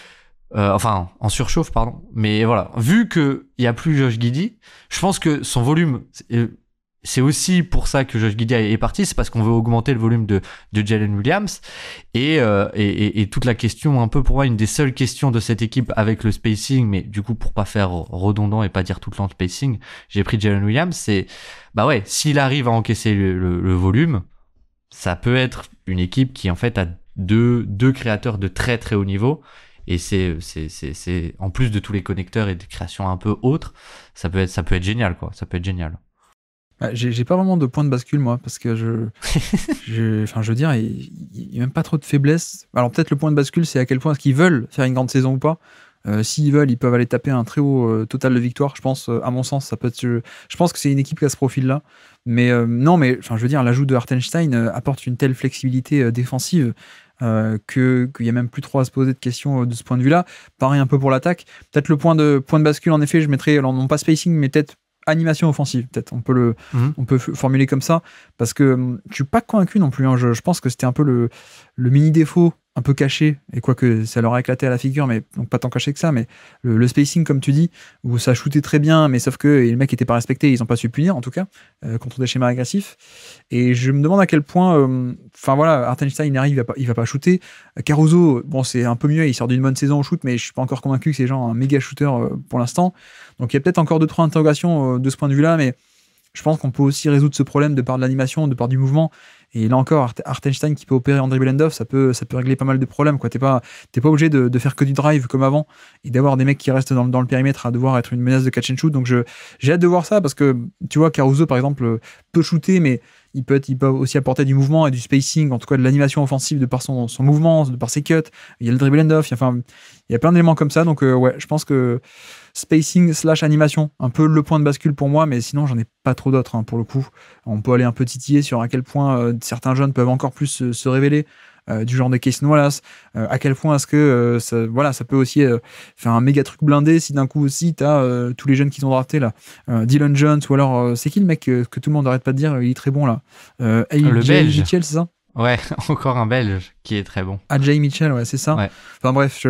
En surchauffe, pardon. Mais voilà, vu qu'il n'y a plus Josh Giddey, je pense que son volume... C'est aussi pour ça que Josh Giddey est parti, c'est parce qu'on veut augmenter le volume de Jalen Williams. Et toute la question, un peu pour moi, une des seules questions de cette équipe avec le spacing, mais du coup, pour pas faire redondant et pas dire tout le temps de spacing, j'ai pris Jalen Williams, c'est, s'il arrive à encaisser le volume, ça peut être une équipe qui, en fait, a deux créateurs de très très haut niveau. Et c'est en plus de tous les connecteurs et des créations un peu autres, ça peut être génial, quoi. Ça peut être génial. J'ai pas vraiment de point de bascule, moi, parce que je veux dire, il y a même pas trop de faiblesse. Alors peut-être le point de bascule, c'est à quel point est-ce qu'ils veulent faire une grande saison ou pas. S'ils veulent, ils peuvent aller taper un très haut total de victoires. Je pense, à mon sens, ça peut être. Je pense que c'est une équipe qui a ce profil-là. Mais non, mais je veux dire, l'ajout de Hartenstein apporte une telle flexibilité défensive qu'il y a même plus trop à se poser de questions de ce point de vue-là. Pareil un peu pour l'attaque. Peut-être le point de bascule, en effet, je mettrais, alors non pas spacing, mais peut-être animation offensive, peut-être on peut formuler comme ça, parce que je suis pas convaincu non plus, hein. Je pense que c'était un peu le mini défaut un peu caché, et quoique ça leur a éclaté à la figure, mais donc pas tant caché que ça, mais le spacing, comme tu dis, où ça shootait très bien, mais sauf que le mec était pas respecté, ils ont pas su punir en tout cas contre des schémas agressifs. Et je me demande à quel point Hartenstein il va pas shooter. Caruso, bon, c'est un peu mieux, il sort d'une bonne saison au shoot, mais je suis pas encore convaincu que c'est genre un méga shooter pour l'instant. Donc il y a peut-être encore 2-3 interrogations de ce point de vue là, mais je pense qu'on peut aussi résoudre ce problème de par de l'animation, de par du mouvement. Et là encore, Hartenstein qui peut opérer en dribble and off, ça peut régler pas mal de problèmes, quoi. T'es pas obligé de faire que du drive comme avant et d'avoir des mecs qui restent dans le périmètre à devoir être une menace de catch and shoot. Donc j'ai hâte de voir ça, parce que tu vois, Caruso par exemple peut shooter, mais il peut aussi apporter du mouvement et du spacing, en tout cas de l'animation offensive de par son mouvement, de par ses cuts. Il y a le dribble and off, il y a plein d'éléments comme ça. Donc je pense que spacing / animation, un peu le point de bascule pour moi, mais sinon j'en ai pas trop d'autres, hein, pour le coup. On peut aller un peu titiller sur à quel point certains jeunes peuvent encore plus se révéler, du genre de Casey Wallace, à quel point est-ce que ça peut aussi faire un méga truc blindé si d'un coup aussi t'as tous les jeunes qui sont draftés là, Dylan Jones, ou alors c'est qui le mec que tout le monde n'arrête pas de dire, il est très bon là, le Belge Mitchell, c'est ça? Ouais, encore un Belge qui est très bon. Jay Mitchell, ouais, c'est ça. Ouais. Enfin bref,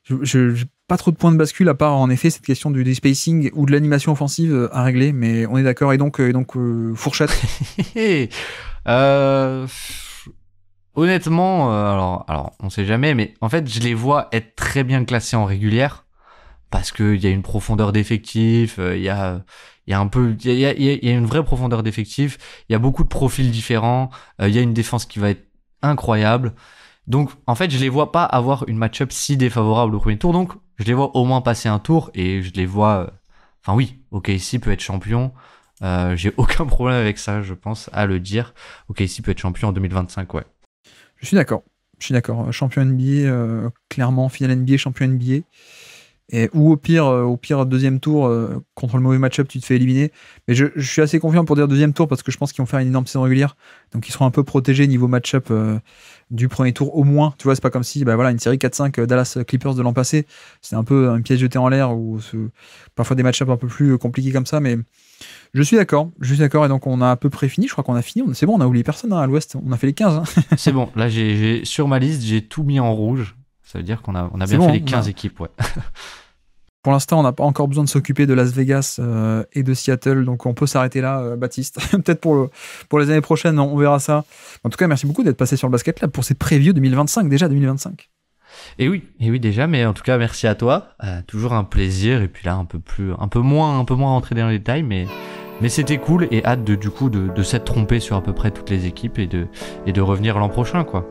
je pas trop de points de bascule, à part en effet cette question du spacing ou de l'animation offensive à régler, mais on est d'accord. Et donc fourchette. Honnêtement, alors on sait jamais, mais en fait je les vois être très bien classés en régulière, parce que il y a une profondeur d'effectif, il y a une vraie profondeur d'effectif, il y a beaucoup de profils différents, il y a une défense qui va être incroyable. Donc, en fait, je les vois pas avoir une match-up si défavorable au premier tour. Donc, je les vois au moins passer un tour, et je les vois... oui, OKC peut être champion. J'ai aucun problème avec ça, je pense, à le dire. OKC peut être champion en 2025, ouais. Je suis d'accord. Champion NBA, clairement, finale NBA, champion NBA. Ou au pire deuxième tour, contre le mauvais match-up, tu te fais éliminer. Mais je suis assez confiant pour dire deuxième tour, parce que je pense qu'ils vont faire une énorme saison régulière. Donc ils seront un peu protégés niveau match-up du premier tour au moins. Tu vois, c'est pas comme si une série 4-5 Dallas Clippers de l'an passé, c'est un peu une pièce jetée en l'air, ou parfois des match-up un peu plus compliqués comme ça. Mais je suis d'accord. Et donc on a à peu près fini. Je crois qu'on a fini. C'est bon, on a oublié personne, hein, à l'ouest. On a fait les 15. Hein. C'est bon. Là, j'ai sur ma liste, j'ai tout mis en rouge. Ça veut dire qu'on a bien fait les 15 équipes, ouais. Pour l'instant, on n'a pas encore besoin de s'occuper de Las Vegas et de Seattle, donc on peut s'arrêter là, Baptiste. Peut-être pour les années prochaines, on verra ça. En tout cas, merci beaucoup d'être passé sur le Basket Lab pour ces previews 2025, déjà 2025. Et oui, déjà, mais en tout cas, merci à toi. Toujours un plaisir, et puis là, un peu moins rentrer dans les détails, mais c'était cool, et hâte de s'être trompé sur à peu près toutes les équipes, et de revenir l'an prochain, quoi.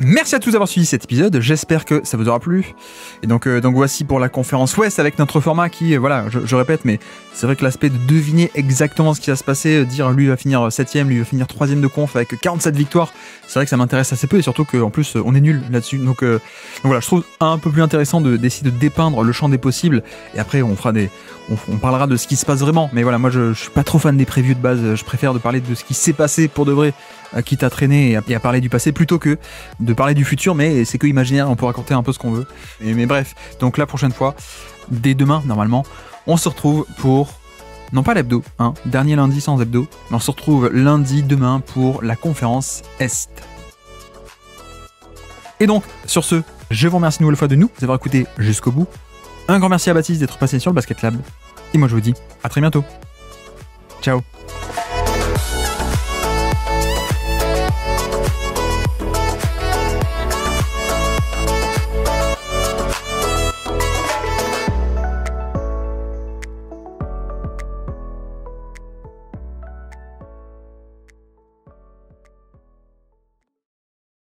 Merci à tous d'avoir suivi cet épisode, j'espère que ça vous aura plu. Et donc voici pour la conférence Ouest avec notre format qui, voilà, je répète, mais c'est vrai que l'aspect de deviner exactement ce qui va se passer, dire lui va finir 7ème, lui va finir 3ème de conf avec 47 victoires, c'est vrai que ça m'intéresse assez peu et surtout qu'en plus on est nul là-dessus. Donc voilà, je trouve un peu plus intéressant d'essayer de dépeindre le champ des possibles et après on parlera de ce qui se passe vraiment. Mais voilà, moi je suis pas trop fan des previews de base, je préfère de parler de ce qui s'est passé pour de vrai, quitte à traîner et à parler du passé plutôt que de parler du futur, mais c'est que imaginaire, on peut raconter un peu ce qu'on veut. Mais bref, donc la prochaine fois, dès demain normalement, on se retrouve pour, non pas l'hebdo, hein, dernier lundi sans hebdo, mais on se retrouve lundi demain pour la conférence Est. Et donc, sur ce, je vous remercie une nouvelle fois de nous avoir écouté jusqu'au bout. Un grand merci à Baptiste d'être passé sur le Basket Lab. Et moi je vous dis à très bientôt. Ciao.